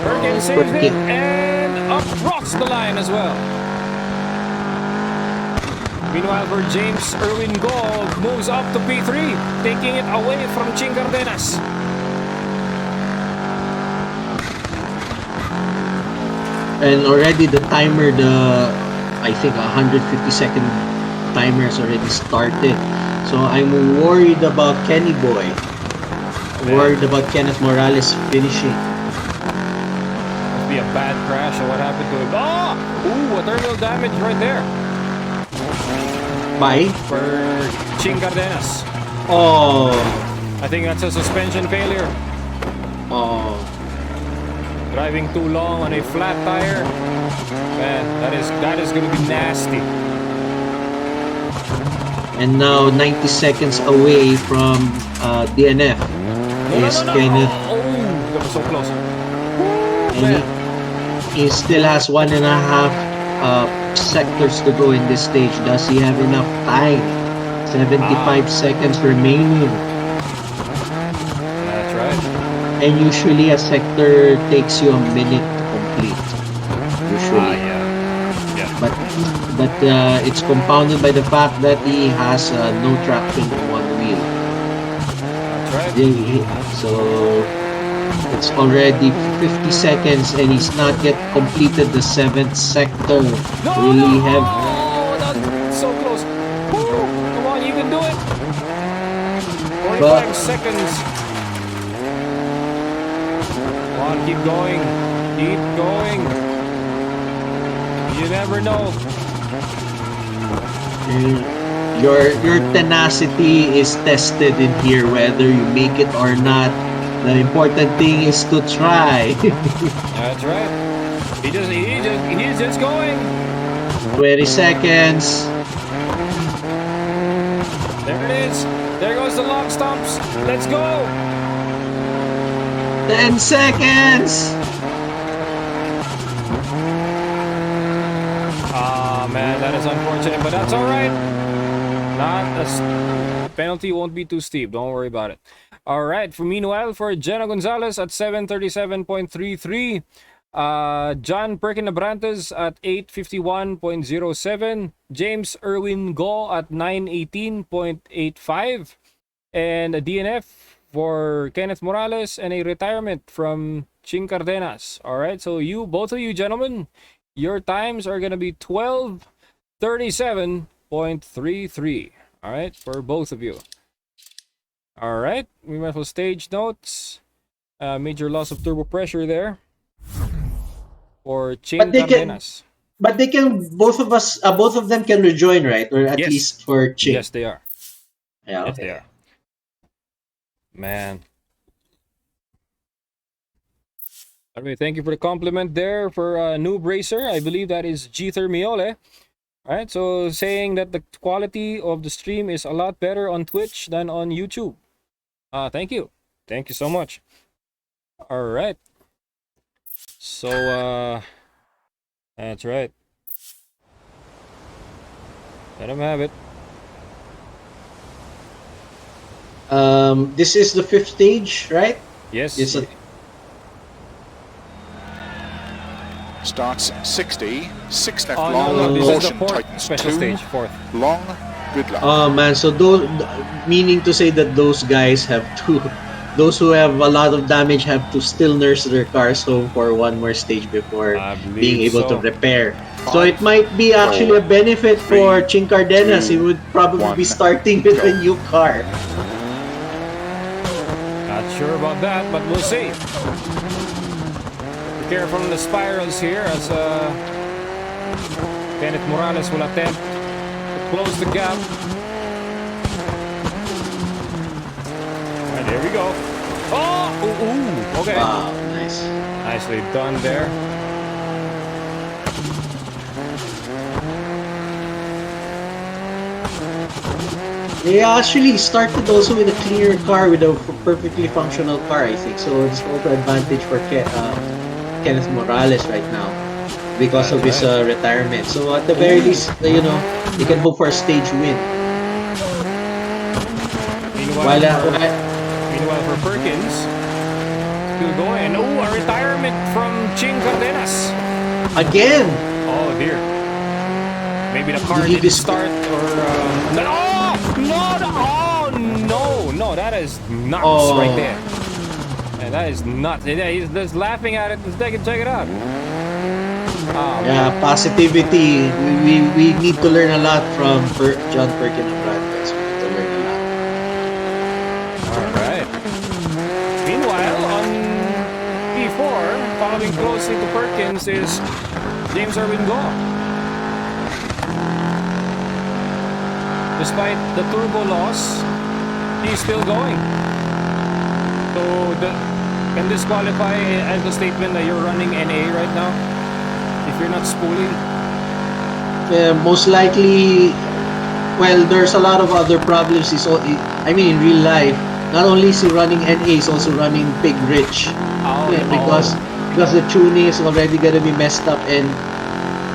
Perkin saves it and across the line as well. Meanwhile, for James Irwin Gold, moves up to P3, taking it away from Ching Cardenas. And already the timer, I think 150-second timer has already started. So I'm worried about Kenny Boy. Worried about Kenneth Morales finishing. Must be a bad crash or what happened to him. Oh! Ooh, a thermal damage right there. By? For Ching Cardenas. Oh. I think that's a suspension failure. Oh. Driving too long on a flat tire. Man, that is gonna be nasty. And now 90 seconds away from DNF is Kenneth. Oh, that was so close. And he still has 1.5 sectors to go in this stage. Does he have enough time? 75 seconds remaining. That's right. And usually a sector takes you a minute to complete. Usually. Yeah. But it's compounded by the fact that he has no traction on one wheel. That's right. So it's already 50 seconds and he's not yet completed the 7th sector. Really have. Oh, that's so close. Woo, come on, you can do it. 45 seconds. Come on, keep going. Keep going. You never know. Your tenacity is tested in here, whether you make it or not. The important thing is to try. That's right. He's just going. 20 seconds. There it is. There goes the log stumps. Let's go. 10 seconds. that is unfortunate, but that's all right. Not a penalty won't be too steep. Don't worry about it. All right. Meanwhile, for Jenna Gonzalez at 737.33. John Perkin Abrantes at 851.07. James Erwin Go at 918.85. And a DNF for Kenneth Morales and a retirement from Ching Cardenas. All right. So both of you gentlemen, your times are going to be 12:37.33. All right, for both of you. All right, we might have stage notes. Major loss of turbo pressure there for Ching Cardenas. But they can, both of them can rejoin, right? Or at least for Ching. Yes, they are. Yeah, yes, they are. Man. Anyway, thank you for the compliment there for Noob Racer. I believe that is Jeter Miole. All right, so saying that the quality of the stream is a lot better on Twitch than on YouTube. Thank you. Thank you so much. All right. So, that's right. Let him have it. This is the 5th stage, right? Yes. Starts 60, 6 left Oh, long, no, this caution, is the fourth tightens special 2, stage, fourth. long, good luck. Oh man, so those, meaning to say that those guys have to, those who have a lot of damage have to still nurse their cars home for one more stage before being able to repair. So it might be actually a benefit for Ching Cardenas. He would probably be starting with a new car. Not sure about that, but we'll see. Be careful on the spirals here as Kenneth Morales will attempt to close the gap. And there we go. Oh! Ooh, okay. Wow, nice. Nicely done there. They actually started also with a cleaner car, with a perfectly functional car, I think. So it's also an advantage for Kenneth Morales right now because of his retirement. So at the very least, you know, he can hope for a stage win. Meanwhile for Perkins, still going. Oh, a retirement from Ching Cardenas. Again! Oh dear. Maybe the car didn't start or... No, that is nuts right there. And that is nuts. He's just laughing at it. Check it out. Yeah, positivity. We need to learn a lot from John Perkin and Brad. We need to learn a lot. Alright. Meanwhile, on P4, following closely to Perkins is James Erwin Go. Despite the turbo loss, he's still going. So, can this qualify as a statement that you're running NA right now? If you're not spooling? Yeah, most likely. Well, there's a lot of other problems. I mean, in real life, not only is he running NA, he's also running Big Rich. Because the tuning is already gonna be messed up, and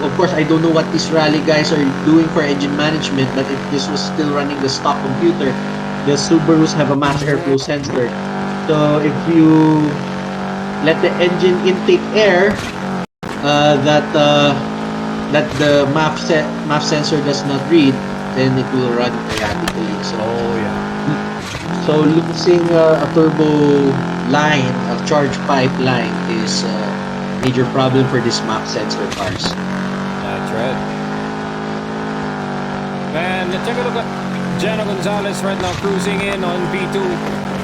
of course, I don't know what these rally guys are doing for engine management, but if this was still running the stock computer, the Subarus have a mass airflow sensor. So if you let the engine intake air that the MAF sensor does not read, then it will run erratically. So losing a turbo line, a charge pipeline, is a major problem for these MAF sensor cars. That's right. Man, let's take a look at Jenna Gonzalez right now cruising in on P2.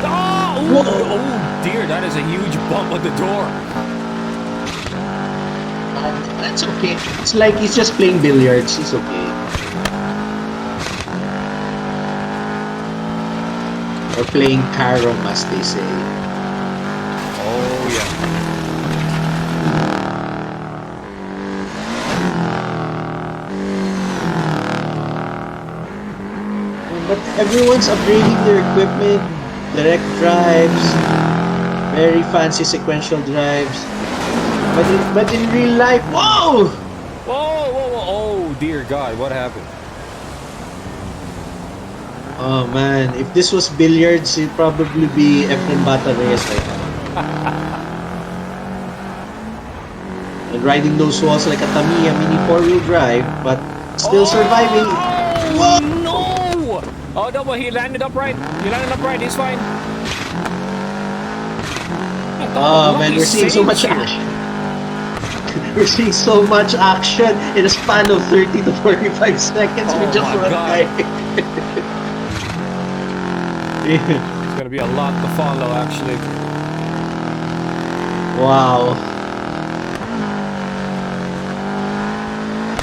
Oh dear, that is a huge bump at the door. That's okay. It's like he's just playing billiards. It's okay. Or playing carom, as they say. Oh yeah. But everyone's upgrading their equipment, direct drives, very fancy sequential drives. But in real life, whoa! Oh dear God, what happened? Oh man, if this was billiards, it'd probably be Efren Bata Reyes right now. And riding those walls like a Tamiya Mini 4-wheel drive, but still surviving. Oh, no! Oh, no, but he landed upright. He's fine. Oh man, we're seeing so much action. We're seeing so much action in a span of 30 to 45 seconds with just one guy. It's gonna be a lot to follow, actually. Wow.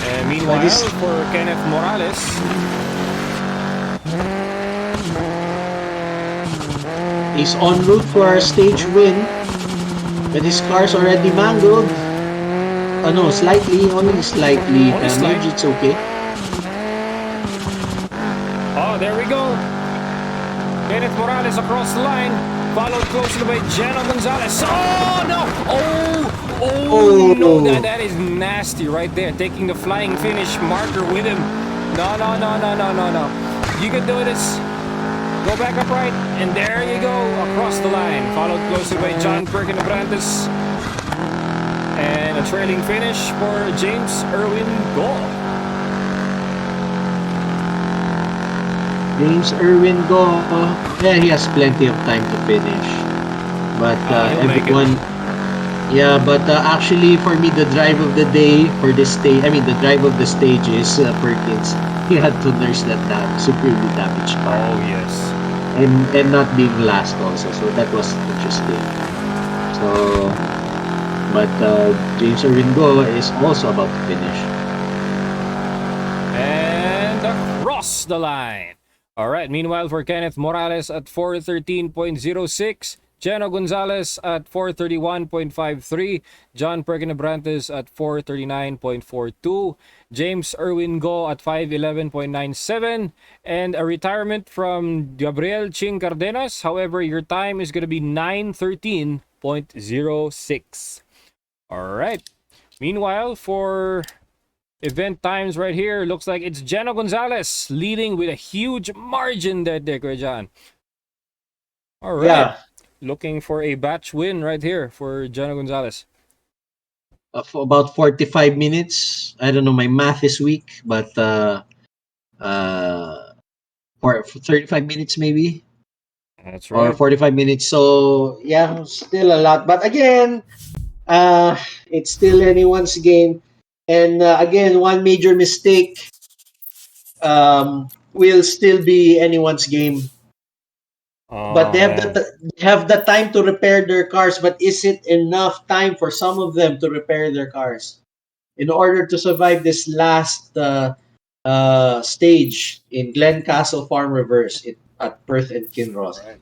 And meanwhile, for Kenneth Morales, he's en route for a stage win, but his car's already mangled. Oh no, slightly, only slightly damaged. It's okay. oh, there we go. Kenneth Morales across the line, followed closely by Geno Gonzalez. Oh no! Oh no! That is nasty right there. Taking the flying finish marker with him. No. You can do this. Go back upright, and there you go, across the line. Followed closely by John Perkin-Abrantes. And a trailing finish for James Irwin Go. James Irwin Go, yeah, he has plenty of time to finish. But everyone, yeah, but actually for me, the drive of the day for this stage, the drive of the stage is Perkins. He had to nurse that severely damaged car. Oh yes. And not being last also, so that was interesting. So, but James Irwin Go is also about to finish. And across the line. All right, meanwhile for Kenneth Morales at 4:13.06, Geno Gonzalez at 4:31.53, John Perkin-Abrantes at 4:39.42, James Irwin Go at 5:11.97, and a retirement from Gabriel Ching Cardenas. However, your time is going to be 9:13.06. All right. Meanwhile, for event times right here, looks like it's Geno Gonzalez leading with a huge margin there, Kuya John. All right. Yeah. Looking for a batch win right here for Geno Gonzalez. For about 45 minutes. I don't know, my math is weak, but for 35 minutes maybe. That's right. Or 45 minutes. So, yeah, still a lot. But again, it's still anyone's game. And again, one major mistake will still be anyone's game. But they have the time to repair their cars. But is it enough time for some of them to repair their cars in order to survive this last stage in Glencastle Farm Reverse at Perth and Kinross? Right.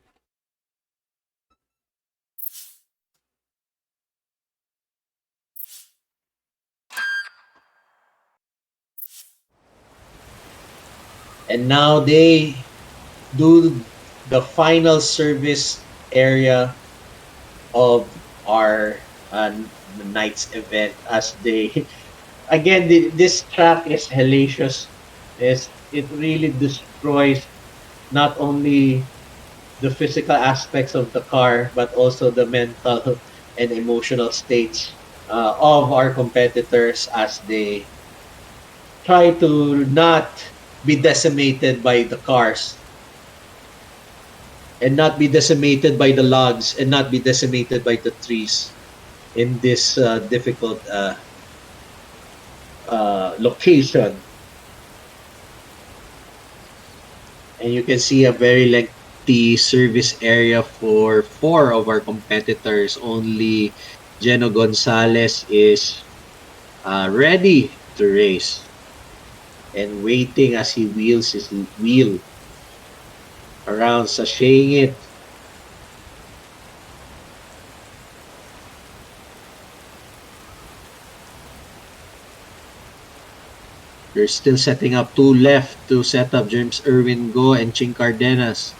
And now they do the final service area of our night's event, as they again this track is hellacious. It really destroys not only the physical aspects of the car but also the mental and emotional states of our competitors as they try to not be decimated by the cars and not be decimated by the logs and not be decimated by the trees in this difficult location. And you can see a very lengthy service area for 4 of our competitors. Only Geno Gonzalez is ready to race and waiting as he wheels his wheel around, sashaying it. They're still setting up 2 left to set up James Irwin Go and Ching Cardenas.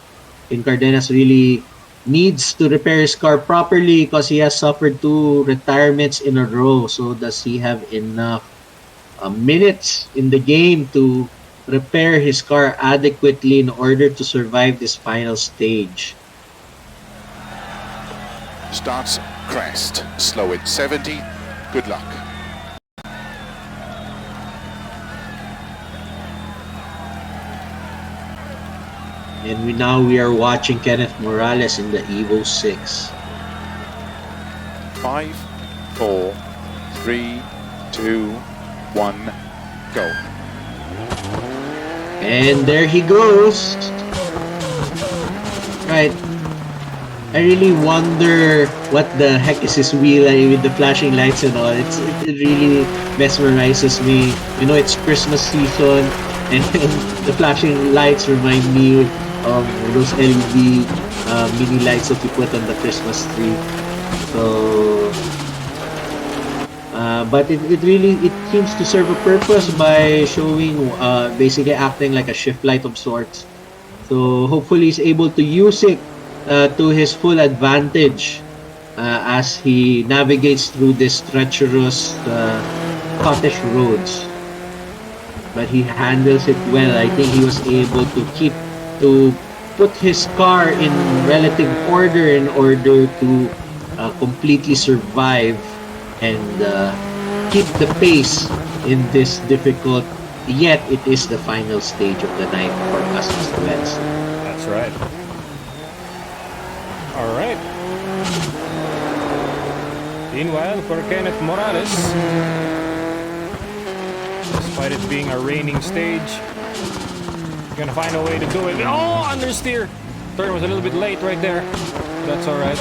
Ching Cardenas really needs to repair his car properly because he has suffered 2 retirements in a row. So does he have enough minutes in the game to repair his car adequately in order to survive this final stage. Starts crest, slow at 70. Good luck. And we are watching Kenneth Morales in the Evo 6. 5, 4, 3, 2, 1, go. And there he goes. Right. I really wonder what the heck is his wheel with the flashing lights and all. It really mesmerizes me. You know, it's Christmas season, and the flashing lights remind me of those LED mini lights that you put on the Christmas tree. So, but it seems to serve a purpose by showing, basically acting like a shift light of sorts. So hopefully he's able to use it to his full advantage as he navigates through this treacherous Scottish roads. But he handles it well. I think he was able to put his car in relative order in order to completely survive and keep the pace in this difficult, yet it is the final stage of the night for Cosmos events. That's right. All right. Meanwhile, for Kenneth Morales, despite it being a raining stage, he's gonna find a way to do it. Oh, understeer! Turn was a little bit late right there. That's all right.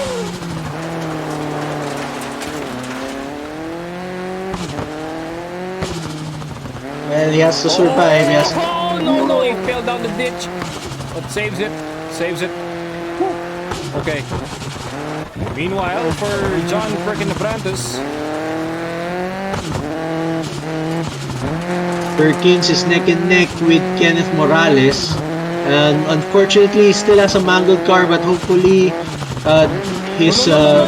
Well, he has to survive. Oh, no, he fell down the ditch. But saves it. Okay. Meanwhile, for John frickin' Apprentice, Perkins is neck and neck with Kenneth Morales. And unfortunately, he still has a mangled car, but hopefully his... Oh,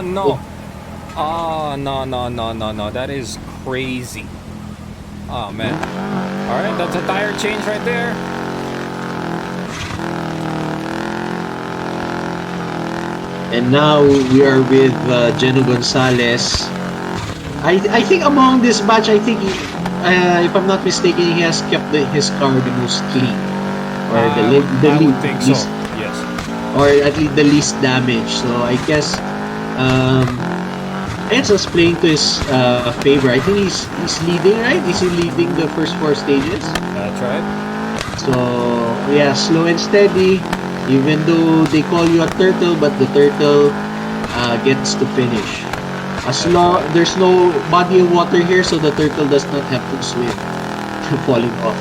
no. Oh, no. That is crazy. Oh, man. Alright, that's a tire change right there. And now we are with Geno Gonzalez. I think among this batch, I think, if I'm not mistaken, he has kept his car the most clean. Or I would think so, yes. Or at least the least damage. So I guess Enzo's playing to his favor. I think he's leading, right? Is he leading the first 4 stages? That's right. So yeah, slow and steady. Even though they call you a turtle, but the turtle gets to finish. There's no body of water here, so the turtle does not have to swim, falling off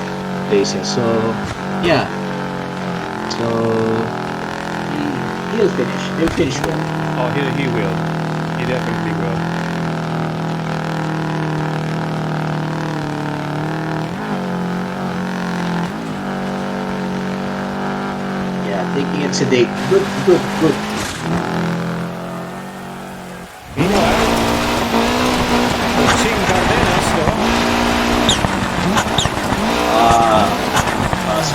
places. So yeah, so he'll finish. He'll finish well. Oh, he will. He definitely will. Yeah, taking it sedate. Good.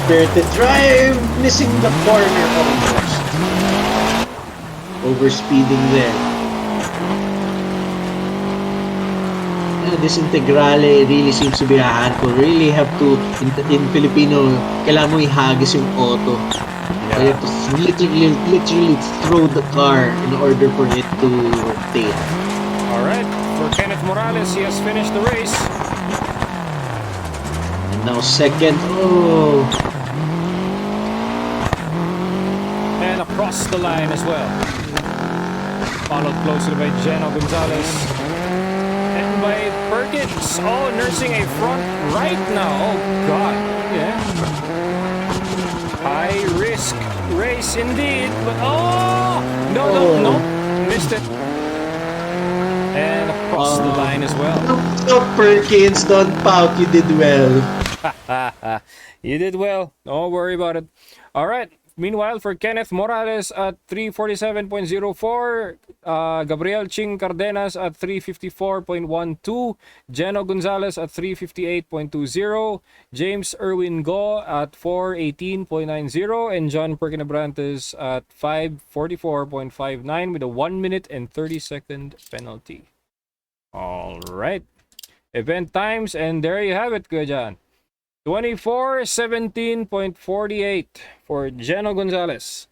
Spirited Drive, missing the corner almost. Overspeeding there. This Integrale really seems to be a handful. Really have to, in Filipino, kailangan mo ihagis yung auto. Yeah. You have to literally throw the car in order for it to rotate. Alright, for Kenneth Morales, he has finished the race. And now second, oh. And across the line as well. Followed closely by Geno Gonzalez. And by Perkins. Oh, nursing a front right now. Oh, God. Yeah. High risk race indeed. But, oh! No. Missed it. And across the line as well. No, Perkins, don't pout. You did well. You did well. Don't worry about it. All right. Meanwhile, for Kenneth Morales at 347.04, Gabriel Ching Cardenas at 354.12, Geno Gonzalez at 358.20, James Erwin Go at 418.90, and John Perkinabrantes at 544.59 with a 1 minute and 30-second penalty. All right. Event times, and there you have it, Kuya Jan. 24:17.48 for Geno Gonzalez.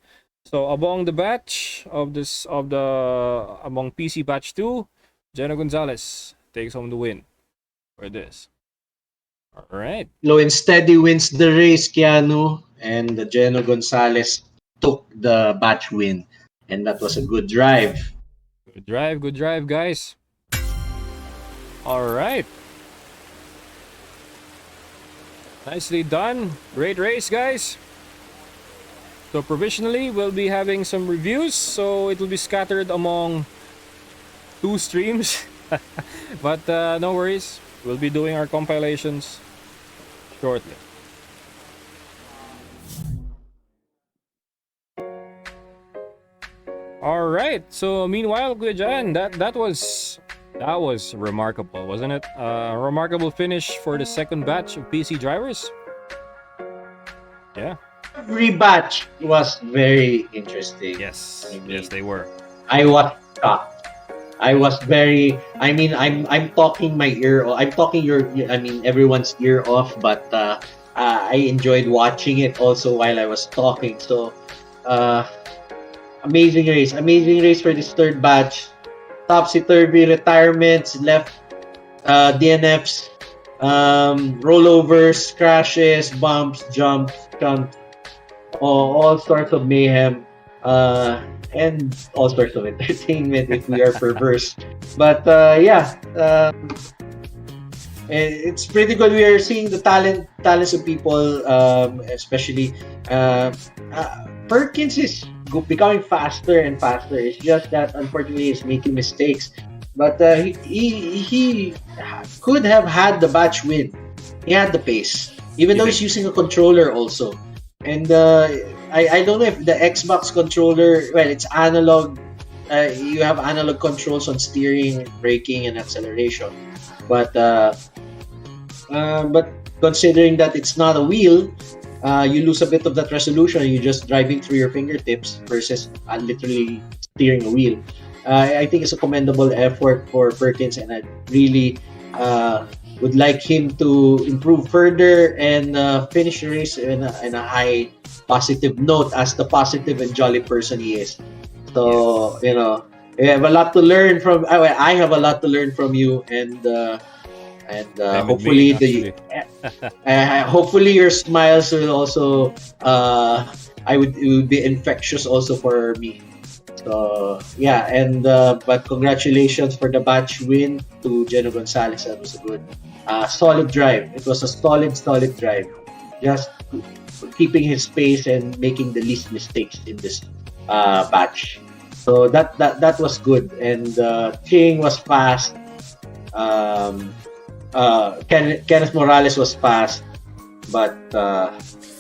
So among the batch of among PC batch 2, Geno Gonzalez takes home the win for this. All right. Slow and steady wins the race, Keanu, and the Geno Gonzalez took the batch win, and that was a good drive. Good drive, guys. All right. Nicely done. Great race, guys. So provisionally, we'll be having some reviews. So it will be scattered among 2 streams. But no worries. We'll be doing our compilations shortly. All right. So meanwhile, Kuya Jan, that was remarkable, wasn't it? A remarkable finish for the second batch of PC drivers. Yeah. Every batch was very interesting. Yes. Yes, they were. I was shocked. I was very. I mean, I'm talking my ear. I'm talking everyone's ear off. But I enjoyed watching it also while I was talking. So, amazing race for this third batch. Topsy-turvy retirements, left DNFs, rollovers, crashes, bumps, jumps, all sorts of mayhem, and all sorts of entertainment if we are perverse. But it's pretty good. We are seeing the talents of people, especially Perkins is becoming faster and faster. It's just that unfortunately he's making mistakes. But he could have had the batch win. He had the pace, even though he's using a controller also. And I don't know if the Xbox controller, well, it's analog. You have analog controls on steering, braking, and acceleration. But considering that it's not a wheel, you lose a bit of that resolution. You're just driving through your fingertips versus literally steering a wheel. I think it's a commendable effort for Perkins, and I really would like him to improve further and finish the race in a high positive note as the positive and jolly person he is. So, we have a lot to learn from. I have a lot to learn from you, and hopefully hopefully your smiles will also it would be infectious also for me. So but congratulations for the batch win to Geno Gonzalez. That was a good solid drive. It was a solid drive, just keeping his pace and making the least mistakes in this batch. So that was good. And Ching was fast. Kenneth Morales was fast, but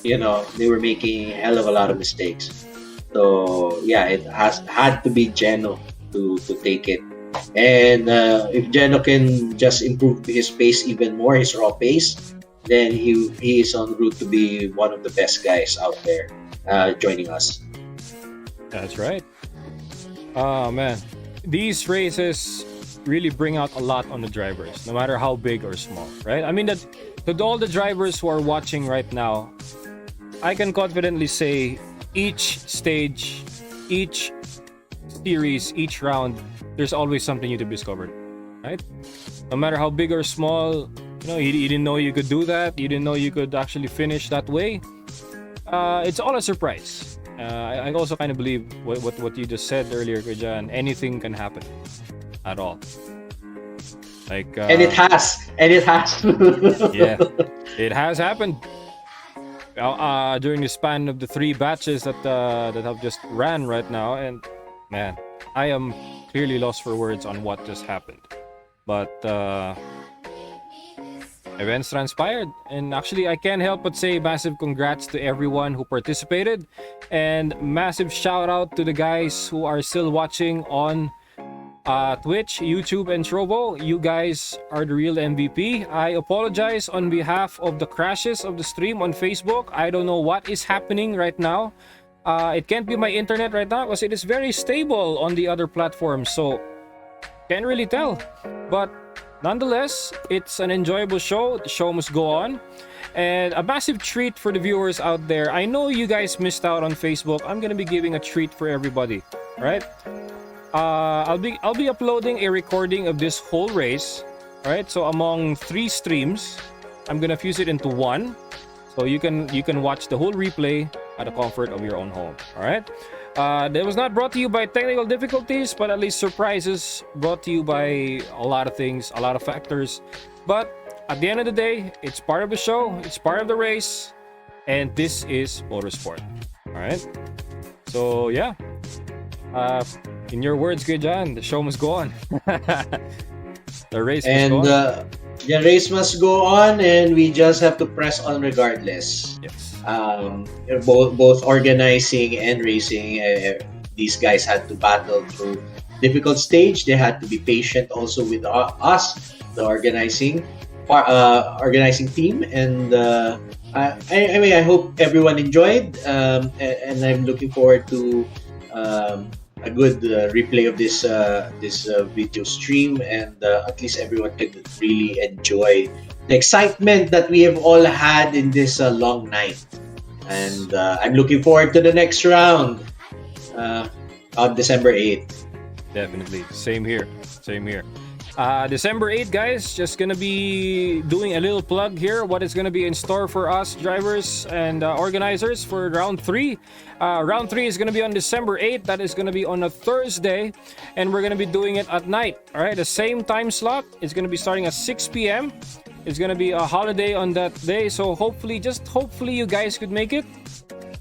they were making a hell of a lot of mistakes. So it had to be Geno to take it. And if Geno can just improve his pace even more, his raw pace, then he is on route to be one of the best guys out there joining us. That's right. Oh man, these races really bring out a lot on the drivers, no matter how big or small, right? I mean, that to all the drivers who are watching right now, I can confidently say each stage, each series, each round, there's always something new to be discovered, right? No matter how big or small, you didn't know you could do that, you didn't know you could actually finish that way. It's all a surprise. I also kind of believe what you just said earlier, Kujan. Anything can happen at all. And it has. Yeah, it has happened. During the span of the 3 batches that have just ran right now, and man, I am clearly lost for words on what just happened. But events transpired. And actually, I can't help but say massive congrats to everyone who participated, and massive shout out to the guys who are still watching on Twitch, YouTube, and Trovo. You guys are the real MVP. I apologize on behalf of the crashes of the stream on Facebook. I don't know what is happening right now. It can't be my internet right now because it is very stable on the other platforms, so can't really tell. But nonetheless, it's an enjoyable show. The show must go on. And a massive treat for the viewers out there. I know you guys missed out on Facebook. I'm gonna be giving a treat for everybody. Alright? I'll be uploading a recording of this whole race. Alright, so among 3 streams, I'm gonna fuse it into one. So you can watch the whole replay at the comfort of your own home. Alright? That was not brought to you by technical difficulties, but at least surprises brought to you by a lot of things, a lot of factors. But at the end of the day, it's part of the show, it's part of the race, and this is motorsport. Alright? So yeah. In your words, good John, the show must go on. The race must go on. The race must go on, and we just have to press on regardless. Yes. Both organizing and racing, these guys had to battle through difficult stage. They had to be patient also with us, the organizing team, and I hope everyone enjoyed, and I'm looking forward to a good replay of this video stream, and at least everyone could really enjoy the excitement that we have all had in this long night. And I'm looking forward to the next round on December 8th. Definitely. Same here. December 8th, guys, just gonna be doing a little plug here. What is gonna be in store for us drivers and organizers for round 3. Round 3 is gonna be on December 8th. That is gonna be on a Thursday, and we're gonna be doing it at night. All right, the same time slot. It's gonna be starting at 6 p.m. It's gonna be a holiday on that day, so hopefully you guys could make it.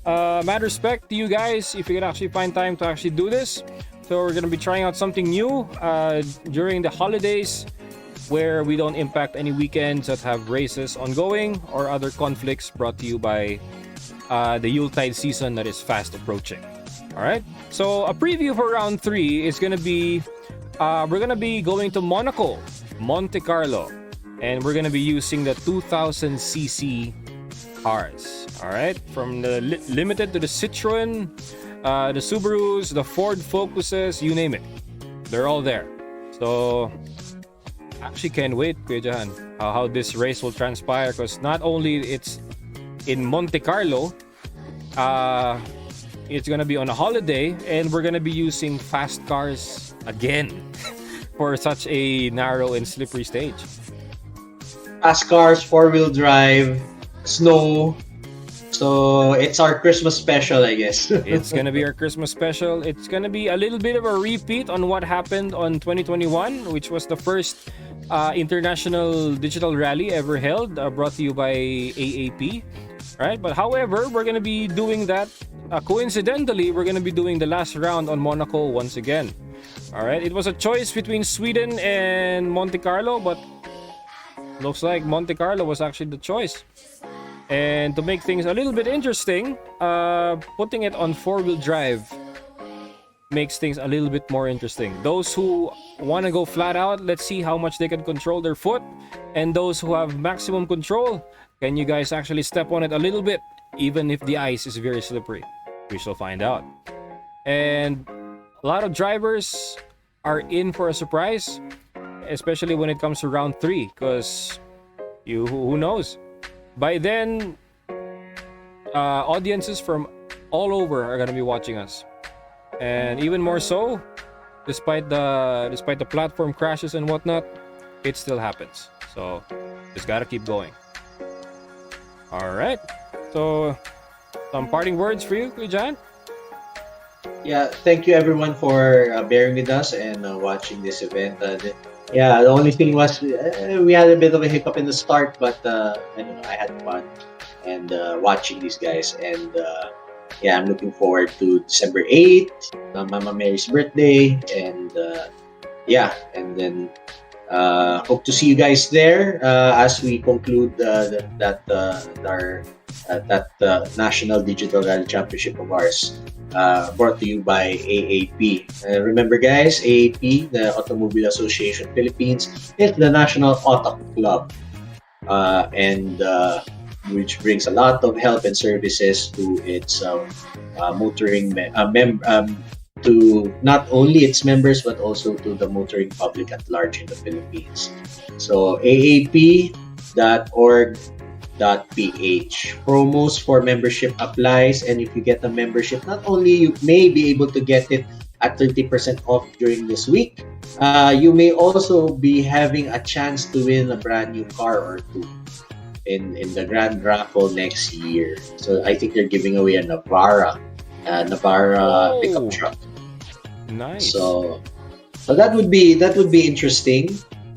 Mad respect to you guys if you could actually find time to actually do this. So we're going to be trying out something new during the holidays, where we don't impact any weekends that have races ongoing or other conflicts brought to you by the Yuletide season that is fast approaching. All right. So a preview for round 3 is going to be we're going to be going to Monaco, Monte Carlo, and we're going to be using the 2000cc cars. All right, from the limited to the Citroen, the Subarus, the Ford Focuses, you name it, they're all there. So actually can't wait, Kuya Jahan, how this race will transpire, because not only it's in Monte Carlo, it's gonna be on a holiday, and we're gonna be using fast cars again for such a narrow and slippery stage. Fast cars, 4-wheel drive, snow. So it's our Christmas special, I guess. It's gonna be our Christmas special. It's gonna be a little bit of a repeat on what happened on 2021, which was the first international digital rally ever held, brought to you by AAP. Right? But however, we're gonna be doing that. Coincidentally, we're gonna be doing the last round on Monaco once again. All right. It was a choice between Sweden and Monte Carlo, but looks like Monte Carlo was actually the choice. And to make things a little bit interesting, putting it on 4-wheel drive makes things a little bit more interesting. Those who want to go flat out, let's see how much they can control their foot. And those who have maximum control, can you guys actually step on it a little bit, even if the ice is very slippery? We shall find out. And a lot of drivers are in for a surprise, especially when it comes to round 3, because who knows? By then, audiences from all over are going to be watching us. And even more so, despite the platform crashes and whatnot, it still happens. So just got to keep going. All right. So some parting words for you, Kuya Jan? Yeah, thank you everyone for bearing with us and watching this event. Yeah, the only thing was we had a bit of a hiccup in the start, but I don't know, I had fun and watching these guys, and yeah, I'm looking forward to December 8th, Mama Mary's birthday, and yeah, and then Hope to see you guys there as we conclude that National Digital Rally Championship of ours, brought to you by AAP. Remember, guys, AAP, the Automobile Association Philippines, is the National Auto Club, and which brings a lot of help and services to its motoring to not only its members but also to the motoring public at large in the Philippines. So aap.org.ph. Promos for membership applies, and if you get a membership, not only you may be able to get it at 30% off during this week, you may also be having a chance to win a brand new car or two in the grand raffle next year. So I think they're giving away a Navara pickup truck. Nice. So that would be interesting,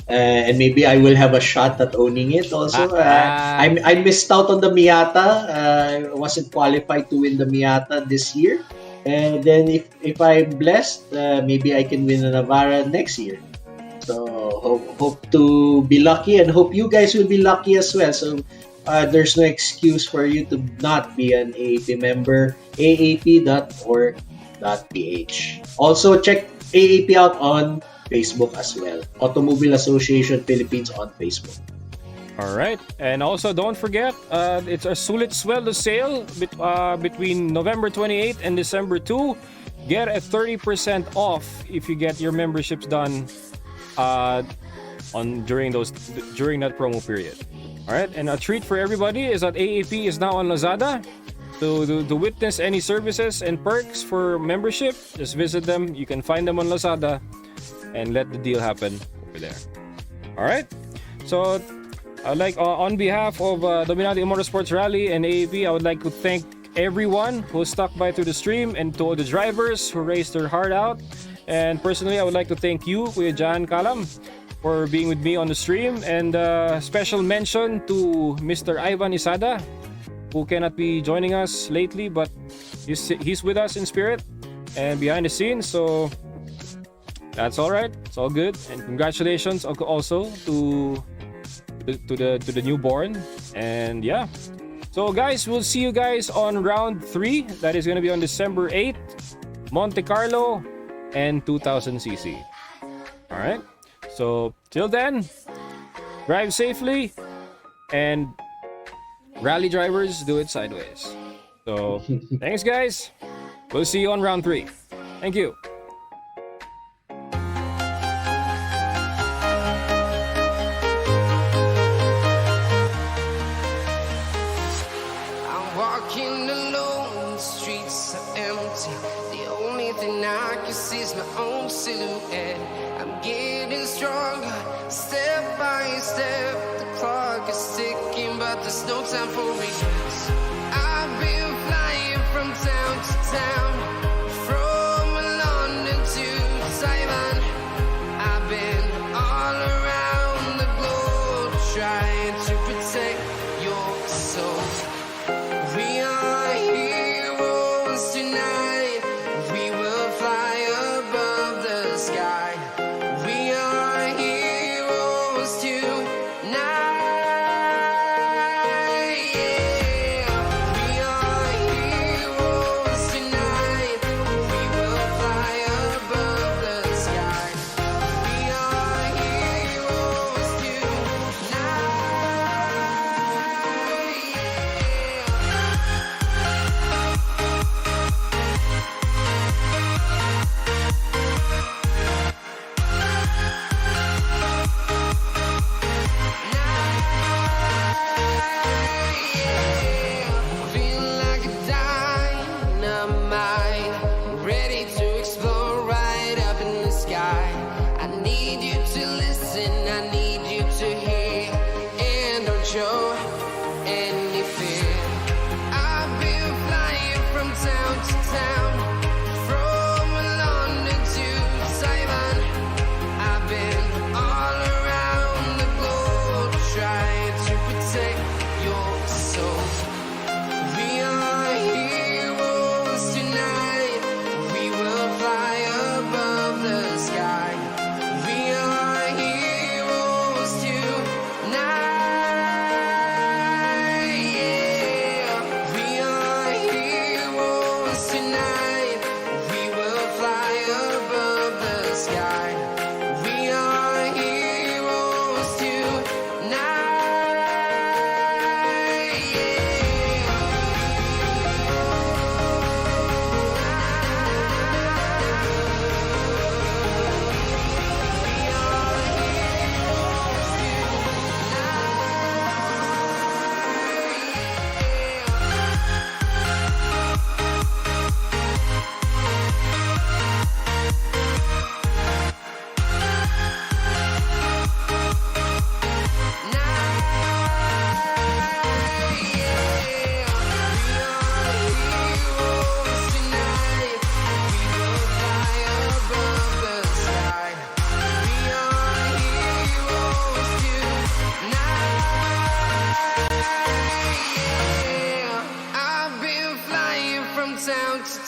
and maybe I will have a shot at owning it. Also, I missed out on the Miata. I wasn't qualified to win the Miata this year, and then if I'm blessed, maybe I can win a Navara next year. So hope to be lucky, and hope you guys will be lucky as well. So there's no excuse for you to not be an AAP member. aap.org.ph. Also, check AAP out on Facebook as well. Automobile Association Philippines on Facebook. All right. And also, don't forget, it's a Sulit Sweldo sale between November 28 and December 2. Get a 30% off if you get your memberships done during that promo period. All right. And a treat for everybody is that AAP is now on Lazada. To witness any services and perks for membership, just visit them. You can find them on Lazada and let the deal happen over there. All right. So, I'd like on behalf of Dominante E-Motorsports Rally and AAP, I would like to thank everyone who stuck by through the stream, and to all the drivers who raised their heart out. And personally, I would like to thank you, Kuya Jan Kalam, for being with me on the stream. And special mention to Mr. Ivan Isada, who cannot be joining us lately, but he's with us in spirit and behind the scenes. So that's all right. It's all good. And congratulations also to the newborn. And yeah. So guys, we'll see you guys on round 3. That is going to be on December 8th, Monte Carlo and 2000cc. All right. So till then, drive safely, and rally drivers, do it sideways. So thanks, guys. We'll see you on round 3. Thank you. I'm walking alone, the streets are empty. The only thing I can see is my own silhouette. I'm getting stronger, step by step. The clock is ticking, but there's no time for me. I've been flying from town to town, from London to Taiwan. I've been all around the globe trying to protect your soul. We are heroes tonight. We will fly above the sky. We are heroes tonight.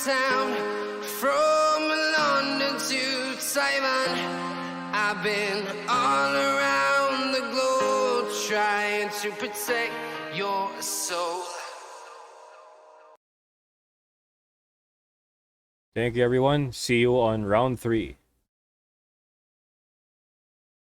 town, from London to Taiwan. I've been all around the globe trying to protect your soul. Thank you, everyone. See you on round 3.